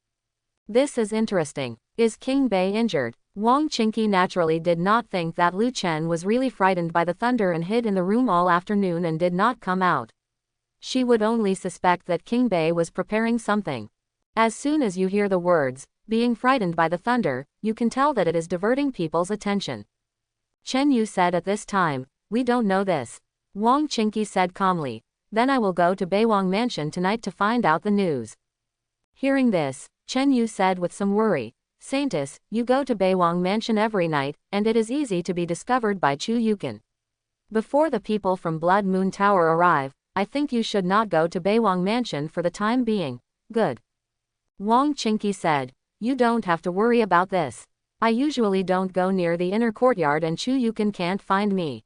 This is interesting. Is King Bei injured? Wang Qingqi naturally did not think that Lu Chen was really frightened by the thunder and hid in the room all afternoon and did not come out. She would only suspect that King Bei was preparing something. As soon as you hear the words, being frightened by the thunder, you can tell that it is diverting people's attention. Chen Yu said at this time, we don't know this. Wang Qingqi said calmly, then I will go to Beiwang Mansion tonight to find out the news. Hearing this, Chen Yu said with some worry, Saintess, you go to Beiwang Mansion every night, and it is easy to be discovered by Chu Yukin. Before the people from Blood Moon Tower arrive, I think you should not go to Beiwang Mansion for the time being. Good. Wang Qingqi said, you don't have to worry about this. I usually don't go near the inner courtyard and Chu Yukin can't find me.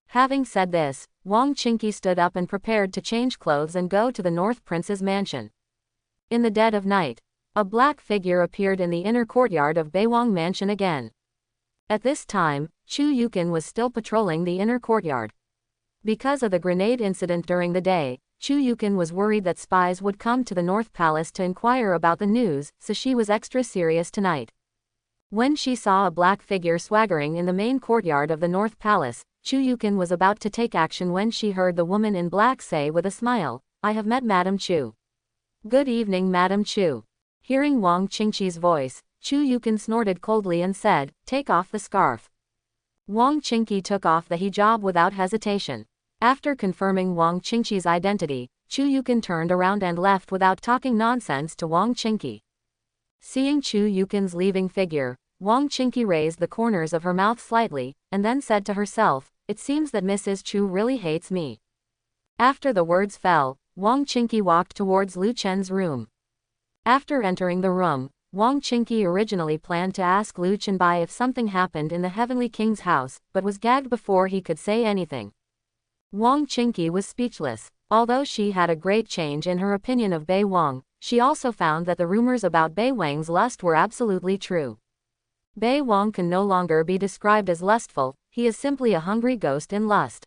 Having said this, Wang Qingqi stood up and prepared to change clothes and go to the North Prince's mansion. In the dead of night, a black figure appeared in the inner courtyard of Beiwang Mansion again. At this time, Chu Yukin was still patrolling the inner courtyard. Because of the grenade incident during the day, Chu Yukin was worried that spies would come to the North Palace to inquire about the news, so she was extra serious tonight. When she saw a black figure swaggering in the main courtyard of the North Palace, Chu Yukin was about to take action when she heard the woman in black say with a smile, I have met Madam Chu. Good evening, Madam Chu. Hearing Wang Qingqi's voice, Chu Yukin snorted coldly and said, take off the scarf. Wang Qingqi took off the hijab without hesitation. After confirming Wang Qingqi's identity, Chu Yukin turned around and left without talking nonsense to Wang Qingqi. Seeing Chu Yukin's leaving figure, Wang Qingqi raised the corners of her mouth slightly, and then said to herself, it seems that Mrs. Chu really hates me. After the words fell, Wang Qingqi walked towards Lu Chen's room. After entering the room, Wang Qingqi originally planned to ask Lu Chenbai if something happened in the Heavenly King's house, but was gagged before he could say anything. Wang Qingqi was speechless. Although she had a great change in her opinion of Bei Wang, she also found that the rumors about Bei Wang's lust were absolutely true. Bei Wang can no longer be described as lustful, he is simply a hungry ghost in lust.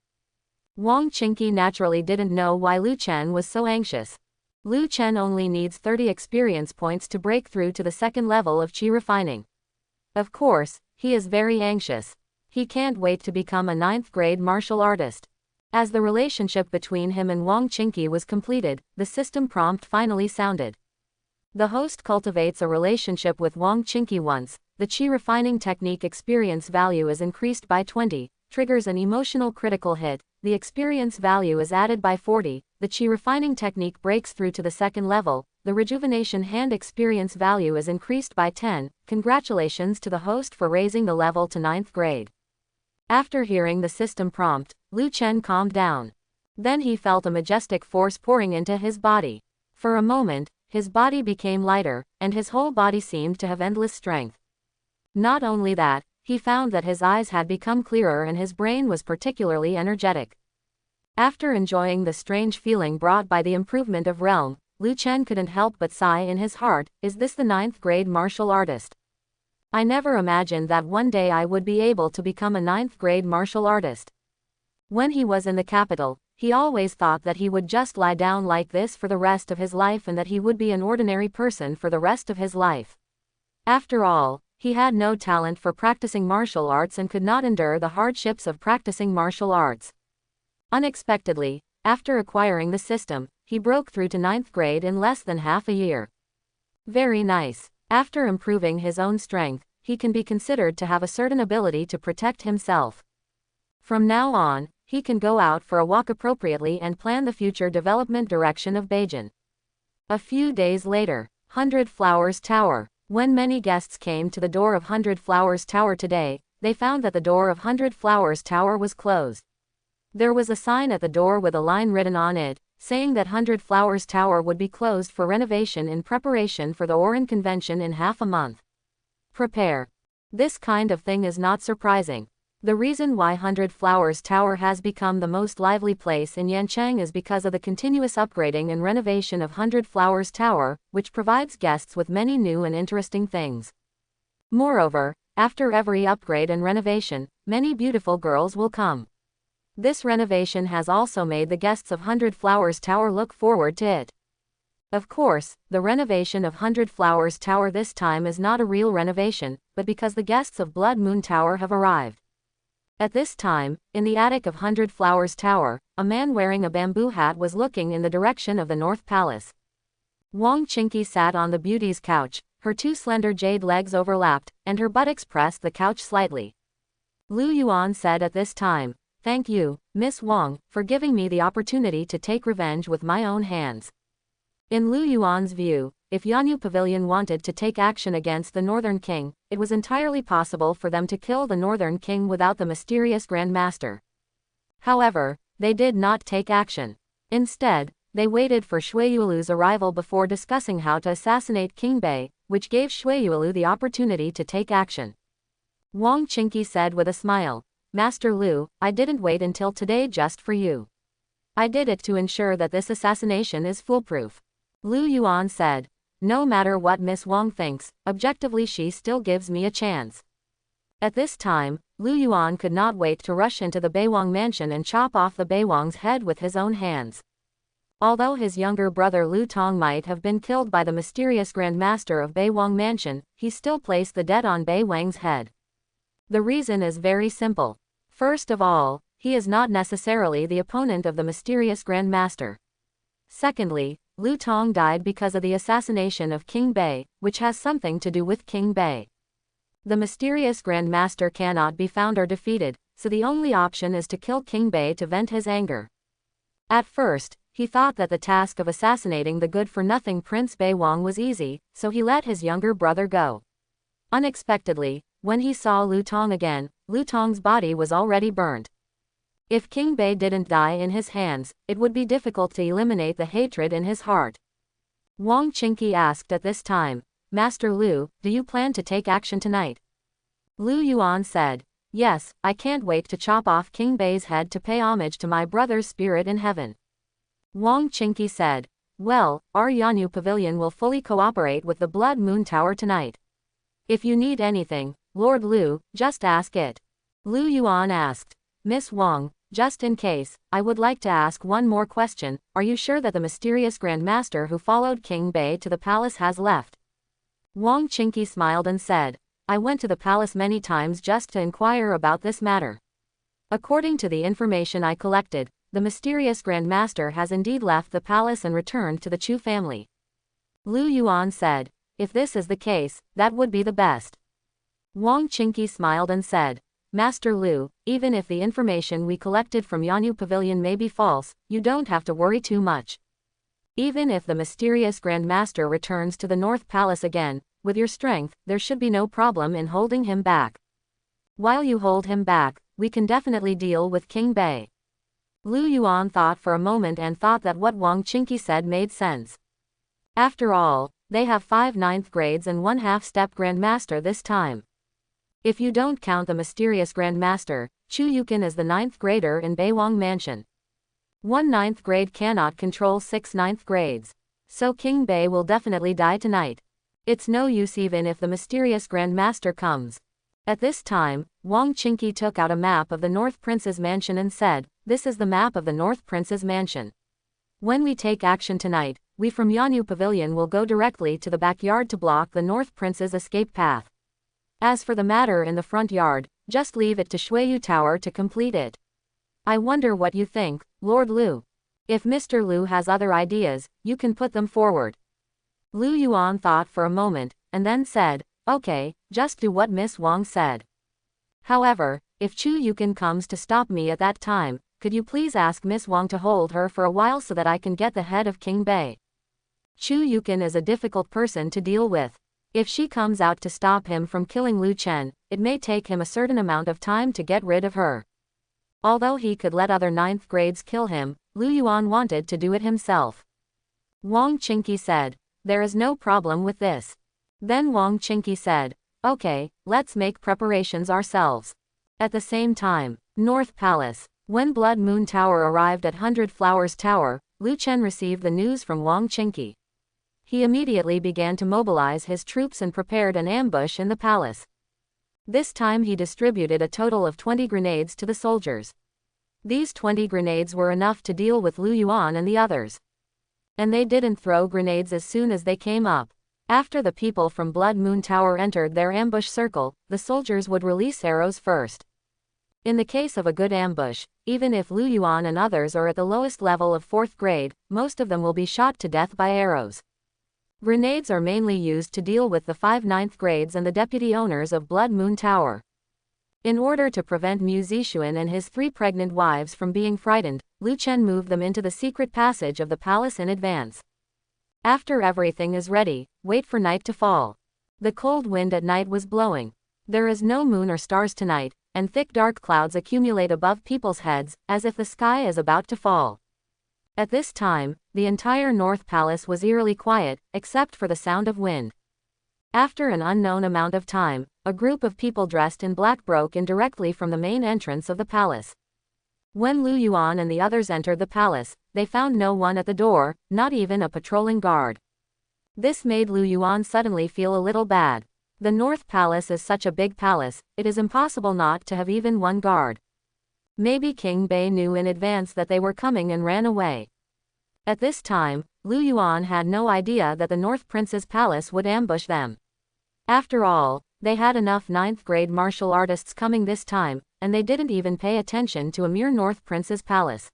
Wang Qingqi naturally didn't know why Lu Chen was so anxious. Lu Chen only needs 30 experience points to break through to the second level of qi refining. Of course, he is very anxious. He can't wait to become a 9th grade martial artist. As the relationship between him and Wang Qingqi was completed, the system prompt finally sounded. The host cultivates a relationship with Wang Qingqi once, the qi refining technique experience value is increased by 20, triggers an emotional critical hit, the experience value is added by 40, the qi refining technique breaks through to the second level, the rejuvenation hand experience value is increased by 10, congratulations to the host for raising the level to 9th grade. After hearing the system prompt, Lu Chen calmed down. Then he felt a majestic force pouring into his body. For a moment, his body became lighter, and his whole body seemed to have endless strength. Not only that, he found that his eyes had become clearer and his brain was particularly energetic. After enjoying the strange feeling brought by the improvement of realm, Lu Chen couldn't help but sigh in his heart, is this the 9th grade martial artist? I never imagined that one day I would be able to become a 9th grade martial artist. When he was in the capital, he always thought that he would just lie down like this for the rest of his life and that he would be an ordinary person for the rest of his life. After all, he had no talent for practicing martial arts and could not endure the hardships of practicing martial arts. Unexpectedly, after acquiring the system, he broke through to 9th grade in less than half a year. Very nice. After improving his own strength, he can be considered to have a certain ability to protect himself. From now on, he can go out for a walk appropriately and plan the future development direction of Beijing. A few days later, 100 Flowers Tower. When many guests came to the door of 100 Flowers Tower today, they found that the door of 100 Flowers Tower was closed. There was a sign at the door with a line written on it, saying that 100 Flowers Tower would be closed for renovation in preparation for the Oran Convention in half a month. Prepare. This kind of thing is not surprising. The reason why Hundred Flowers Tower has become the most lively place in Yancheng is because of the continuous upgrading and renovation of Hundred Flowers Tower, which provides guests with many new and interesting things. Moreover, after every upgrade and renovation, many beautiful girls will come. This renovation has also made the guests of Hundred Flowers Tower look forward to it. Of course, the renovation of Hundred Flowers Tower this time is not a real renovation, but because the guests of Blood Moon Tower have arrived. At this time, in the attic of Hundred Flowers Tower, a man wearing a bamboo hat was looking in the direction of the North Palace. Wang Qingqi sat on the beauty's couch, her two slender jade legs overlapped, and her buttocks pressed the couch slightly. Lu Yuan said at this time, "Thank you, Miss Wang, for giving me the opportunity to take revenge with my own hands." In Lu Yuan's view, if Yanyu Pavilion wanted to take action against the Northern King, it was entirely possible for them to kill the Northern King without the mysterious Grand Master. However, they did not take action. Instead, they waited for Shui Yuelu's arrival before discussing how to assassinate King Bei, which gave Shui Yuelu the opportunity to take action. Wang Qingqi said with a smile, "Master Lu, I didn't wait until today just for you. I did it to ensure that this assassination is foolproof." Lu Yuan said, "No matter what Miss Wang thinks, objectively she still gives me a chance." At this time, Lu Yuan could not wait to rush into the Beiwang mansion and chop off the Beiwang's head with his own hands. Although his younger brother Lu Tong might have been killed by the mysterious Grand Master of Beiwang Mansion, he still placed the debt on Beiwang's head. The reason is very simple. First of all, he is not necessarily the opponent of the mysterious Grand Master. Secondly, Lu Tong died because of the assassination of King Bei, which has something to do with King Bei. The mysterious Grand Master cannot be found or defeated, so the only option is to kill King Bei to vent his anger. At first, he thought that the task of assassinating the good-for-nothing Prince Beiwang was easy, so he let his younger brother go. Unexpectedly, when he saw Lu Tong again, Lu Tong's body was already burnt. If King Bei didn't die in his hands, it would be difficult to eliminate the hatred in his heart. Wang Qingqi asked at this time, "Master Lu, do you plan to take action tonight?" Lu Yuan said, "Yes, I can't wait to chop off King Bei's head to pay homage to my brother's spirit in heaven." Wang Qingqi said, "Well, our Yanyu Pavilion will fully cooperate with the Blood Moon Tower tonight. If you need anything, Lord Lu, just ask it." Lu Yuan asked, "Miss Wang, just in case, I would like to ask one more question. Are you sure that the mysterious Grand Master who followed King Bei to the palace has left?" Wang Qingqi smiled and said, "I went to the palace many times just to inquire about this matter. According to the information I collected, the mysterious Grand Master has indeed left the palace and returned to the Chu family." Lu Yuan said, "If this is the case, that would be the best." Wang Qingqi smiled and said, "Master Lu, even if the information we collected from Yanyu Pavilion may be false, you don't have to worry too much. Even if the mysterious Grand Master returns to the North Palace again, with your strength, there should be no problem in holding him back. While you hold him back, we can definitely deal with King Bei." Lu Yuan thought for a moment and thought that what Wang Qingqi said made sense. After all, they have 5 ninth grades and 1 half-step Grand Master this time. If you don't count the mysterious Grand Master, Chu Yukin is the 9th grader in Beiwang Mansion. 1 9th grade cannot control 6 ninth grades. So King Bei will definitely die tonight. It's no use even if the mysterious Grand Master comes. At this time, Wang Qingqi took out a map of the North Prince's mansion and said, "This is the map of the North Prince's mansion. When we take action tonight, we from Yanyu Pavilion will go directly to the backyard to block the North Prince's escape path. As for the matter in the front yard, just leave it to Shuiyu Tower to complete it. I wonder what you think, Lord Lu. If Mr. Lu has other ideas, you can put them forward." Lu Yuan thought for a moment, and then said, "Okay, just do what Miss Wang said. However, if Chu Yukin comes to stop me at that time, could you please ask Miss Wang to hold her for a while so that I can get the head of King Bei? Chu Yukin is a difficult person to deal with. If she comes out to stop him from killing Lu Chen, it may take him a certain amount of time to get rid of her." Although he could let other 9th grades kill him, Lu Yuan wanted to do it himself. Wang Qingqi said, "There is no problem with this." Then Wang Qingqi said, Okay, let's make preparations ourselves. At the same time, North Palace. When Blood Moon Tower arrived at 100 Flowers Tower, Lu Chen received the news from Wang Qingqi. He immediately began to mobilize his troops and prepared an ambush in the palace. This time he distributed a total of 20 grenades to the soldiers. These 20 grenades were enough to deal with Lu Yuan and the others. And they didn't throw grenades as soon as they came up. After the people from Blood Moon Tower entered their ambush circle, the soldiers would release arrows first. In the case of a good ambush, even if Lu Yuan and others are at the lowest level of 4th grade, most of them will be shot to death by arrows. Grenades are mainly used to deal with the 5 9th grades and the deputy owners of Blood Moon Tower. In order to prevent Mu Zixuan and his 3 pregnant wives from being frightened, Lu Chen moved them into the secret passage of the palace in advance. After everything is ready, wait for night to fall. The cold wind at night was blowing. There is no moon or stars tonight, and thick dark clouds accumulate above people's heads, as if the sky is about to fall. At this time, the entire North Palace was eerily quiet, except for the sound of wind. After an unknown amount of time, a group of people dressed in black broke in directly from the main entrance of the palace. When Lu Yuan and the others entered the palace, they found no one at the door, not even a patrolling guard. This made Lu Yuan suddenly feel a little bad. The North Palace is such a big palace, it is impossible not to have even one guard. Maybe King Bei knew in advance that they were coming and ran away. At this time, Lu Yuan had no idea that the North Prince's palace would ambush them. After all, they had enough 9th grade martial artists coming this time, and they didn't even pay attention to a mere North Prince's palace.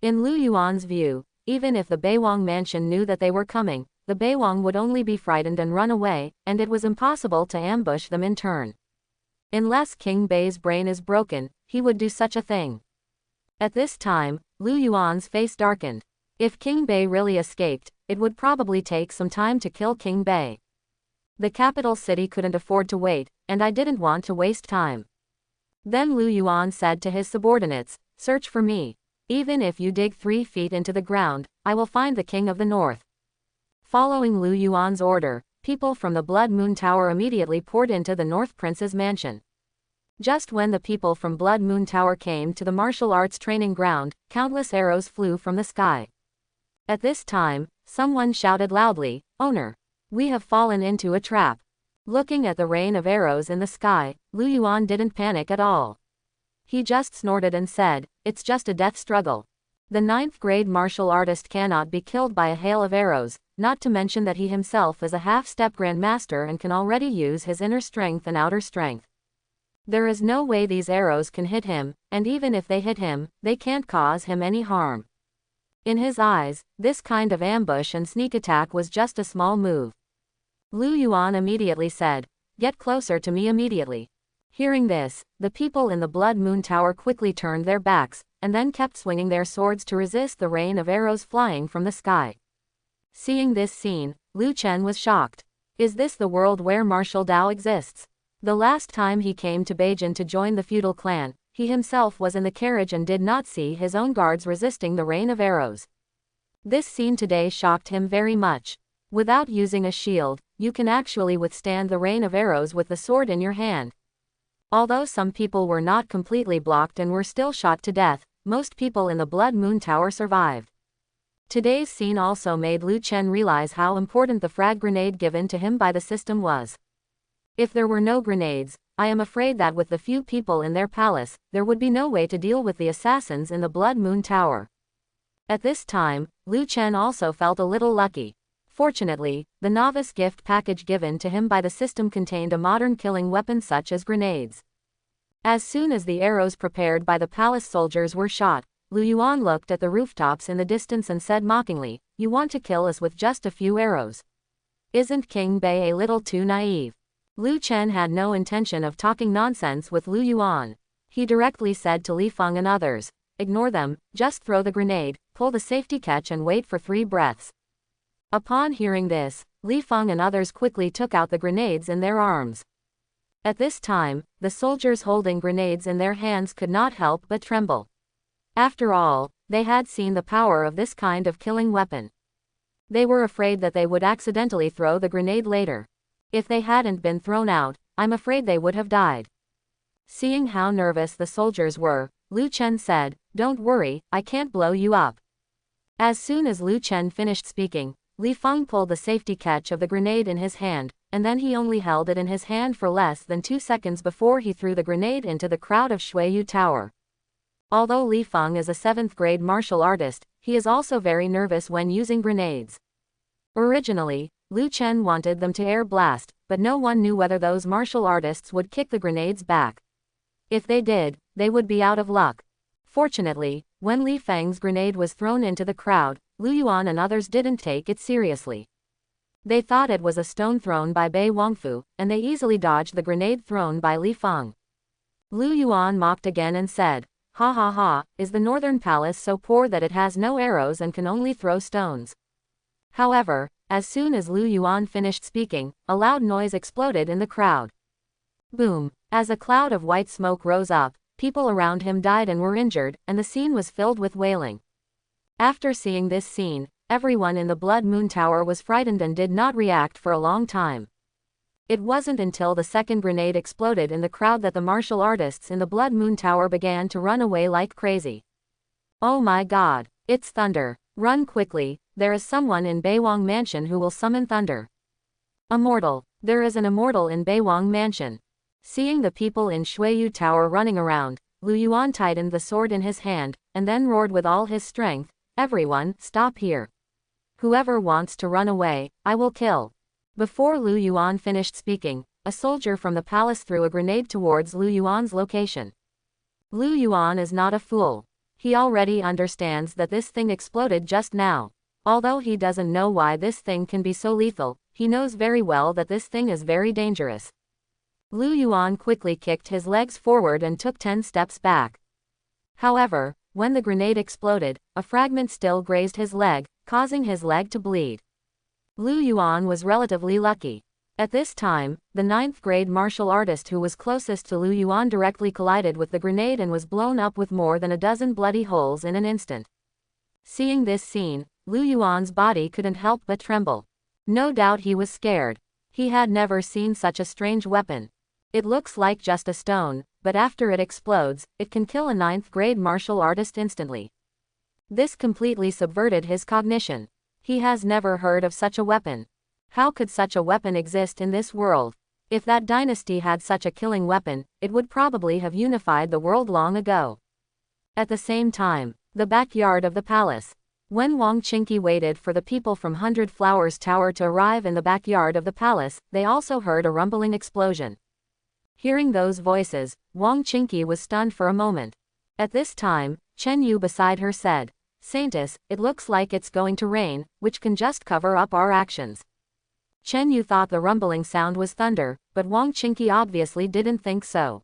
In Lu Yuan's view, even if the Beiwang mansion knew that they were coming, the Beiwang would only be frightened and run away, and it was impossible to ambush them in turn. Unless King Bei's brain is broken, he would do such a thing. At this time, Lu Yuan's face darkened. If King Bei really escaped, it would probably take some time to kill King Bei. The capital city couldn't afford to wait, and I didn't want to waste time. Then Lu Yuan said to his subordinates, "Search for me. Even if you dig 3 feet into the ground, I will find the King of the North." Following Lu Yuan's order, people from the Blood Moon Tower immediately poured into the North Prince's mansion. Just when the people from Blood Moon Tower came to the martial arts training ground, countless arrows flew from the sky. At this time, someone shouted loudly, "Owner! We have fallen into a trap." Looking at the rain of arrows in the sky, Lu Yuan didn't panic at all. He just snorted and said, "It's just a death struggle. The 9th grade martial artist cannot be killed by a hail of arrows, not to mention that he himself is a half-step grandmaster and can already use his inner strength and outer strength. There is no way these arrows can hit him, and even if they hit him, they can't cause him any harm." In his eyes, this kind of ambush and sneak attack was just a small move. Lu Yuan immediately said, "Get closer to me immediately." Hearing this, the people in the Blood Moon Tower quickly turned their backs, and then kept swinging their swords to resist the rain of arrows flying from the sky. Seeing this scene, Lu Chen was shocked. Is this the world where martial Dao exists? The last time he came to Beijing to join the feudal clan, he himself was in the carriage and did not see his own guards resisting the rain of arrows. This scene today shocked him very much. Without using a shield, you can actually withstand the rain of arrows with the sword in your hand. Although some people were not completely blocked and were still shot to death, most people in the Blood Moon Tower survived. Today's scene also made Lu Chen realize how important the frag grenade given to him by the system was. If there were no grenades, I am afraid that with the few people in their palace, there would be no way to deal with the assassins in the Blood Moon Tower. At this time, Lu Chen also felt a little lucky. Fortunately, the novice gift package given to him by the system contained a modern killing weapon such as grenades. As soon as the arrows prepared by the palace soldiers were shot, Lu Yuan looked at the rooftops in the distance and said mockingly, "You want to kill us with just a few arrows? Isn't King Bei a little too naive?" Lu Chen had no intention of talking nonsense with Lu Yuan. He directly said to Li Feng and others, "Ignore them, just throw the grenade, pull the safety catch and wait for 3 breaths." Upon hearing this, Li Feng and others quickly took out the grenades in their arms. At this time, the soldiers holding grenades in their hands could not help but tremble. After all, they had seen the power of this kind of killing weapon. They were afraid that they would accidentally throw the grenade later. If they hadn't been thrown out, I'm afraid they would have died. Seeing how nervous the soldiers were, Lu Chen said, "Don't worry, I can't blow you up." As soon as Lu Chen finished speaking, Li Feng pulled the safety catch of the grenade in his hand, and then he only held it in his hand for less than 2 seconds before he threw the grenade into the crowd of Shuiyu Tower. Although Li Feng is a 7th grade martial artist, he is also very nervous when using grenades. Originally, Lu Chen wanted them to air blast, but no one knew whether those martial artists would kick the grenades back. If they did, they would be out of luck. Fortunately, when Li Feng's grenade was thrown into the crowd, Lu Yuan and others didn't take it seriously. They thought it was a stone thrown by Bei Wangfu, and they easily dodged the grenade thrown by Li Feng. Lu Yuan mocked again and said, "Ha ha ha, is the Northern Palace so poor that it has no arrows and can only throw stones?" However, as soon as Lu Yuan finished speaking, a loud noise exploded in the crowd. Boom! As a cloud of white smoke rose up, people around him died and were injured, and the scene was filled with wailing. After seeing this scene, everyone in the Blood Moon Tower was frightened and did not react for a long time. It wasn't until the second grenade exploded in the crowd that the martial artists in the Blood Moon Tower began to run away like crazy. "Oh my god, it's thunder. Run quickly, there is someone in Beiwang Mansion who will summon thunder." Immortal. There is an immortal in Beiwang Mansion. Seeing the people in Shuiyu Tower running around, Lu Yuan tightened the sword in his hand, and then roared with all his strength, "Everyone, stop here. Whoever wants to run away, I will kill." Before Lu Yuan finished speaking, a soldier from the palace threw a grenade towards Lu Yuan's location. Lu Yuan is not a fool. He already understands that this thing exploded just now. Although he doesn't know why this thing can be so lethal, he knows very well that this thing is very dangerous. Lu Yuan quickly kicked his legs forward and took 10 steps back. However, when the grenade exploded, a fragment still grazed his leg, causing his leg to bleed. Lu Yuan was relatively lucky. At this time, the 9th grade martial artist who was closest to Lu Yuan directly collided with the grenade and was blown up with more than a dozen bloody holes in an instant. Seeing this scene, Lu Yuan's body couldn't help but tremble. No doubt he was scared. He had never seen such a strange weapon. It looks like just a stone, but after it explodes, it can kill a 9th grade martial artist instantly. This completely subverted his cognition. He has never heard of such a weapon. How could such a weapon exist in this world? If that dynasty had such a killing weapon, it would probably have unified the world long ago. At the same time, the backyard of the palace. When Wang Qingqi waited for the people from 100 Flowers Tower to arrive in the backyard of the palace, they also heard a rumbling explosion. Hearing those voices, Wang Qingqi was stunned for a moment. At this time, Chen Yu beside her said, "Saintess, it looks like it's going to rain, which can just cover up our actions." Chen Yu thought the rumbling sound was thunder, but Wang Qingqi obviously didn't think so.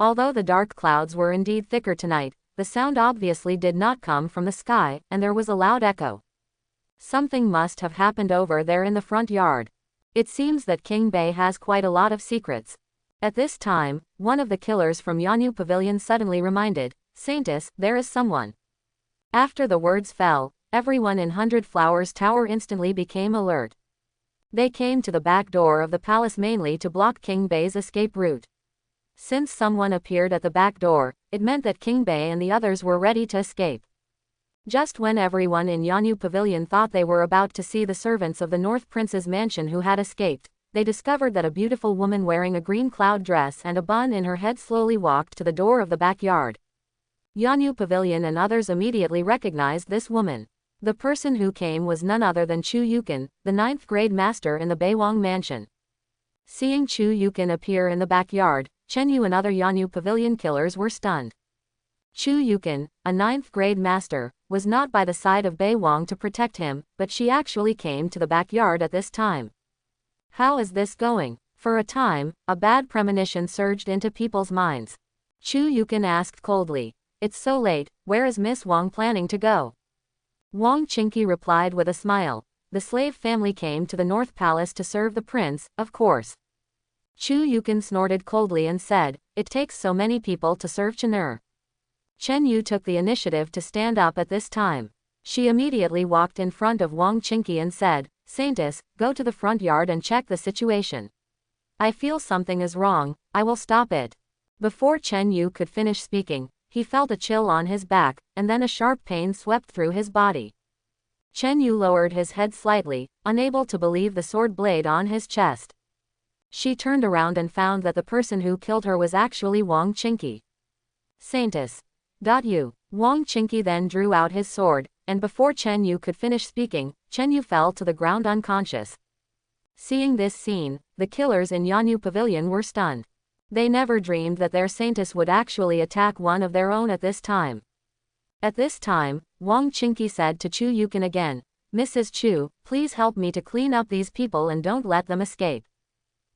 Although the dark clouds were indeed thicker tonight, the sound obviously did not come from the sky, and there was a loud echo. Something must have happened over there in the front yard. It seems that King Bei has quite a lot of secrets. At this time, one of the killers from Yanyu Pavilion suddenly reminded, "Saintess, there is someone." After the words fell, everyone in 100 Flowers Tower instantly became alert. They came to the back door of the palace mainly to block King Bei's escape route. Since someone appeared at the back door, it meant that King Bei and the others were ready to escape. Just when everyone in Yanyu Pavilion thought they were about to see the servants of the North Prince's mansion who had escaped, they discovered that a beautiful woman wearing a green cloud dress and a bun in her head slowly walked to the door of the backyard. Yanyu Pavilion and others immediately recognized this woman. The person who came was none other than Chu Yukin, the 9th grade master in the Beiwang Mansion. Seeing Chu Yukin appear in the backyard, Chen Yu and other Yanyu Pavilion killers were stunned. Chu Yukin, a 9th grade master, was not by the side of Beiwang to protect him, but she actually came to the backyard at this time. How is this going? For a time, a bad premonition surged into people's minds. Chu Yukin asked coldly, "It's so late, where is Miss Wang planning to go?" Wang Qingqi replied with a smile, "The slave family came to the North Palace to serve the prince, of course." Chu Yukin snorted coldly and said, "It takes so many people to serve Chen'er." Chen Yu took the initiative to stand up at this time. She immediately walked in front of Wang Qingqi and said, Saintess, go to the front yard and check the situation. I feel something is wrong, I will stop it. Before Chen Yu could finish speaking, he felt a chill on his back, and then a sharp pain swept through his body. Chen Yu lowered his head slightly, unable to believe the sword blade on his chest. She turned around and found that the person who killed her was actually Wang Qingqi. Saintess. Got you. Wang Qingqi then drew out his sword, and before Chen Yu could finish speaking, Chen Yu fell to the ground unconscious. Seeing this scene, the killers in Yanyu Pavilion were stunned. They never dreamed that their saintess would actually attack one of their own at this time. At this time, Wang Qingqi said to Chu Yukin again, Mrs. Chu, please help me to clean up these people and don't let them escape.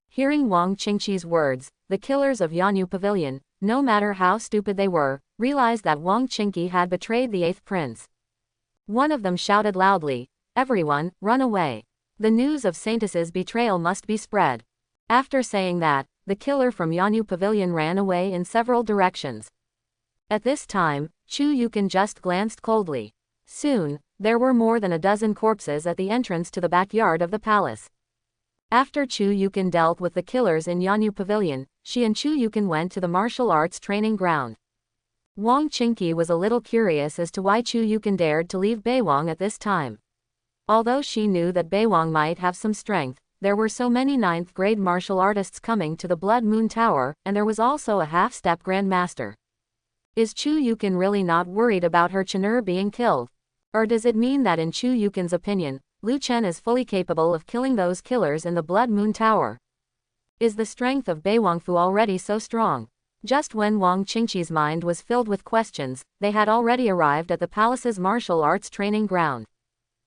Hearing Wang Qingqi's words, the killers of Yanyu Pavilion, no matter how stupid they were, realized that Wang Qingqi had betrayed the 8th prince. One of them shouted loudly, everyone, run away. The news of Saintess's betrayal must be spread. After saying that, the killer from Yanyu Pavilion ran away in several directions. At this time, Chu Yukin just glanced coldly. Soon, there were more than a dozen corpses at the entrance to the backyard of the palace. After Chu Yukin dealt with the killers in Yanyu Pavilion, she and Chu Yukin went to the martial arts training ground. Wang Qingqi was a little curious as to why Chu Yukin dared to leave Beiwang at this time. Although she knew that Beiwang might have some strength, there were so many 9th grade martial artists coming to the Blood Moon Tower, and there was also a half-step grandmaster. Is Chu Yukin really not worried about her Chen'er being killed? Or does it mean that in Chu Yukin's opinion, Lu Chen is fully capable of killing those killers in the Blood Moon Tower? Is the strength of Beiwangfu already so strong? Just when Wang Qingqi's mind was filled with questions, they had already arrived at the palace's martial arts training ground.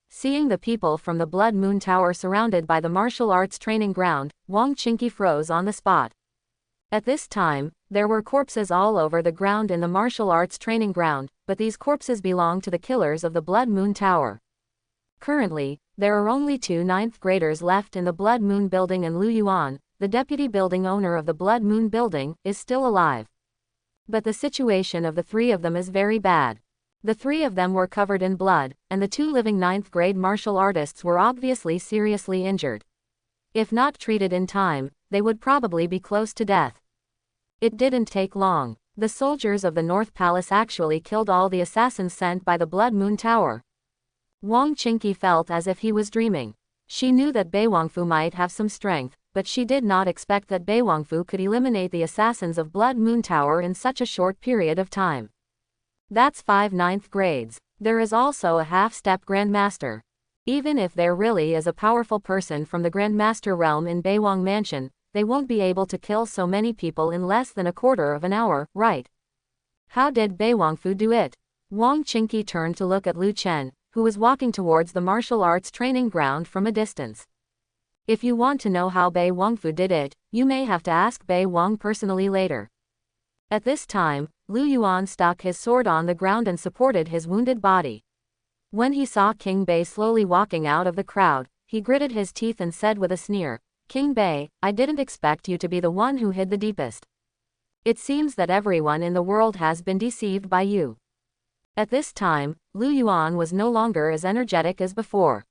Seeing the people from the Blood Moon Tower surrounded by the martial arts training ground, Wang Qingqi froze on the spot. At this time, there were corpses all over the ground in the martial arts training ground, but these corpses belonged to the killers of the Blood Moon Tower. Currently, there are only 2 9th graders left in the Blood Moon Building, and Lu Yuan, the deputy building owner of the Blood Moon Building, is still alive. But the situation of the 3 of them is very bad. The 3 of them were covered in blood, and the 2 living 9th grade martial artists were obviously seriously injured. If not treated in time, they would probably be close to death. It didn't take long. The soldiers of the North Palace actually killed all the assassins sent by the Blood Moon Tower. Wang Qingqi felt as if he was dreaming. She knew that Beiwangfu might have some strength, but she did not expect that Beiwangfu could eliminate the assassins of Blood Moon Tower in such a short period of time. That's 5 9th grades. There is also a half-step grandmaster. Even if there really is a powerful person from the grandmaster realm in Beiwang Mansion, they won't be able to kill so many people in less than a quarter of an hour, right? How did Beiwangfu do it? Wang Qingqi turned to look at Lu Chen, who was walking towards the martial arts training ground from a distance. If you want to know how Beiwangfu did it, you may have to ask Beiwang personally later. At this time, Lu Yuan stuck his sword on the ground and supported his wounded body. When he saw King Bei slowly walking out of the crowd, he gritted his teeth and said with a sneer, King Bei, I didn't expect you to be the one who hid the deepest. It seems that everyone in the world has been deceived by you. At this time, Lu Yuan was no longer as energetic as before.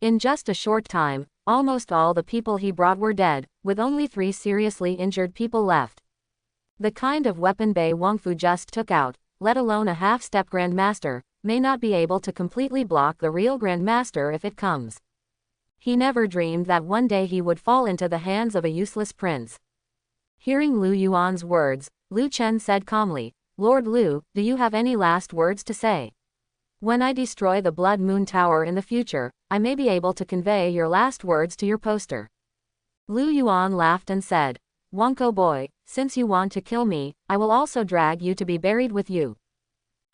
In just a short time, almost all the people he brought were dead, with only 3 seriously injured people left. The kind of weapon Beiwangfu just took out, let alone a half-step grandmaster, may not be able to completely block the real grandmaster if it comes. He never dreamed that one day he would fall into the hands of a useless prince. Hearing Lu Yuan's words, Lu Chen said calmly, Lord Lu, do you have any last words to say? When I destroy the Blood Moon Tower in the future, I may be able to convey your last words to your poster. Lu Yuan laughed and said, Wonko boy, since you want to kill me, I will also drag you to be buried with you.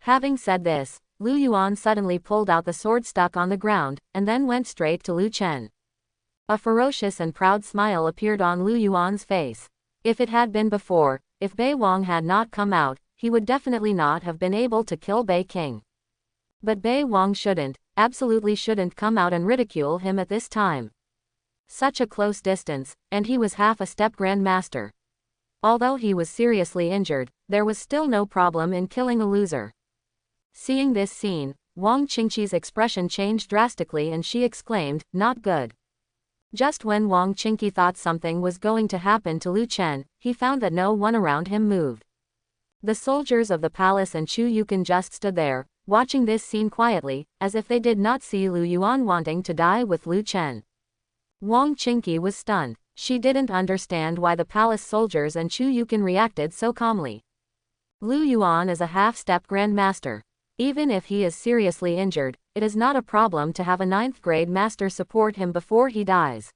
Having said this, Lu Yuan suddenly pulled out the sword stuck on the ground, and then went straight to Lu Chen. A ferocious and proud smile appeared on Lu Yuan's face. If it had been before, if Beiwang had not come out, he would definitely not have been able to kill Bei King. But Beiwang shouldn't, absolutely shouldn't come out and ridicule him at this time. Such a close distance, and he was half a step grandmaster. Although he was seriously injured, there was still no problem in killing a loser. Seeing this scene, Wang Qingqi's expression changed drastically and she exclaimed, "Not good." Just when Wang Qingqi thought something was going to happen to Lu Chen, he found that no one around him moved. The soldiers of the palace and Chu Yukan just stood there, watching this scene quietly, as if they did not see Lu Yuan wanting to die with Lu Chen. Wang Qingqi was stunned. She didn't understand why the palace soldiers and Chu Yukan reacted so calmly. Lu Yuan is a half-step grandmaster. Even if he is seriously injured, it is not a problem to have a 9th grade master support him before he dies.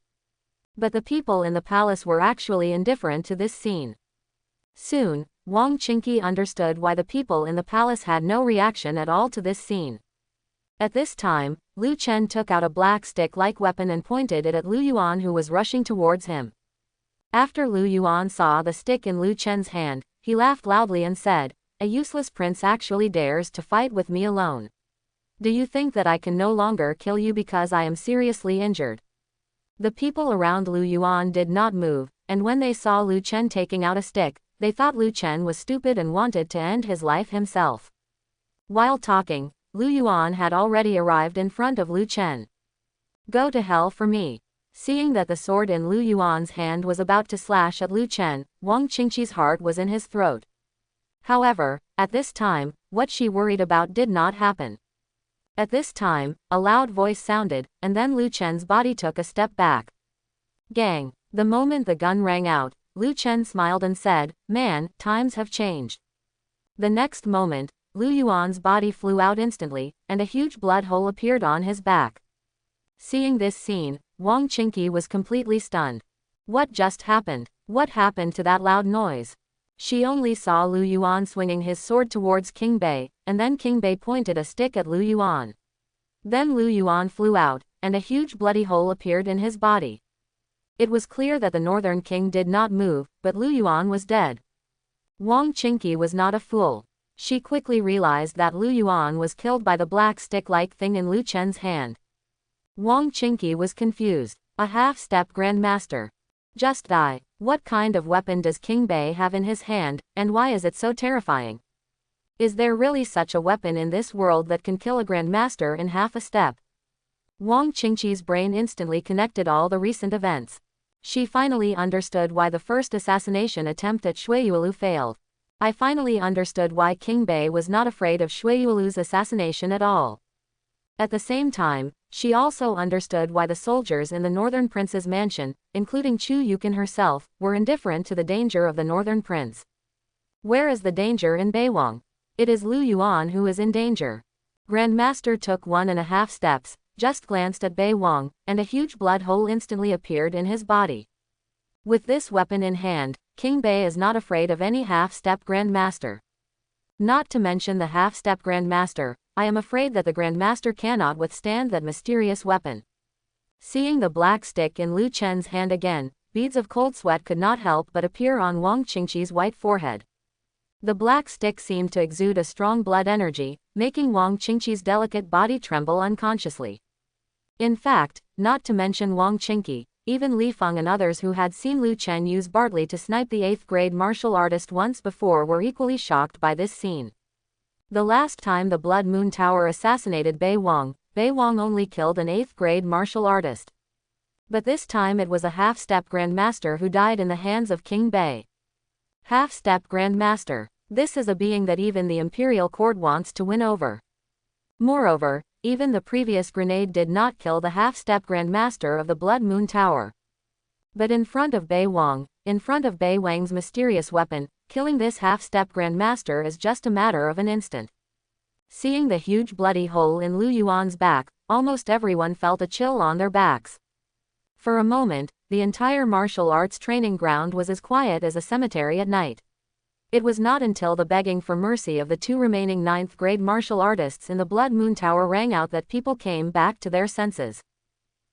But the people in the palace were actually indifferent to this scene. Soon, Wang Qingqi understood why the people in the palace had no reaction at all to this scene. At this time, Lu Chen took out a black stick-like weapon and pointed it at Lu Yuan, who was rushing towards him. After Lu Yuan saw the stick in Lu Chen's hand, he laughed loudly and said, "A useless prince actually dares to fight with me alone. Do you think that I can no longer kill you because I am seriously injured?" The people around Lu Yuan did not move, and when they saw Lu Chen taking out a stick, they thought Lu Chen was stupid and wanted to end his life himself. While talking, Lu Yuan had already arrived in front of Lu Chen. "Go to hell for me." Seeing that the sword in Lu Yuan's hand was about to slash at Lu Chen, Wang Qingqi's heart was in his throat. However, at this time, what she worried about did not happen. At this time, a loud voice sounded, and then Lu Chen's body took a step back. "Gang." The moment the gun rang out, Lu Chen smiled and said, "Man, times have changed." The next moment, Lu Yuan's body flew out instantly, and a huge blood hole appeared on his back. Seeing this scene, Wang Qingqi was completely stunned. What just happened? What happened to that loud noise? She only saw Lu Yuan swinging his sword towards King Bei, and then King Bei pointed a stick at Lu Yuan. Then Lu Yuan flew out, and a huge bloody hole appeared in his body. It was clear that the northern king did not move, but Lu Yuan was dead. Wang Qingqi was not a fool. She quickly realized that Lu Yuan was killed by the black stick-like thing in Lu Chen's hand. Wang Qingqi was confused. A half-step grandmaster. Just die. What kind of weapon does King Bei have in his hand, and why is it so terrifying? Is there really such a weapon in this world that can kill a grandmaster in half a step? Wang Qingqi's brain instantly connected all the recent events. She finally understood why the first assassination attempt at Shui Yuelu failed. I finally understood why King Bei was not afraid of Shui Yuelu's assassination at all. At the same time, she also understood why the soldiers in the Northern Prince's mansion, including Chu Yukan herself, were indifferent to the danger of the Northern Prince. Where is the danger in Beiwang? It is Lu Yuan who is in danger. Grandmaster took 1.5 steps, just glanced at Beiwang, and a huge blood hole instantly appeared in his body. With this weapon in hand, King Bei is not afraid of any half-step grandmaster. Not to mention the half-step grandmaster, I am afraid that the grandmaster cannot withstand that mysterious weapon. Seeing the black stick in Lu Chen's hand again, beads of cold sweat could not help but appear on Wang Qingqi's white forehead. The black stick seemed to exude a strong blood energy, making Wang Qingqi's delicate body tremble unconsciously. In fact, not to mention Wang Qingqi, even Li Feng and others who had seen Lu Chen use Bartley to snipe the 8th grade martial artist once before were equally shocked by this scene. The last time the Blood Moon Tower assassinated Beiwang only killed an 8th grade martial artist. But this time it was a half-step grandmaster who died in the hands of King Bei. Half-step grandmaster. This is a being that even the imperial court wants to win over. Moreover, even the previous grenade did not kill the half-step grandmaster of the Blood Moon Tower. But in front of Beiwang, in front of Beiwang's mysterious weapon, killing this half-step grandmaster is just a matter of an instant. Seeing the huge bloody hole in Lu Yuan's back, almost everyone felt a chill on their backs. For a moment, the entire martial arts training ground was as quiet as a cemetery at night. It was not until the begging for mercy of the 2 remaining 9th grade martial artists in the Blood Moon Tower rang out that people came back to their senses.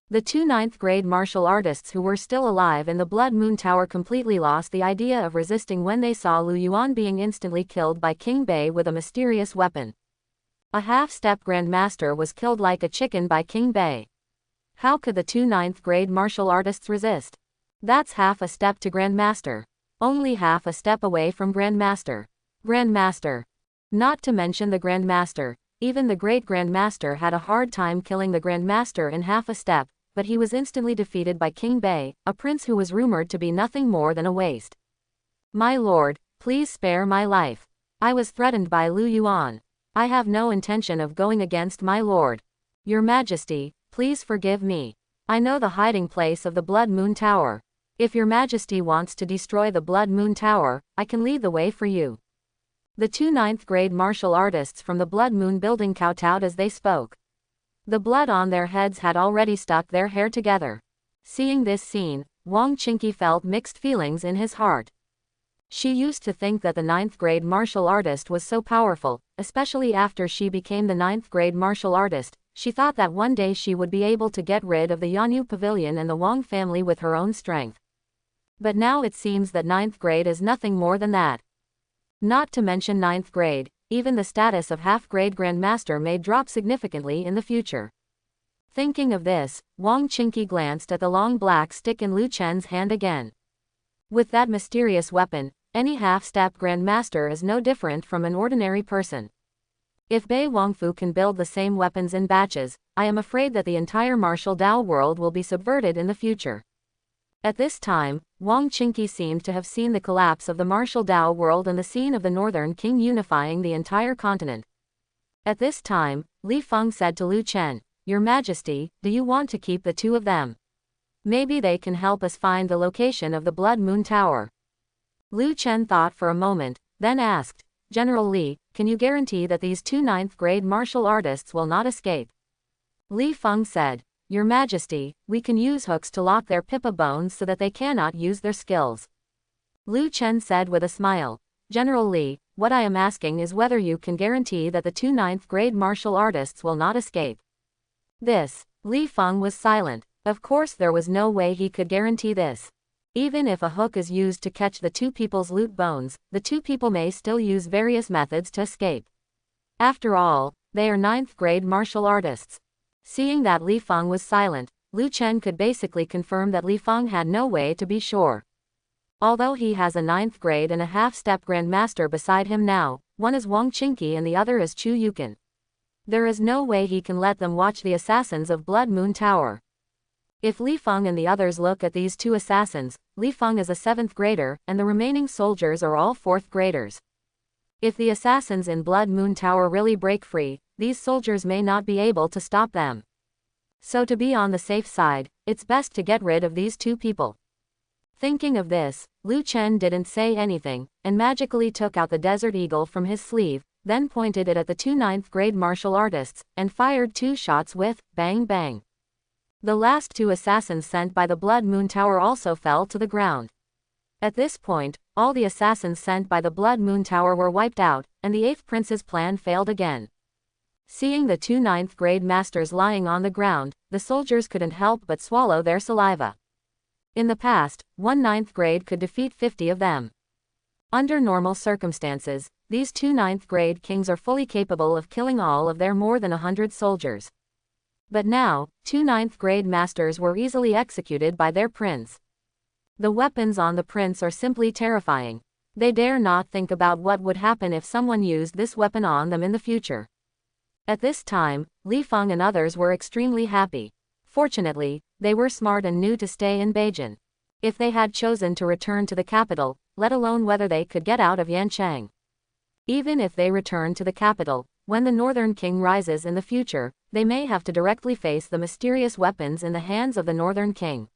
The 2 9th grade martial artists who were still alive in the Blood Moon Tower completely lost the idea of resisting when they saw Lu Yuan being instantly killed by King Bei with a mysterious weapon. A half-step grandmaster was killed like a chicken by King Bei. How could the 2 9th grade martial artists resist? That's half a step to grandmaster. Only half a step away from grandmaster. Grandmaster. Not to mention the grandmaster, Even the great Grandmaster had a hard time killing the Grandmaster in half a step, but he was instantly defeated by King Bei, a prince who was rumored to be nothing more than a waste. My lord, please spare my life. I was threatened by Lu Yuan. I have no intention of going against my lord. Your Majesty, please forgive me. I know the hiding place of the Blood Moon Tower. If your Majesty wants to destroy the Blood Moon Tower, I can lead the way for you. The two ninth-grade martial artists from the Blood Moon building kowtowed as they spoke. The blood on their heads had already stuck their hair together. Seeing this scene, Wang Qingqi felt mixed feelings in his heart. She used to think that the ninth-grade martial artist was so powerful, especially after she became the ninth-grade martial artist. She thought that one day she would be able to get rid of the Yanyu Pavilion and the Wang family with her own strength. But now it seems that ninth grade is nothing more than that. Not to mention ninth grade, even the status of half-grade Grandmaster may drop significantly in the future. Thinking of this, Wang Qingqi glanced at the long black stick in Lu Chen's hand again. With that mysterious weapon, any half-step Grandmaster is no different from an ordinary person. If Bei Wangfu can build the same weapons in batches, I am afraid that the entire martial Dao world will be subverted in the future. At this time, Wang Qingqi seemed to have seen the collapse of the martial Dao world and the scene of the Northern King unifying the entire continent. At this time, Li Feng said to Lu Chen, Your Majesty, do you want to keep the two of them? Maybe they can help us find the location of the Blood Moon Tower. Lu Chen thought for a moment, then asked, General Li, can you guarantee that these two ninth-grade martial artists will not escape? Li Feng said, Your Majesty, we can use hooks to lock their pipa bones so that they cannot use their skills. Lu Chen said with a smile, General Li, what I am asking is whether you can guarantee that the two ninth-grade martial artists will not escape. This, Li Feng was silent. Of course there was no way he could guarantee this. Even if a hook is used to catch the two people's loot bones, the two people may still use various methods to escape. After all, they are ninth-grade martial artists. Seeing that Li Feng was silent, Lu Chen could basically confirm that Li Feng had no way to be sure. Although he has a ninth grade and a half-step Grandmaster beside him now, one is Wang Qingqi and the other is Chu Yukin. There is no way he can let them watch the assassins of Blood Moon Tower. If Li Feng and the others look at these two assassins, Li Feng is a 7th grader, and the remaining soldiers are all 4th graders. If the assassins in Blood Moon Tower really break free, these soldiers may not be able to stop them. So to be on the safe side, it's best to get rid of these two people. Thinking of this, Lu Chen didn't say anything, and magically took out the Desert Eagle from his sleeve, then pointed it at the two 9th grade martial artists, and fired 2 shots with, bang bang. The last 2 assassins sent by the Blood Moon Tower also fell to the ground. At this point, all the assassins sent by the Blood Moon Tower were wiped out, and the 8th prince's plan failed again. Seeing the 2 9th grade masters lying on the ground, the soldiers couldn't help but swallow their saliva. In the past, 1 9th grade could defeat 50 of them. Under normal circumstances, these 2 9th grade kings are fully capable of killing all of their more than 100 soldiers. But now, 2 9th grade masters were easily executed by their prince. The weapons on the prince are simply terrifying. They dare not think about what would happen if someone used this weapon on them in the future. At this time, Li Feng and others were extremely happy. Fortunately, they were smart and knew to stay in Beijing. If they had chosen to return to the capital, let alone whether they could get out of Yancheng. Even if they return to the capital, when the Northern King rises in the future, they may have to directly face the mysterious weapons in the hands of the Northern King.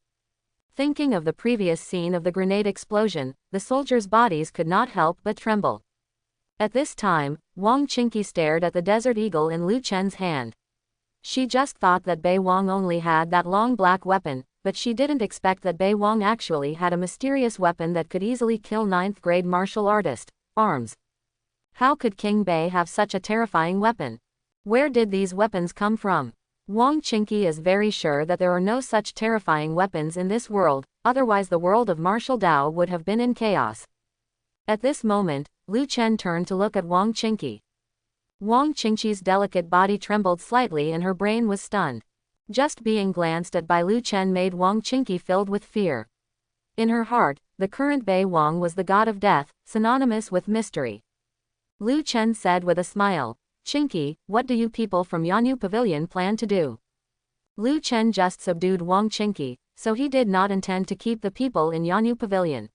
Thinking of the previous scene of the grenade explosion, the soldiers' bodies could not help but tremble. At this time, Wang Qingqi stared at the Desert Eagle in Lu Chen's hand. She just thought that Bei Wang only had that long black weapon, but she didn't expect that Bei Wang actually had a mysterious weapon that could easily kill 9th grade martial artist, arms. How could King Bei have such a terrifying weapon? Where did these weapons come from? Wang Qingqi is very sure that there are no such terrifying weapons in this world, otherwise the world of martial Dao would have been in chaos. At this moment, Lu Chen turned to look at Wang Qingqi. Wang Qingqi's delicate body trembled slightly and her brain was stunned. Just being glanced at by Lu Chen made Wang Qingqi filled with fear. In her heart, the current Bei Wang was the god of death, synonymous with mystery. Lu Chen said with a smile, Chinky, what do you people from Yanyu Pavilion plan to do? Lu Chen just subdued Wang Chinky, so he did not intend to keep the people in Yanyu Pavilion.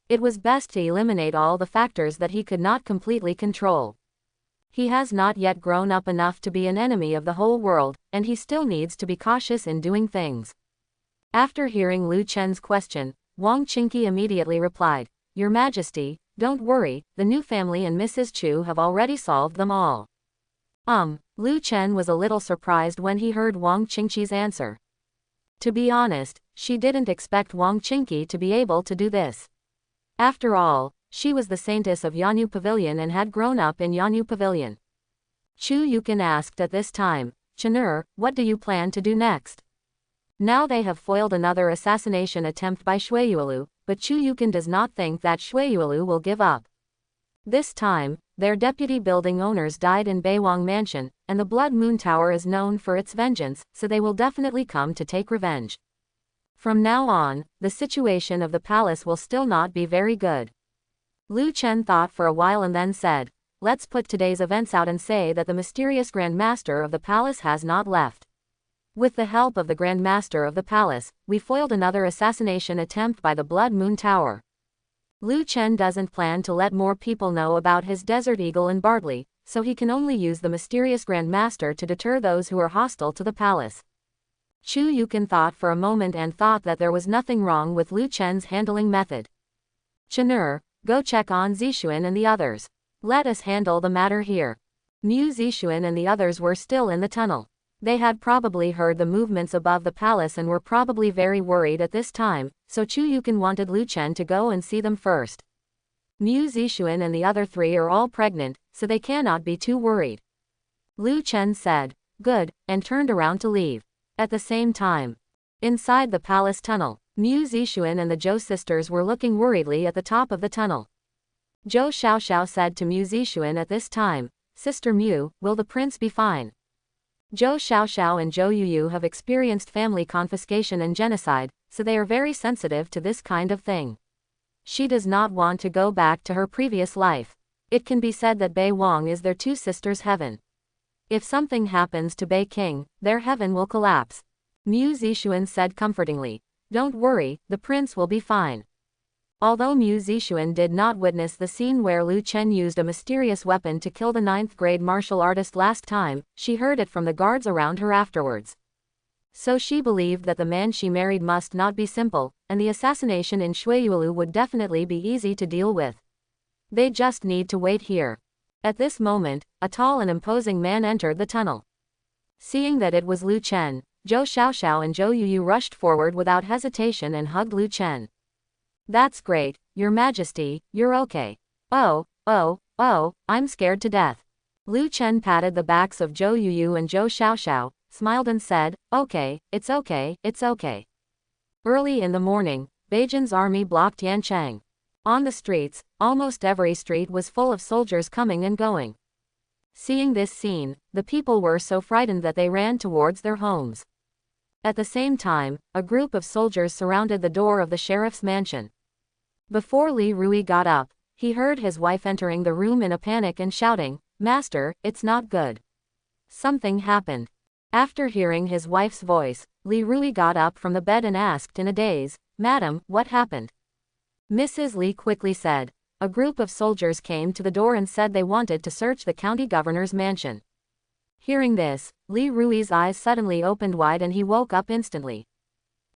It was best to eliminate all the factors that he could not completely control. He has not yet grown up enough to be an enemy of the whole world, and he still needs to be cautious in doing things. After hearing Lu Chen's question, Wang Chinky immediately replied, Your Majesty, don't worry, the new family and Mrs. Chu have already solved them all. Lu Chen was a little surprised when he heard Wang Qingqi's answer. To be honest, she didn't expect Wang Qingqi to be able to do this. After all, she was the saintess of Yanyu Pavilion and had grown up in Yanyu Pavilion. Chu Yukin asked at this time, Chen'er, what do you plan to do next? Now they have foiled another assassination attempt by Shuiyuelu, but Chu Yukin does not think that Shuiyuelu will give up. This time, their deputy building owners died in Beiwang Mansion, and the Blood Moon Tower is known for its vengeance, so they will definitely come to take revenge. From now on, the situation of the palace will still not be very good. Lu Chen thought for a while and then said, Let's put today's events out and say that the mysterious Grand Master of the palace has not left. With the help of the Grand Master of the palace, we foiled another assassination attempt by the Blood Moon Tower. Lu Chen doesn't plan to let more people know about his Desert Eagle and Bartley, so he can only use the mysterious Grand Master to deter those who are hostile to the palace. Chu Yukin thought for a moment and thought that there was nothing wrong with Lu Chen's handling method. Chen'er, go check on Zixuan and the others. Let us handle the matter here. Mu Zixuan and the others were still in the tunnel. They had probably heard the movements above the palace and were probably very worried at this time, so Chu Yukin wanted Lu Chen to go and see them first. Mu Zixuan and the other three are all pregnant, so they cannot be too worried. Lu Chen said, Good, and turned around to leave. At the same time, inside the palace tunnel, Mu Zixuan and the Zhou sisters were looking worriedly at the top of the tunnel. Zhou Xiaoxiao said to Mu Zixuan at this time, Sister Mu, will the prince be fine? Zhou Xiaoxiao and Zhou Yuyu have experienced family confiscation and genocide, so they are very sensitive to this kind of thing. She does not want to go back to her previous life. It can be said that Bei Wang is their two sisters' heaven. If something happens to Bei King, their heaven will collapse. Mu Zixuan said comfortingly, Don't worry, the prince will be fine. Although Mu Zixuan did not witness the scene where Lu Chen used a mysterious weapon to kill the 9th-grade martial artist last time, she heard it from the guards around her afterwards. So she believed that the man she married must not be simple, and the assassination in Shuiyuelu would definitely be easy to deal with. They just need to wait here. At this moment, a tall and imposing man entered the tunnel. Seeing that it was Lu Chen, Zhou Xiaoxiao and Zhou Yuyu rushed forward without hesitation and hugged Lu Chen. That's great, Your Majesty, you're okay. Oh, I'm scared to death. Lu Chen patted the backs of Zhou Yuyu and Zhou Xiaoxiao, smiled and said, Okay, it's okay, it's okay. Early in the morning, Beijing's army blocked Yancheng. On the streets, almost every street was full of soldiers coming and going. Seeing this scene, the people were so frightened that they ran towards their homes. At the same time, a group of soldiers surrounded the door of the sheriff's mansion. Before Li Rui got up, he heard his wife entering the room in a panic and shouting, Master, it's not good. Something happened. After hearing his wife's voice, Li Rui got up from the bed and asked in a daze, Madam, what happened? Mrs. Li quickly said, A group of soldiers came to the door and said they wanted to search the county governor's mansion. Hearing this, Li Rui's eyes suddenly opened wide and he woke up instantly.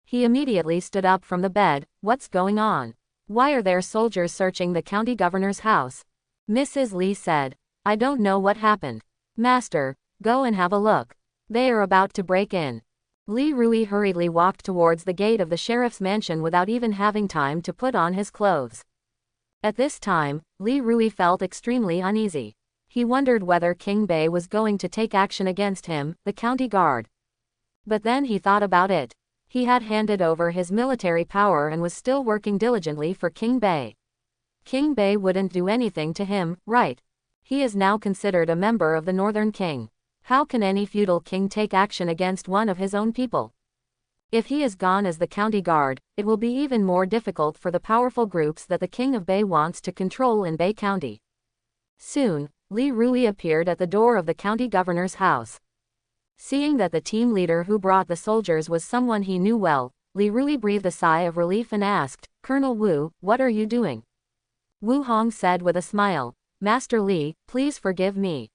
He immediately stood up from the bed. What's going on? Why are there soldiers searching the county governor's house? Mrs. Li said, I don't know what happened. Master, go and have a look. They are about to break in. Li Rui hurriedly walked towards the gate of the sheriff's mansion without even having time to put on his clothes. At this time, Li Rui felt extremely uneasy. He wondered whether King Bei was going to take action against him, the county guard. But then he thought about it. He had handed over his military power and was still working diligently for King Bei. King Bei wouldn't do anything to him, right? He is now considered a member of the Northern King. How can any feudal king take action against one of his own people? If he is gone as the county guard, it will be even more difficult for the powerful groups that the King of Bei wants to control in Bei County. Soon, Li Rui appeared at the door of the county governor's house. Seeing that the team leader who brought the soldiers was someone he knew well, Li Rui breathed a sigh of relief and asked, "Colonel Wu, what are you doing?" Wu Hong said with a smile, "Master Li, please forgive me.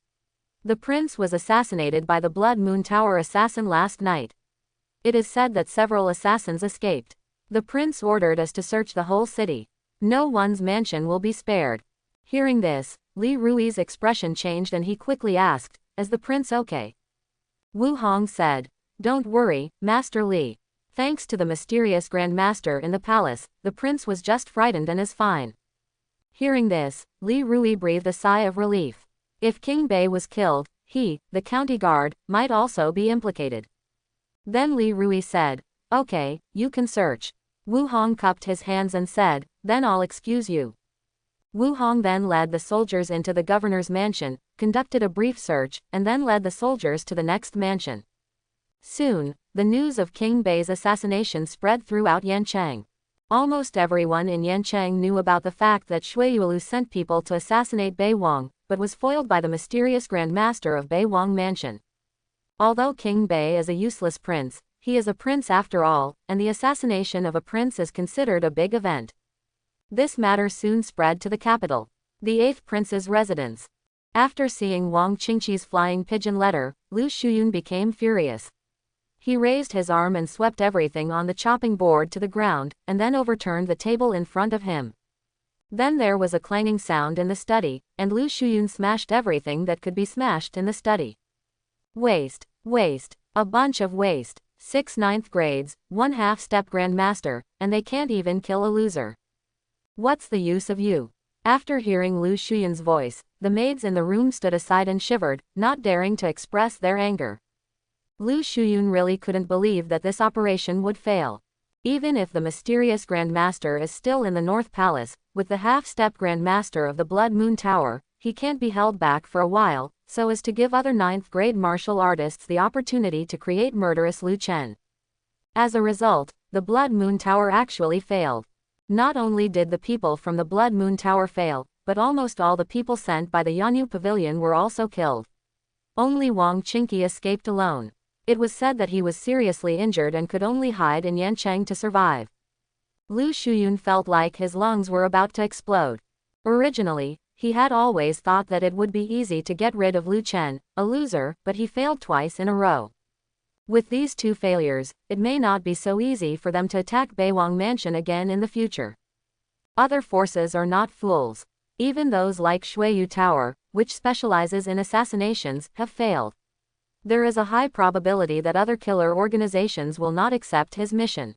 The prince was assassinated by the Blood Moon Tower assassin last night. It is said that several assassins escaped. The prince ordered us to search the whole city. No one's mansion will be spared." Hearing this, Li Rui's expression changed and he quickly asked, "Is the prince okay?" Wu Hong said, "Don't worry, Master Li. Thanks to the mysterious Grand Master in the palace, the prince was just frightened and is fine." Hearing this, Li Rui breathed a sigh of relief. If King Bei was killed, he, the county guard, might also be implicated. Then Li Rui said, "Okay, you can search." Wu Hong cupped his hands and said, "Then I'll excuse you." Wu Hong then led the soldiers into the governor's mansion, conducted a brief search, and then led the soldiers to the next mansion. Soon, the news of King Bei's assassination spread throughout Yancheng. Almost everyone in Yancheng knew about the fact that Shui Yuelu sent people to assassinate Bei Wang, but was foiled by the mysterious Grand Master of Bei Wang Mansion. Although King Bei is a useless prince, he is a prince after all, and the assassination of a prince is considered a big event. This matter soon spread to the capital, the 8th prince's residence. After seeing Wang Qingqi's flying pigeon letter, Lu Shuyun became furious. He raised his arm and swept everything on the chopping board to the ground, and then overturned the table in front of him. Then there was a clanging sound in the study, and Lu Shuyun smashed everything that could be smashed in the study. Waste, waste, a bunch of waste. 6 ninth grades, 1 half-step grandmaster, and they can't even kill a loser. What's the use of you? After hearing Lu Shuyun's voice, the maids in the room stood aside and shivered, not daring to express their anger. Lu Shuyun really couldn't believe that this operation would fail. Even if the mysterious Grandmaster is still in the North Palace, with the half-step Grandmaster of the Blood Moon Tower, he can't be held back for a while, so as to give other 9th grade martial artists the opportunity to create murderous Lu Chen. As a result, the Blood Moon Tower actually failed. Not only did the people from the Blood Moon Tower fail, but almost all the people sent by the Yanyu Pavilion were also killed. Only Wang Qingqi escaped alone. It was said that he was seriously injured and could only hide in Yancheng to survive. Lu Shuyun felt like his lungs were about to explode. Originally, he had always thought that it would be easy to get rid of Lu Chen, a loser, but he failed twice in a row. With these 2 failures, it may not be so easy for them to attack Beiwang Mansion again in the future. Other forces are not fools. Even those like Shuiyu Tower, which specializes in assassinations, have failed. There is a high probability that other killer organizations will not accept his mission.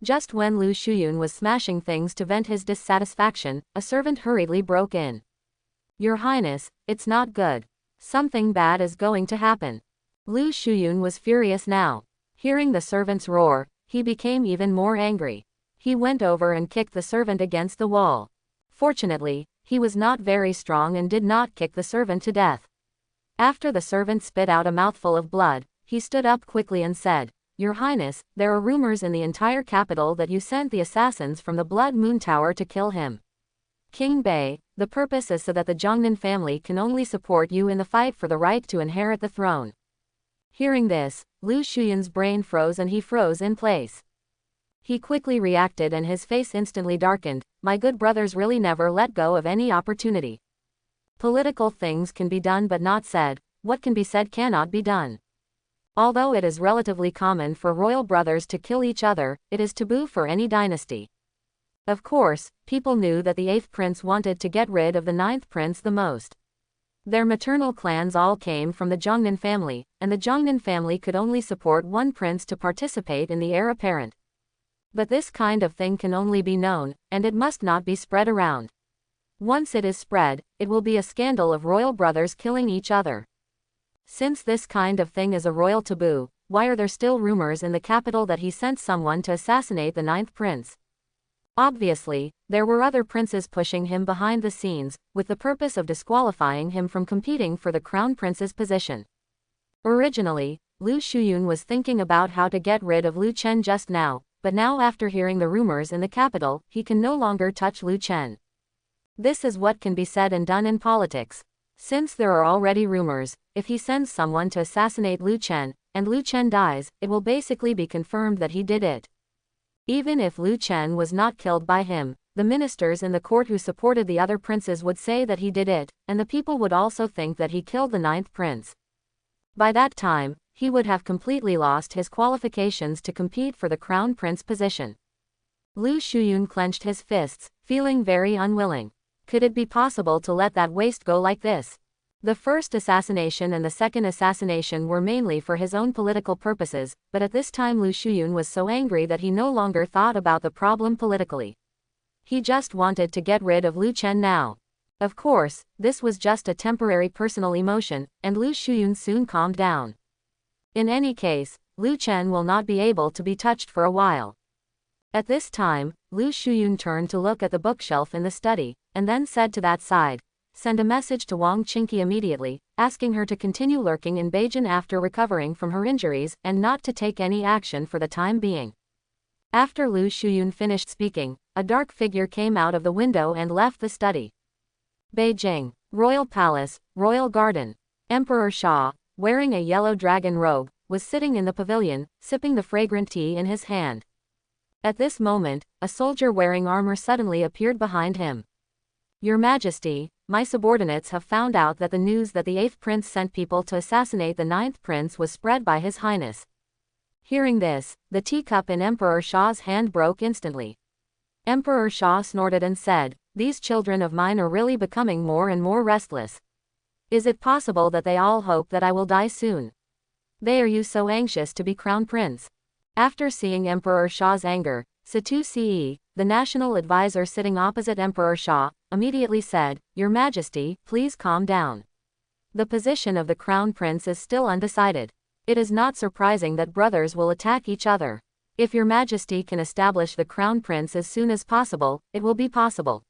Just when Lu Shuyun was smashing things to vent his dissatisfaction, a servant hurriedly broke in. "Your Highness, it's not good. Something bad is going to happen." Lu Shuyun was furious now. Hearing the servant's roar, he became even more angry. He went over and kicked the servant against the wall. Fortunately, he was not very strong and did not kick the servant to death. After the servant spit out a mouthful of blood, he stood up quickly and said, "Your Highness, there are rumors in the entire capital that you sent the assassins from the Blood Moon Tower to kill him. King Bei, the purpose is so that the Zhongnan family can only support you in the fight for the right to inherit the throne." Hearing this, Lu Shuyun's brain froze and he froze in place. He quickly reacted and his face instantly darkened. My good brothers really never let go of any opportunity. Political things can be done but not said, what can be said cannot be done. Although it is relatively common for royal brothers to kill each other, it is taboo for any dynasty. Of course, people knew that the 8th prince wanted to get rid of the 9th prince the most. Their maternal clans all came from the Zhongnan family, and the Zhongnan family could only support one prince to participate in the heir apparent. But this kind of thing can only be known, and it must not be spread around. Once it is spread, it will be a scandal of royal brothers killing each other. Since this kind of thing is a royal taboo, why are there still rumors in the capital that he sent someone to assassinate the 9th prince? Obviously, there were other princes pushing him behind the scenes, with the purpose of disqualifying him from competing for the crown prince's position. Originally, Lu Shuyun was thinking about how to get rid of Lu Chen just now, but now after hearing the rumors in the capital, he can no longer touch Lu Chen. This is what can be said and done in politics. Since there are already rumors, if he sends someone to assassinate Lu Chen, and Lu Chen dies, it will basically be confirmed that he did it. Even if Lu Chen was not killed by him, the ministers in the court who supported the other princes would say that he did it, and the people would also think that he killed the 9th prince. By that time, he would have completely lost his qualifications to compete for the crown prince position. Lu Shuyun clenched his fists, feeling very unwilling. Could it be possible to let that waste go like this? The first assassination and the second assassination were mainly for his own political purposes, but at this time Lu Shuyun was so angry that he no longer thought about the problem politically. He just wanted to get rid of Lu Chen now. Of course, this was just a temporary personal emotion, and Lu Shuyun soon calmed down. In any case, Lu Chen will not be able to be touched for a while. At this time, Lu Shuyun turned to look at the bookshelf in the study, and then said to that side, "Send a message to Wang Qingqi immediately, asking her to continue lurking in Beijing after recovering from her injuries and not to take any action for the time being." After Lu Shuyun finished speaking, a dark figure came out of the window and left the study. Beijing, Royal Palace, Royal Garden. Emperor Xia, wearing a yellow dragon robe, was sitting in the pavilion, sipping the fragrant tea in his hand. At this moment, a soldier wearing armor suddenly appeared behind him. "Your Majesty, my subordinates have found out that the news that the 8th prince sent people to assassinate the 9th prince was spread by His Highness." Hearing this, the teacup in Emperor Xia's hand broke instantly. Emperor Xia snorted and said, "These children of mine are really becoming more and more restless. Is it possible that they all hope that I will die soon? They are you so anxious to be crown prince?" After seeing Emperor Xia's anger, Situ Ce, the national advisor sitting opposite Emperor Xia, immediately said, "Your Majesty, please calm down. The position of the crown prince is still undecided. It is not surprising that brothers will attack each other. If your Majesty can establish the crown prince as soon as possible, it will be possible.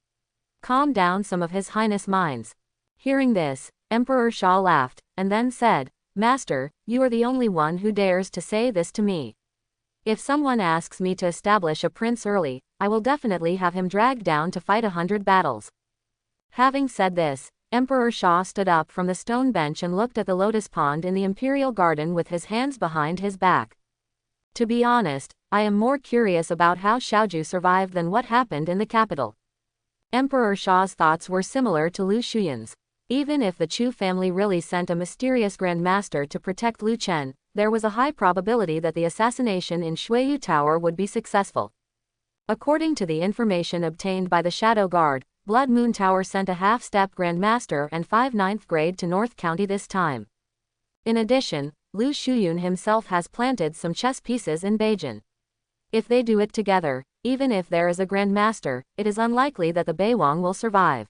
Calm down some of His Highness' minds." Hearing this, Emperor Xia laughed, and then said, "Master, you are the only one who dares to say this to me. If someone asks me to establish a prince early, I will definitely have him dragged down to fight 100 battles." Having said this, Emperor Xia stood up from the stone bench and looked at the lotus pond in the imperial garden with his hands behind his back. "To be honest, I am more curious about how Xiaoju survived than what happened in the capital." Emperor Xia's thoughts were similar to Lu Shuyun's. Even if the Chu family really sent a mysterious Grand Master to protect Lu Chen, there was a high probability that the assassination in Shuiyu Tower would be successful. According to the information obtained by the Shadow Guard, Blood Moon Tower sent a half-step Grand Master and 5 9th grade to North County this time. In addition, Lu Shuyun himself has planted some chess pieces in Beijing. If they do it together, even if there is a Grand Master, it is unlikely that the Beiwang will survive.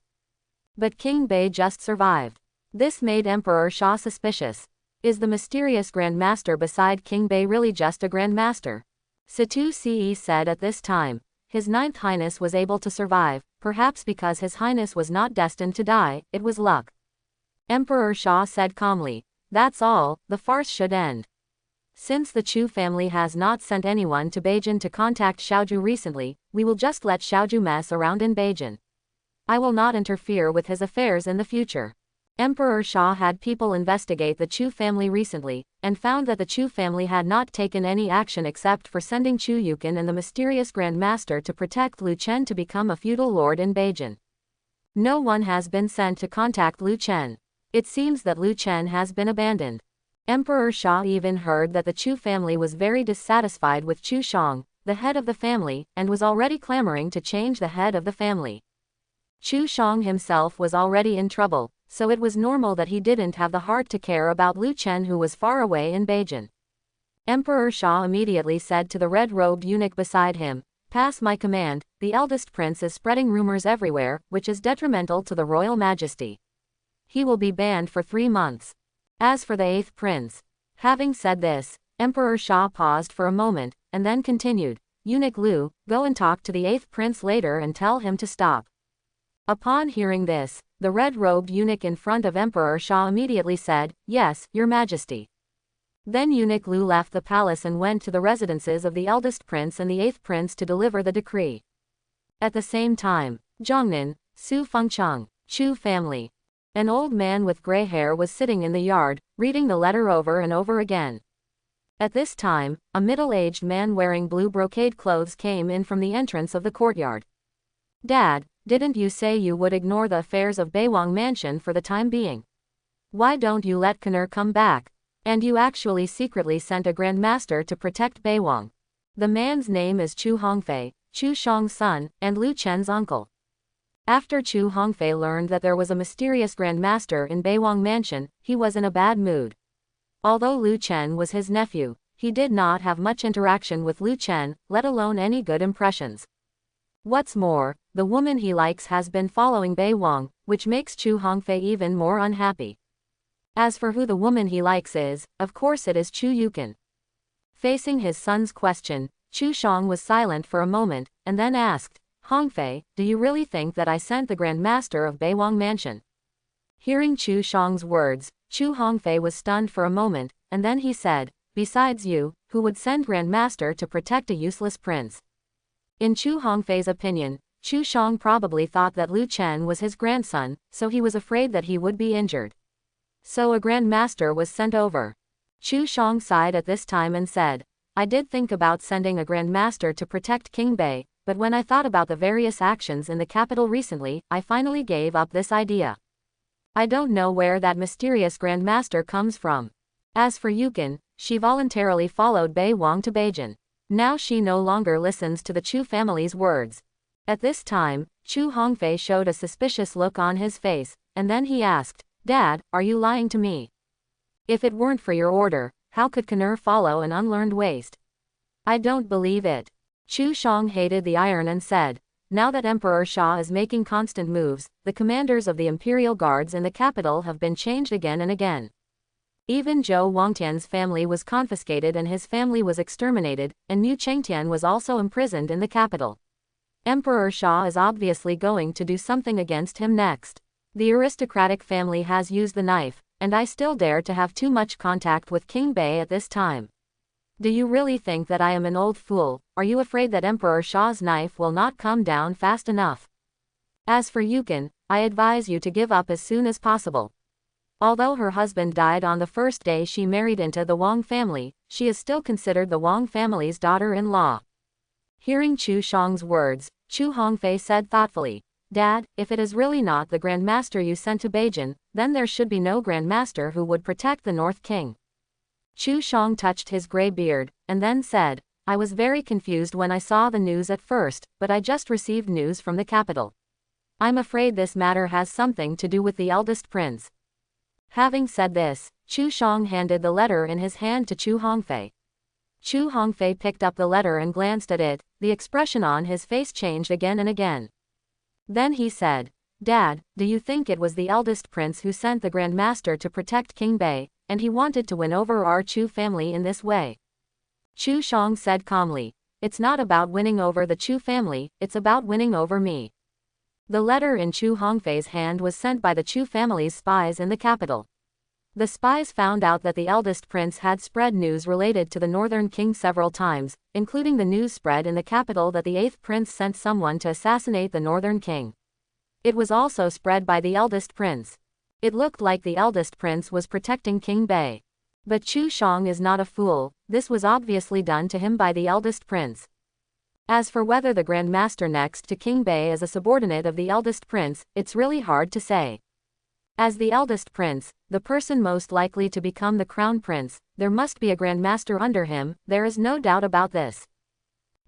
But King Bei just survived. This made Emperor Xia suspicious. Is the mysterious Grand Master beside King Bei really just a Grand Master? Situ Ce said at this time, His 9th Highness was able to survive, perhaps because His Highness was not destined to die, it was luck. Emperor Xia said calmly, "That's all, the farce should end. Since the Chu family has not sent anyone to Beijing to contact Xiaoju recently, we will just let Xiaoju mess around in Beijing. I will not interfere with his affairs in the future." Emperor Xia had people investigate the Chu family recently, and found that the Chu family had not taken any action except for sending Chu Yukin and the mysterious Grand Master to protect Lu Chen to become a feudal lord in Beijing. No one has been sent to contact Lu Chen. It seems that Lu Chen has been abandoned. Emperor Xia even heard that the Chu family was very dissatisfied with Chu Shang, the head of the family, and was already clamoring to change the head of the family. Chu Shang himself was already in trouble, so it was normal that he didn't have the heart to care about Lu Chen, who was far away in Beijing. Emperor Xia immediately said to the red-robed eunuch beside him, "Pass my command, the eldest prince is spreading rumors everywhere, which is detrimental to the royal majesty. He will be banned for 3 months. As for the 8th prince." Having said this, Emperor Xia paused for a moment, and then continued, "Eunuch Lu, go and talk to the 8th prince later and tell him to stop." Upon hearing this, the red-robed eunuch in front of Emperor Xia immediately said, "Yes, your majesty." Then Eunuch Lu left the palace and went to the residences of the eldest prince and the 8th prince to deliver the decree. At the same time, Zhongnan, Su Fengcheng, Chu family. An old man with gray hair was sitting in the yard, reading the letter over and over again. At this time, a middle-aged man wearing blue brocade clothes came in from the entrance of the courtyard. "Dad, didn't you say you would ignore the affairs of Baewang Mansion for the time being? Why don't you let Connor come back? And you actually secretly sent a Grand Master to protect Baewang." The man's name is Chu Hongfei, Chu Shang's son, and Lu Chen's uncle. After Chu Hongfei learned that there was a mysterious Grand Master in Baewang Mansion, he was in a bad mood. Although Lu Chen was his nephew, he did not have much interaction with Lu Chen, let alone any good impressions. What's more, the woman he likes has been following Baewang, which makes Chu Hongfei even more unhappy. As for who the woman he likes is, of course it is Chu Yukin. Facing his son's question, Chu Shang was silent for a moment, and then asked, "Hongfei, do you really think that I sent the Grand Master of Baewang Mansion?" Hearing Chu Shang's words, Chu Hongfei was stunned for a moment, and then he said, "Besides you, who would send Grand Master to protect a useless prince?" In Chu Hongfei's opinion, Chu Shang probably thought that Lu Chen was his grandson, so he was afraid that he would be injured. So a Grand Master was sent over. Chu Shang sighed at this time and said, "I did think about sending a Grand Master to protect King Bei, but when I thought about the various actions in the capital recently, I finally gave up this idea. I don't know where that mysterious Grand Master comes from. As for Yukin, she voluntarily followed Baewang to Beijing. Now she no longer listens to the Chu family's words." At this time, Chu Hongfei showed a suspicious look on his face, and then he asked, "Dad, are you lying to me? If it weren't for your order, how could Connor follow an unlearned waste?" "I don't believe it." Chu Shang hated the iron and said, "Now that Emperor Sha is making constant moves, the commanders of the imperial guards in the capital have been changed again and again. Even Zhou Wangtian's family was confiscated and his family was exterminated, and Mu Chengtian was also imprisoned in the capital. Emperor Sha is obviously going to do something against him next. The aristocratic family has used the knife, and I still dare to have too much contact with King Bei at this time. Do you really think that I am an old fool? Are you afraid that Emperor Sha's knife will not come down fast enough? As for Yukin, I advise you to give up as soon as possible. Although her husband died on the first day she married into the Wang family, she is still considered the Wang family's daughter-in-law." Hearing Chu Shang's words, Chu Hongfei said thoughtfully, "Dad, if it is really not the Grand Master you sent to Beijing, then there should be no Grand Master who would protect the North King." Chu Shang touched his gray beard, and then said, "I was very confused when I saw the news at first, but I just received news from the capital. I'm afraid this matter has something to do with the eldest prince." Having said this, Chu Shang handed the letter in his hand to Chu Hongfei. Chu Hongfei picked up the letter and glanced at it, the expression on his face changed again and again. Then he said, "Dad, do you think it was the eldest prince who sent the Grand Master to protect King Bei, and he wanted to win over our Chu family in this way?" Chu Shang said calmly, "It's not about winning over the Chu family, it's about winning over me." The letter in Chu Hongfei's hand was sent by the Chu family's spies in the capital. The spies found out that the eldest prince had spread news related to the northern king several times, including the news spread in the capital that the 8th prince sent someone to assassinate the northern king. It was also spread by the eldest prince. It looked like the eldest prince was protecting King Bei. But Chu Shang is not a fool, this was obviously done to him by the eldest prince. As for whether the Grand Master next to King Bei is a subordinate of the eldest prince, it's really hard to say. As the eldest prince, the person most likely to become the crown prince, there must be a Grand Master under him, there is no doubt about this.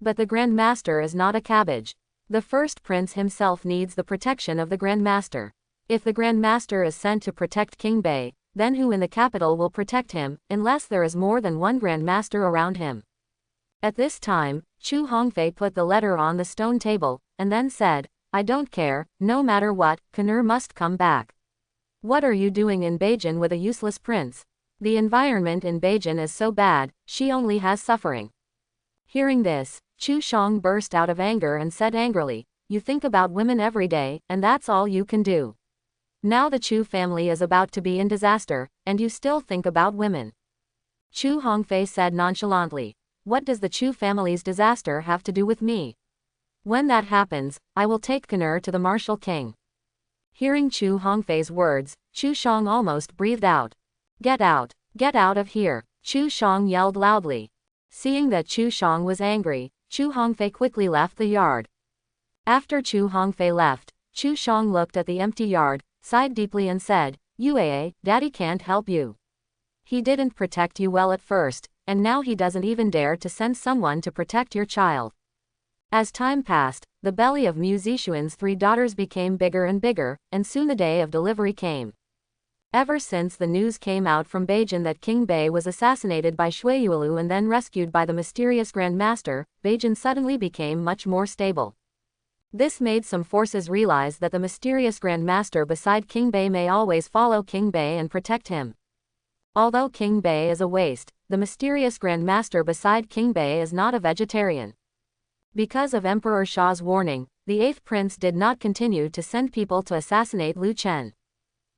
But the Grand Master is not a cabbage. The first prince himself needs the protection of the Grand Master. If the Grand Master is sent to protect King Bei, then who in the capital will protect him, unless there is more than one Grand Master around him? At this time, Chu Hongfei put the letter on the stone table, and then said, "I don't care, no matter what, Connor must come back. What are you doing in Beijing with a useless prince? The environment in Beijing is so bad, she only has suffering." Hearing this, Chu Shang burst out of anger and said angrily, "You think about women every day, and that's all you can do. Now the Chu family is about to be in disaster, and you still think about women." Chu Hongfei said nonchalantly, "What does the Chu family's disaster have to do with me? When that happens, I will take Connor to the martial king." Hearing Chu Hongfei's words, Chu Shang almost breathed out. Get out! Get out of here! Chu Shang yelled loudly. Seeing that Chu Shang was angry, Chu Hongfei quickly left the yard. After Chu Hongfei left, Chu Shang looked at the empty yard, sighed deeply and said, "Yuaa, Daddy can't help you. He didn't protect you well at first, and now he doesn't even dare to send someone to protect your child." As time passed, the belly of Mu Zixuan's 3 daughters became bigger and bigger, and soon the day of delivery came. Ever since the news came out from Beijing that King Bei was assassinated by Shui Yuelu and then rescued by the mysterious Grand Master, Beijing suddenly became much more stable. This made some forces realize that the mysterious Grand Master beside King Bei may always follow King Bei and protect him. Although King Bei is a waste, the mysterious Grand Master beside King Bei is not a vegetarian. Because of Emperor Sha's warning, the 8th prince did not continue to send people to assassinate Lu Chen.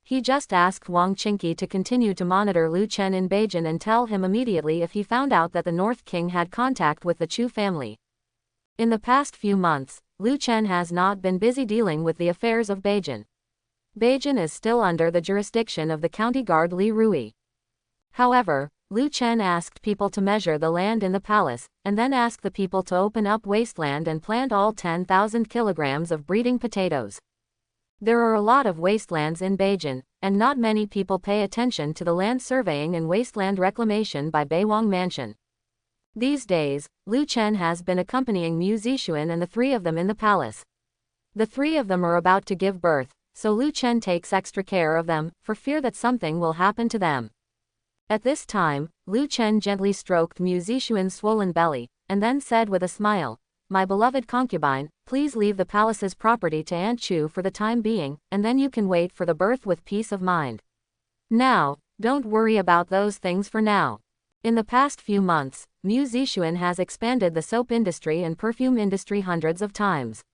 He just asked Wang Qingqi to continue to monitor Lu Chen in Beijing and tell him immediately if he found out that the North King had contact with the Chu family. In the past few months, Lu Chen has not been busy dealing with the affairs of Beijing. Beijing is still under the jurisdiction of the county guard Li Rui. However, Lu Chen asked people to measure the land in the palace, and then asked the people to open up wasteland and plant all 10,000 kilograms of breeding potatoes. There are a lot of wastelands in Beijing, and not many people pay attention to the land surveying and wasteland reclamation by Beiwang Mansion. These days, Lu Chen has been accompanying Mu Zixuan and the 3 of them in the palace. The 3 of them are about to give birth, so Lu Chen takes extra care of them, for fear that something will happen to them. At this time, Lu Chen gently stroked Mu Zixuan's swollen belly, and then said with a smile, "My beloved concubine, please leave the palace's property to Aunt Chu for the time being, and then you can wait for the birth with peace of mind. Now, don't worry about those things for now." In the past few months, Mu Zixuan has expanded the soap industry and perfume industry hundreds of times.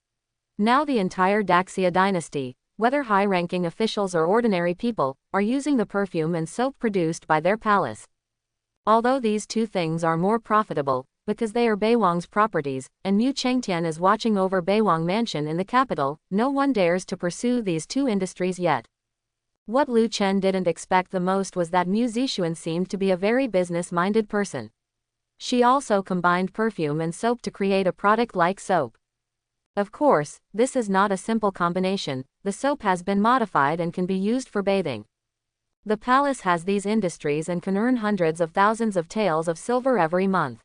Now the entire Daxia dynasty, whether high-ranking officials or ordinary people, are using the perfume and soap produced by their palace. Although these 2 things are more profitable, because they are Beiwang's properties, and Mu Chengtian is watching over Beiwang Mansion in the capital, no one dares to pursue these 2 industries yet. What Lu Chen didn't expect the most was that Mu Zixuan seemed to be a very business-minded person. She also combined perfume and soap to create a product like soap. Of course, this is not a simple combination. The soap has been modified and can be used for bathing. The palace has these industries and can earn hundreds of thousands of taels of silver every month.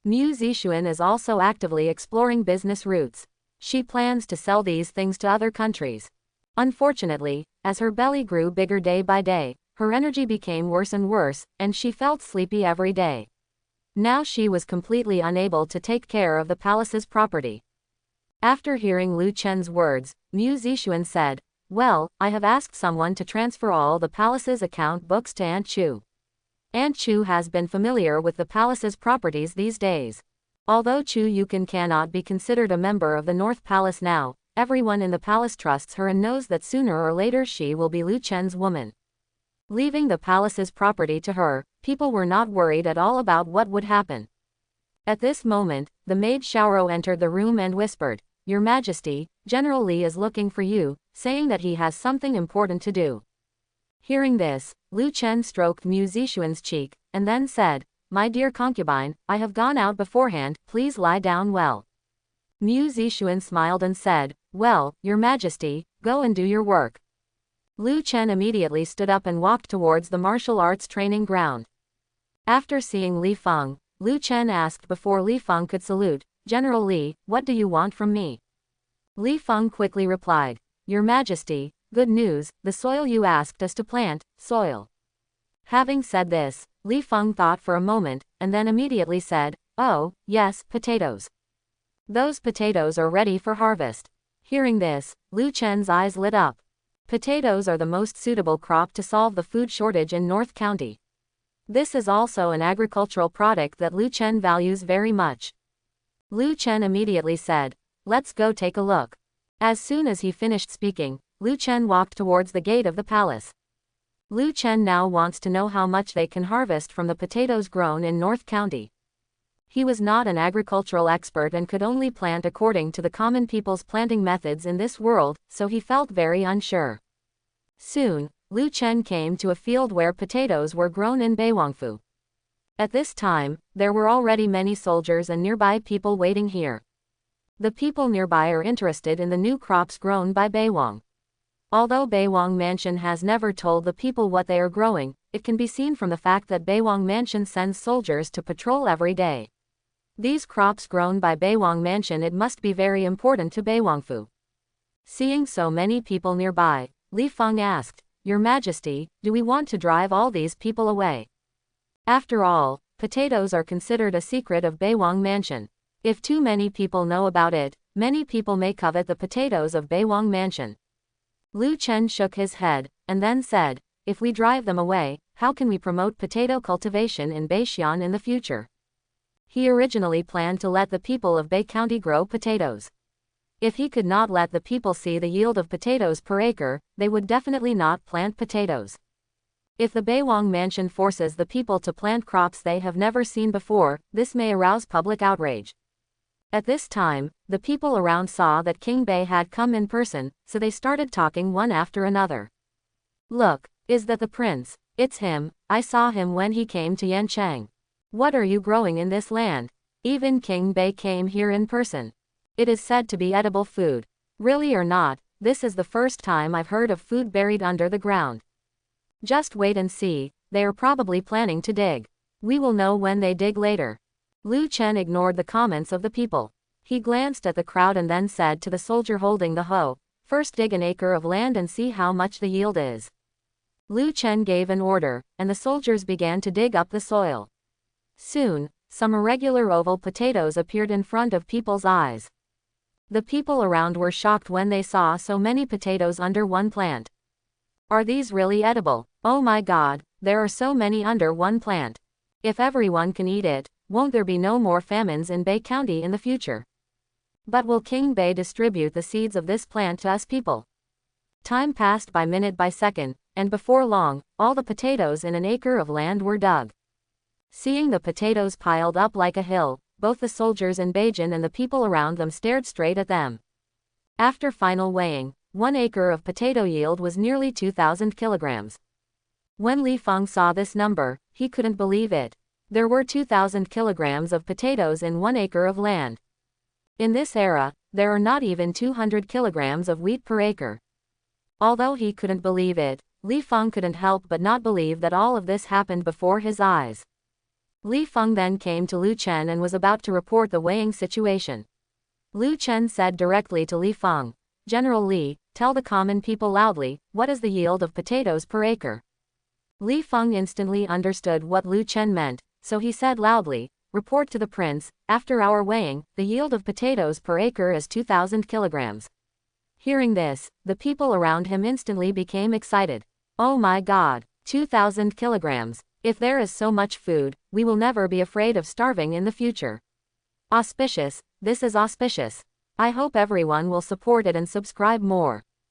Mu Zixuan is also actively exploring business routes. She plans to sell these things to other countries. Unfortunately, as her belly grew bigger day by day, her energy became worse and worse, and she felt sleepy every day. Now she was completely unable to take care of the palace's property. After hearing Lu Chen's words, Mu Zixuan said, "Well, I have asked someone to transfer all the palace's account books to Aunt Chu. Aunt Chu has been familiar with the palace's properties these days. Although Chu Yukan cannot be considered a member of the North Palace now, everyone in the palace trusts her and knows that sooner or later she will be Lu Chen's woman." Leaving the palace's property to her, people were not worried at all about what would happen. At this moment, the maid Xiaoro entered the room and whispered, "Your Majesty, General Li is looking for you, saying that he has something important to do." Hearing this, Lu Chen stroked Mu Zixuan's cheek, and then said, "My dear concubine, I have gone out beforehand, please lie down well." Mu Zixuan smiled and said, "Well, Your Majesty, go and do your work." Lu Chen immediately stood up and walked towards the martial arts training ground. After seeing Li Feng, Lu Chen asked before Li Feng could salute, "General Li, what do you want from me?" Li Feng quickly replied, "Your Majesty, good news, the soil you asked us to plant, soil." Having said this, Li Feng thought for a moment, and then immediately said, "Oh, yes, potatoes. Those potatoes are ready for harvest." Hearing this, Lu Chen's eyes lit up. Potatoes are the most suitable crop to solve the food shortage in North County. This is also an agricultural product that Lu Chen values very much. Lu Chen immediately said, "Let's go take a look." As soon as he finished speaking, Lu Chen walked towards the gate of the palace. Lu Chen now wants to know how much they can harvest from the potatoes grown in North County. He was not an agricultural expert and could only plant according to the common people's planting methods in this world, so he felt very unsure. Soon, Lu Chen came to a field where potatoes were grown in Beiwangfu. At this time, there were already many soldiers and nearby people waiting here. The people nearby are interested in the new crops grown by Beiwang. Although Beiwang Mansion has never told the people what they are growing, it can be seen from the fact that Beiwang Mansion sends soldiers to patrol every day. These crops grown by Beiwang Mansion, it must be very important to Beiwangfu. Seeing so many people nearby, Li Feng asked, "Your Majesty, do we want to drive all these people away? After all, potatoes are considered a secret of Beiwang Mansion. If too many people know about it, many people may covet the potatoes of Beiwang Mansion." Lu Chen shook his head, and then said, "If we drive them away, how can we promote potato cultivation in Beixian in the future?" He originally planned to let the people of Bei County grow potatoes. If he could not let the people see the yield of potatoes per acre, they would definitely not plant potatoes. If the Beiwang Mansion forces the people to plant crops they have never seen before, this may arouse public outrage. At this time, the people around saw that King Bei had come in person, so they started talking one after another. "Look, is that the prince? It's him, I saw him when he came to Yancheng. What are you growing in this land? Even King Bei came here in person. It is said to be edible food. Really or not, this is the first time I've heard of food buried under the ground. Just wait and see, they are probably planning to dig. We will know when they dig later." Lu Chen ignored the comments of the people. He glanced at the crowd and then said to the soldier holding the hoe, "First dig an acre of land and see how much the yield is." Lu Chen gave an order, and the soldiers began to dig up the soil. Soon, some irregular oval potatoes appeared in front of people's eyes. The people around were shocked when they saw so many potatoes under one plant. "Are these really edible? Oh my God, there are so many under one plant. If everyone can eat it, won't there be no more famines in Bei County in the future? But will King Bei distribute the seeds of this plant to us people?" Time passed by minute by second, and before long, all the potatoes in an acre of land were dug. Seeing the potatoes piled up like a hill, both the soldiers in Beijing and the people around them stared straight at them. After final weighing, 1 acre of potato yield was nearly 2,000 kilograms. When Li Feng saw this number, he couldn't believe it. There were 2,000 kilograms of potatoes in 1 acre of land. In this era, there are not even 200 kilograms of wheat per acre. Although he couldn't believe it, Li Feng couldn't help but not believe that all of this happened before his eyes. Li Feng then came to Lu Chen and was about to report the weighing situation. Lu Chen said directly to Li Feng, "General Li, tell the common people loudly, what is the yield of potatoes per acre?" Li Feng instantly understood what Lu Chen meant, so he said loudly, "Report to the prince, after our weighing, the yield of potatoes per acre is 2,000 kilograms. Hearing this, the people around him instantly became excited. "Oh my God, 2,000 kilograms. If there is so much food, we will never be afraid of starving in the future. Auspicious, this is auspicious. I hope everyone will support it and subscribe more."